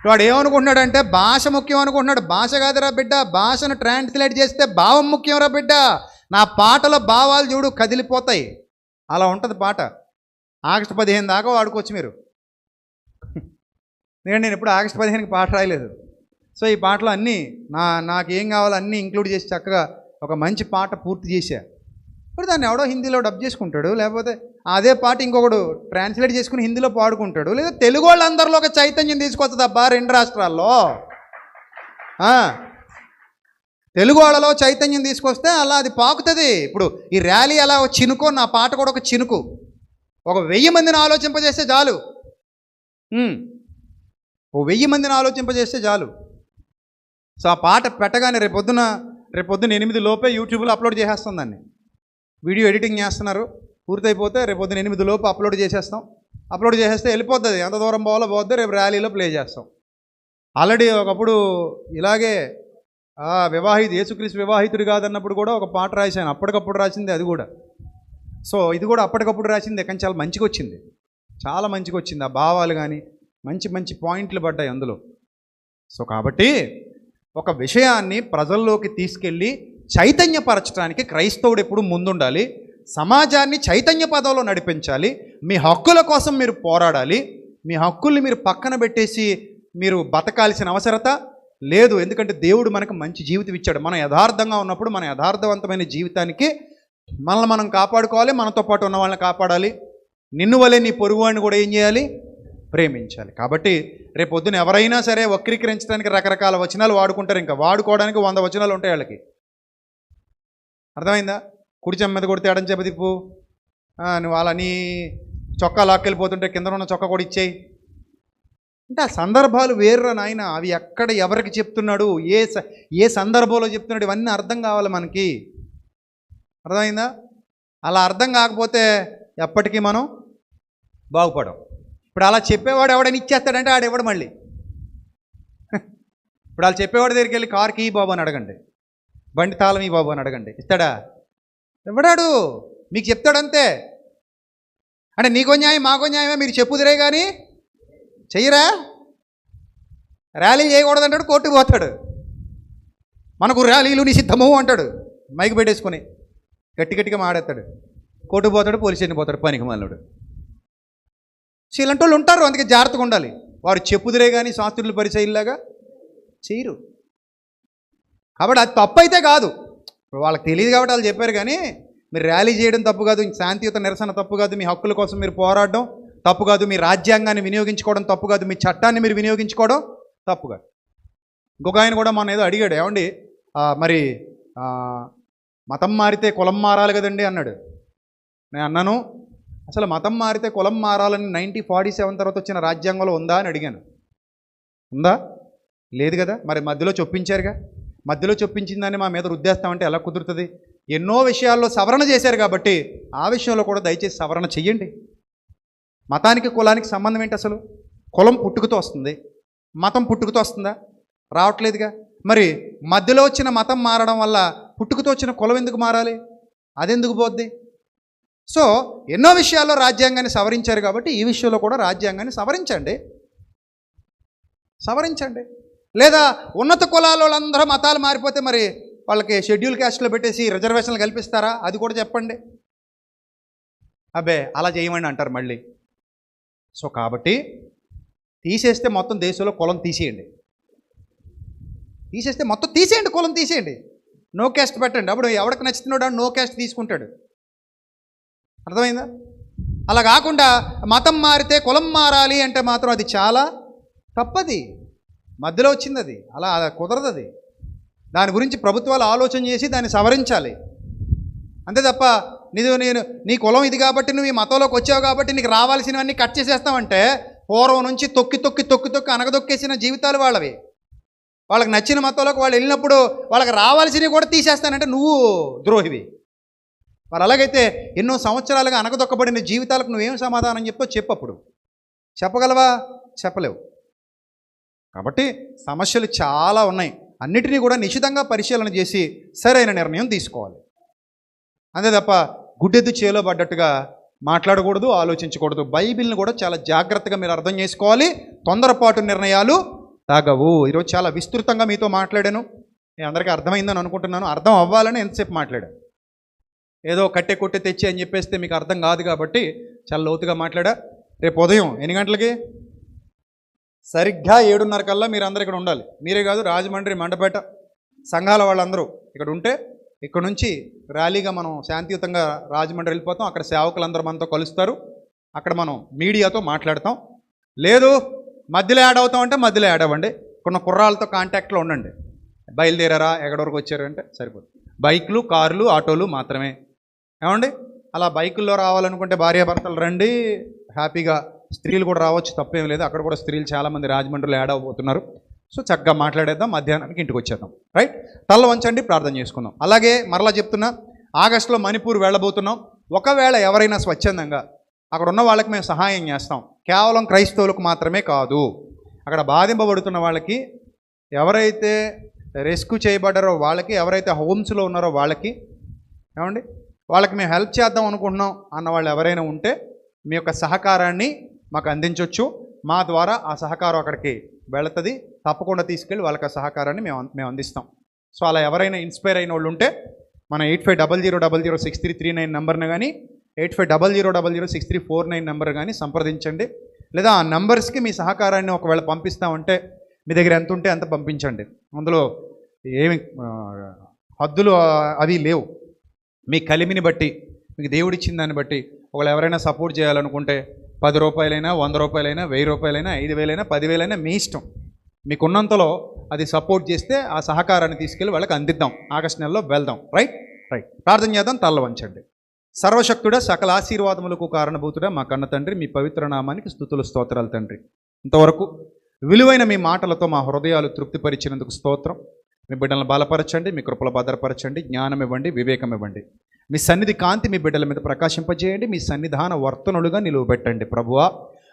వాడు ఏమనుకుంటున్నాడంటే భాష ముఖ్యం అనుకుంటున్నాడు. భాష కాదురా బిడ్డ, భాషను ట్రాన్స్లేట్ చేస్తే భావం ముఖ్యం రా బిడ్డ. నా పాటలో భావాలు చూడు కదిలిపోతాయి, అలా ఉంటుంది పాట. ఆగస్టు 15 దాకా వాడుకోవచ్చు మీరు. నేను ఎప్పుడు ఆగస్టు 15కి పాట రాయలేదు. సో ఈ పాటలో అన్నీ నాకేం కావాలో అన్నీ ఇంక్లూడ్ చేసి చక్కగా ఒక మంచి పాట పూర్తి చేశా. ఇప్పుడు దాన్ని ఎవడో హిందీలో డబ్ చేసుకుంటాడు, లేకపోతే అదే పాట ఇంకొకడు ట్రాన్స్లేట్ చేసుకుని హిందీలో పాడుకుంటాడు, లేదా తెలుగు వాళ్ళందరిలో ఒక చైతన్యం తీసుకొస్తుంది అబ్బా 2 రాష్ట్రాల్లో. తెలుగు వాళ్ళలో చైతన్యం తీసుకొస్తే అలా అది పాకుతుంది. ఇప్పుడు ఈ ర్యాలీ అలా ఒక చినుకో, నా పాట కూడా ఒక చినుకు. ఒక 1000 మందిని ఆలోచింపజేస్తే చాలు. ఓ 1000 మందిని ఆలోచింపజేస్తే చాలు. సో ఆ పాట పెట్టగానే రేపొద్దున 8 లోపే యూట్యూబ్లో అప్లోడ్ చేసేస్తాం. దాన్ని వీడియో ఎడిటింగ్ చేస్తున్నారు, పూర్తయిపోతే రేపొద్దున 8 లోపు అప్లోడ్ చేసేస్తాం. అప్లోడ్ చేసేస్తే వెళ్ళిపోతుంది, ఎంత దూరం పోవాలో పోద్ది, రేపు ర్యాలీలో ప్లే చేస్తాం. ఆల్రెడీ ఒకప్పుడు ఇలాగే యేసుక్రీస్తు వివాహితుడు కాదన్నప్పుడు కూడా ఒక పాట రాశాను, అప్పటికప్పుడు రాసింది అది కూడా. సో ఇది కూడా అప్పటికప్పుడు రాసింది, కానీ చాలా మంచిగా వచ్చింది, చాలా మంచిగా వచ్చింది. ఆ భావాలు కానీ మంచి మంచి పాయింట్లు పడ్డాయి అందులో. సో కాబట్టి ఒక విషయాన్ని ప్రజల్లోకి తీసుకెళ్ళి చైతన్యపరచడానికి క్రైస్తవుడు ఎప్పుడు ముందుండాలి. సమాజాన్ని చైతన్య పదంలో నడిపించాలి. మీ హక్కుల కోసం మీరు పోరాడాలి. మీ హక్కుల్ని మీరు పక్కన పెట్టేసి మీరు బతకాల్సిన అవసరత లేదు. ఎందుకంటే దేవుడు మనకు మంచి జీవితం ఇచ్చాడు. మనం యథార్థంగా ఉన్నప్పుడు మన యథార్థవంతమైన జీవితానికి మనల్ని మనం కాపాడుకోవాలి, మనతో పాటు ఉన్న వాళ్ళని కాపాడాలి. నిన్ను వలె నీ పొరుగువాడిని కూడా ఏం చేయాలి? ప్రేమించాలి. కాబట్టి రేపు పొద్దున ఎవరైనా సరే వక్రీకరించడానికి రకరకాల వచనాలు వాడుకుంటారు. ఇంకా వాడుకోవడానికి 100 వచనాలు ఉంటాయి వాళ్ళకి. అర్థమైందా? కుడి చెంప మీద కొడితే ఎడం చెంప తిప్పు, నువ్వు అలా నీ చొక్కా లాక్కెళ్ళిపోతుంటే కింద ఉన్న చొక్కా కూడా ఇచ్చేయి అంటే ఆ సందర్భాలు వేర్రా నాయన. అవి ఎక్కడ ఎవరికి చెప్తున్నాడు, ఏ సందర్భంలో చెప్తున్నాడు, ఇవన్నీ అర్థం కావాలి మనకి. అర్థమైందా? అలా అర్థం కాకపోతే ఎప్పటికీ మనం బాగుపడం. ఇప్పుడు అలా చెప్పేవాడు ఎవడని ఇచ్చేస్తాడంటే ఆడెవడు మళ్ళీ. ఇప్పుడు అలా చెప్పేవాడి దగ్గరికి వెళ్ళి కార్కి ఈ బాబు అని అడగండి, బండి తాళం ఈ బాబు అని అడగండి, ఇస్తాడా? ఎవడాడు? మీకు చెప్తాడంతే. అంటే నీకో న్యాయం మాకో న్యాయమే, మీరు చెప్పుదిరే కానీ చెయ్యరా. ర్యాలీలు చేయకూడదంటాడు, కోర్టుకు పోతాడు. మనకు ర్యాలీలు నిషిద్ధము అంటాడు, మైక్ పెట్టేసుకొని గట్టిగా మాడేస్తాడు. కోర్టుకు పోతాడు, పోలీస్ స్టేషన్ పోతాడు, పనికి మాలినోడు. ఇలాంటి వాళ్ళు ఉంటారు, అందుకే జాగ్రత్తగా ఉండాలి. వారు చెప్పుదిరే కానీ శాస్త్రులు పరిచయలాగా చేయరు. కాబట్టి అది తప్పు అయితే కాదు, వాళ్ళకి తెలియదు కాబట్టి వాళ్ళు చెప్పారు. కానీ మీరు ర్యాలీ చేయడం తప్పు కాదు, శాంతియుత నిరసన తప్పు కాదు, మీ హక్కుల కోసం మీరు పోరాడడం తప్పు కాదు, మీ రాజ్యాంగాన్ని వినియోగించుకోవడం తప్పు కాదు, మీ చట్టాన్ని మీరు వినియోగించుకోవడం తప్పు కాదు. ఇంకొక ఆయన కూడా మన ఏదో అడిగాడు, ఏమండి మరి మతం మారితే కులం మారాలి కదండి అన్నాడు. నేను అన్నాను, అసలు మతం మారితే కులం మారాలని 1947 తర్వాత వచ్చిన రాజ్యాంగంలో ఉందా అని అడిగాను. ఉందా? లేదు కదా. మరి మధ్యలో చొప్పించారుగా. మధ్యలో చొప్పించిందని మా మీద రుద్దేస్తామంటే ఎలా కుదురుతుంది? ఎన్నో విషయాల్లో సవరణ చేశారు కాబట్టి ఆ విషయంలో కూడా దయచేసి సవరణ చెయ్యండి. మతానికి కులానికి సంబంధం ఏంటి? అసలు కులం పుట్టుకతో వస్తుంది, మతం పుట్టుకతో వస్తుందా? రావట్లేదుగా. మరి మధ్యలో వచ్చిన మతం మారడం వల్ల పుట్టుకతో వచ్చిన కులం ఎందుకు మారాలి? అదెందుకు పోద్ది? సో ఎన్నో విషయాల్లో రాజ్యాంగాన్ని సవరించారు కాబట్టి ఈ విషయంలో కూడా రాజ్యాంగాన్ని సవరించండి. లేదా ఉన్నత కులాల వాళ్ళందరూ మతాలు మారిపోతే మరి వాళ్ళకి షెడ్యూల్ క్యాస్ట్లో పెట్టేసి రిజర్వేషన్లు కల్పిస్తారా? అది కూడా చెప్పండి. అబ్బే అలా చేయమండి అంటారు మళ్ళీ. సో కాబట్టి తీసేస్తే మొత్తం దేశంలో కులం తీసేయండి, మొత్తం తీసేయండి, కులం తీసేయండి, నో క్యాస్ట్ పెట్టండి. అప్పుడు ఎవరికి నచ్చుతున్నాడో నో క్యాస్ట్ తీసుకుంటాడు. అర్థమైందా? అలా కాకుండా మతం మారితే కులం మారాలి అంటే మాత్రం అది చాలా తప్పది. మధ్యలో వచ్చింది అది, అలా కుదరదు అది. దాని గురించి ప్రభుత్వాలు ఆలోచన చేసి దాన్ని సవరించాలి. అంతే తప్ప నేను నీ కులం ఇది కాబట్టి నువ్వు ఈ మతంలోకి వచ్చావు కాబట్టి నీకు రావాల్సినవన్నీ కట్ చేసేస్తావంటే పూర్వం నుంచి తొక్కి అనగదొక్కేసిన జీవితాలు వాళ్ళవి. వాళ్ళకి నచ్చిన మతంలోకి వాళ్ళు వెళ్ళినప్పుడు వాళ్ళకి రావాల్సినవి కూడా తీసేస్తానంటే నువ్వు ద్రోహివి. మరి అలాగైతే ఎన్నో సంవత్సరాలుగా అనగదొక్కబడిన జీవితాలకు నువ్వేం సమాధానం చెప్తావు చెప్పప్పుడు చెప్పగలవా? చెప్పలేవు. కాబట్టి సమస్యలు చాలా ఉన్నాయి. అన్నిటినీ కూడా నిశితంగా పరిశీలన చేసి సరైన నిర్ణయం తీసుకోవాలి. అంతే తప్ప గుడ్డెద్దు చేలో పడ్డట్టుగా మాట్లాడకూడదు, ఆలోచించకూడదు. బైబిల్ని కూడా చాలా జాగ్రత్తగా మీరు అర్థం చేసుకోవాలి. తొందరపాటు నిర్ణయాలు తాగవు. ఈరోజు చాలా విస్తృతంగా మీతో మాట్లాడాను. నేను అందరికీ అర్థమైందని అనుకుంటున్నాను. అర్థం అవ్వాలని ఎంతసేపు మాట్లాడాను. ఏదో కట్టె కొట్టె తెచ్చి అని చెప్పేస్తే మీకు అర్థం కాదు కాబట్టి చాలా లోతుగా మాట్లాడా. రేపు ఉదయం ఎన్ని గంటలకి? సరిగ్గా 7:30 కల్లా మీరు అందరు ఇక్కడ ఉండాలి. మీరే కాదు, రాజమండ్రి, మండపేట సంఘాల వాళ్ళందరూ ఇక్కడ ఉంటే ఇక్కడ నుంచి ర్యాలీగా మనం శాంతియుతంగా రాజమండ్రి వెళ్ళిపోతాం. అక్కడ సేవకులందరూ మనతో కలుస్తారు. అక్కడ మనం మీడియాతో మాట్లాడతాం. లేదు మధ్యలో యాడ్ అవుతాం అంటే మధ్యలో యాడ్ అవ్వండి. కొన్ని కుర్రాళ్ళతో కాంటాక్ట్లో ఉండండి. బయలుదేరారా, ఎక్కడి వరకు వచ్చారు అంటే సరిపోతుంది. బైక్లు, కార్లు, ఆటోలు మాత్రమే. ఏమండి, అలా బైకుల్లో రావాలనుకుంటే భార్యాభర్తలు రండి, హ్యాపీగా. స్త్రీలు కూడా రావచ్చు, తప్పేం లేదు. అక్కడ కూడా స్త్రీలు చాలామంది రాజమండ్రిలో యాడ్ అవ్వబోతున్నారు. సో చక్కగా మాట్లాడేద్దాం, మధ్యాహ్నానికి ఇంటికి వచ్చేద్దాం. రైట్, తల్ల వంచండి, ప్రార్థన చేసుకుందాం. అలాగే మరలా చెప్తున్నా, ఆగస్టులో మణిపూర్ వెళ్ళబోతున్నాం. ఒకవేళ ఎవరైనా స్వచ్ఛందంగా అక్కడ ఉన్న వాళ్ళకి మేము సహాయం చేస్తాం. కేవలం క్రైస్తవులకు మాత్రమే కాదు, అక్కడ బాధింపబడుతున్న వాళ్ళకి, ఎవరైతే రెస్క్యూ చేయబడ్డారో వాళ్ళకి, ఎవరైతే హోమ్స్లో ఉన్నారో వాళ్ళకి, ఏమండి వాళ్ళకి మేము హెల్ప్ చేద్దాం అనుకుంటున్నాం అన్న వాళ్ళు ఎవరైనా ఉంటే మీ యొక్క సహకారాన్ని మాకు అందించవచ్చు. మా ద్వారా ఆ సహకారం అక్కడికి వెళుతుంది. తప్పకుండా తీసుకెళ్ళి వాళ్ళకి ఆ సహకారాన్ని మేము అందిస్తాం. సో అలా ఎవరైనా ఇన్స్పైర్ అయిన వాళ్ళు ఉంటే మన 8500006339 నెంబర్ని కానీ 8500006349 నెంబర్ కానీ సంప్రదించండి. లేదా ఆ నెంబర్స్కి మీ సహకారాన్ని ఒకవేళ పంపిస్తామంటే మీ దగ్గర ఎంత ఉంటే అంత పంపించండి. అందులో ఏమి హద్దులు అవి లేవు. మీ కలిమిని బట్టి, మీకు దేవుడిచ్చిన దాన్ని బట్టి ఒకవేళ ఎవరైనా సపోర్ట్ చేయాలనుకుంటే 10 రూపాయలైనా, 100 రూపాయలైనా, 1000 రూపాయలైనా, 5000 10,000 మీ ఇష్టం. మీకున్నంతలో అది సపోర్ట్ చేస్తే ఆ సహకారాన్ని తీసుకెళ్ళి వాళ్ళకి అందిద్దాం. ఆగస్టు నెలలో వెళ్దాం. రైట్. ప్రార్థన చేద్దాం. తల్ల వంచండి. సర్వశక్తుడా, సకల ఆశీర్వాదములకు కారణభూతుడా, మా కన్న తండ్రి, మీ పవిత్ర నామానికి స్తుతులు, స్తోత్రాలు తండ్రి. ఇంతవరకు విలువైన మీ మాటలతో మా హృదయాలు తృప్తిపరిచినందుకు స్తోత్రం. మీ బిడ్డలను బలపరచండి, మీ కృపలో భద్రపరచండి, జ్ఞానం ఇవ్వండి, వివేకం ఇవ్వండి. మీ సన్నిధి కాంతి మీ బిడ్డల మీద ప్రకాశింపజేయండి. మీ సన్నిధాన వర్తనులుగా నిలువబెట్టండి ప్రభువా.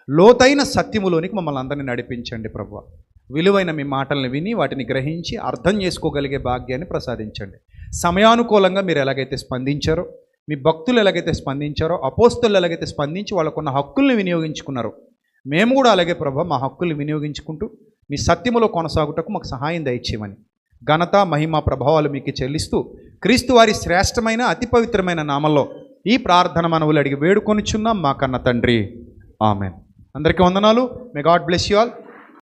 లోతైన సత్యములోనికి మమ్మల్ని అందరినీ నడిపించండి ప్రభువా. విలువైన మీ మాటలను విని వాటిని గ్రహించి అర్థం చేసుకోగలిగే భాగ్యాన్ని ప్రసాదించండి. సమయానుకూలంగా మీరు ఎలాగైతే స్పందించారో, మీ భక్తులు ఎలాగైతే స్పందించారో, అపోస్తులు ఎలాగైతే స్పందించి వాళ్ళకున్న హక్కుల్ని వినియోగించుకున్నారో, మేము కూడా అలాగే ప్రభువా మా హక్కుల్ని వినియోగించుకుంటూ మీ సత్యములో కొనసాగుటకు మాకు సహాయం దయచేయమని ఘనత, మహిమ, ప్రభావాలు మీకు చెల్లిస్తూ క్రీస్తు వారి శ్రేష్టమైన అతి పవిత్రమైన నామంలో ఈ ప్రార్థన మనవులు అడిగి వేడుకొనిచున్నాం మా కన్న తండ్రి. ఆమెన్. అందరికీ వందనాలు. May God bless you all.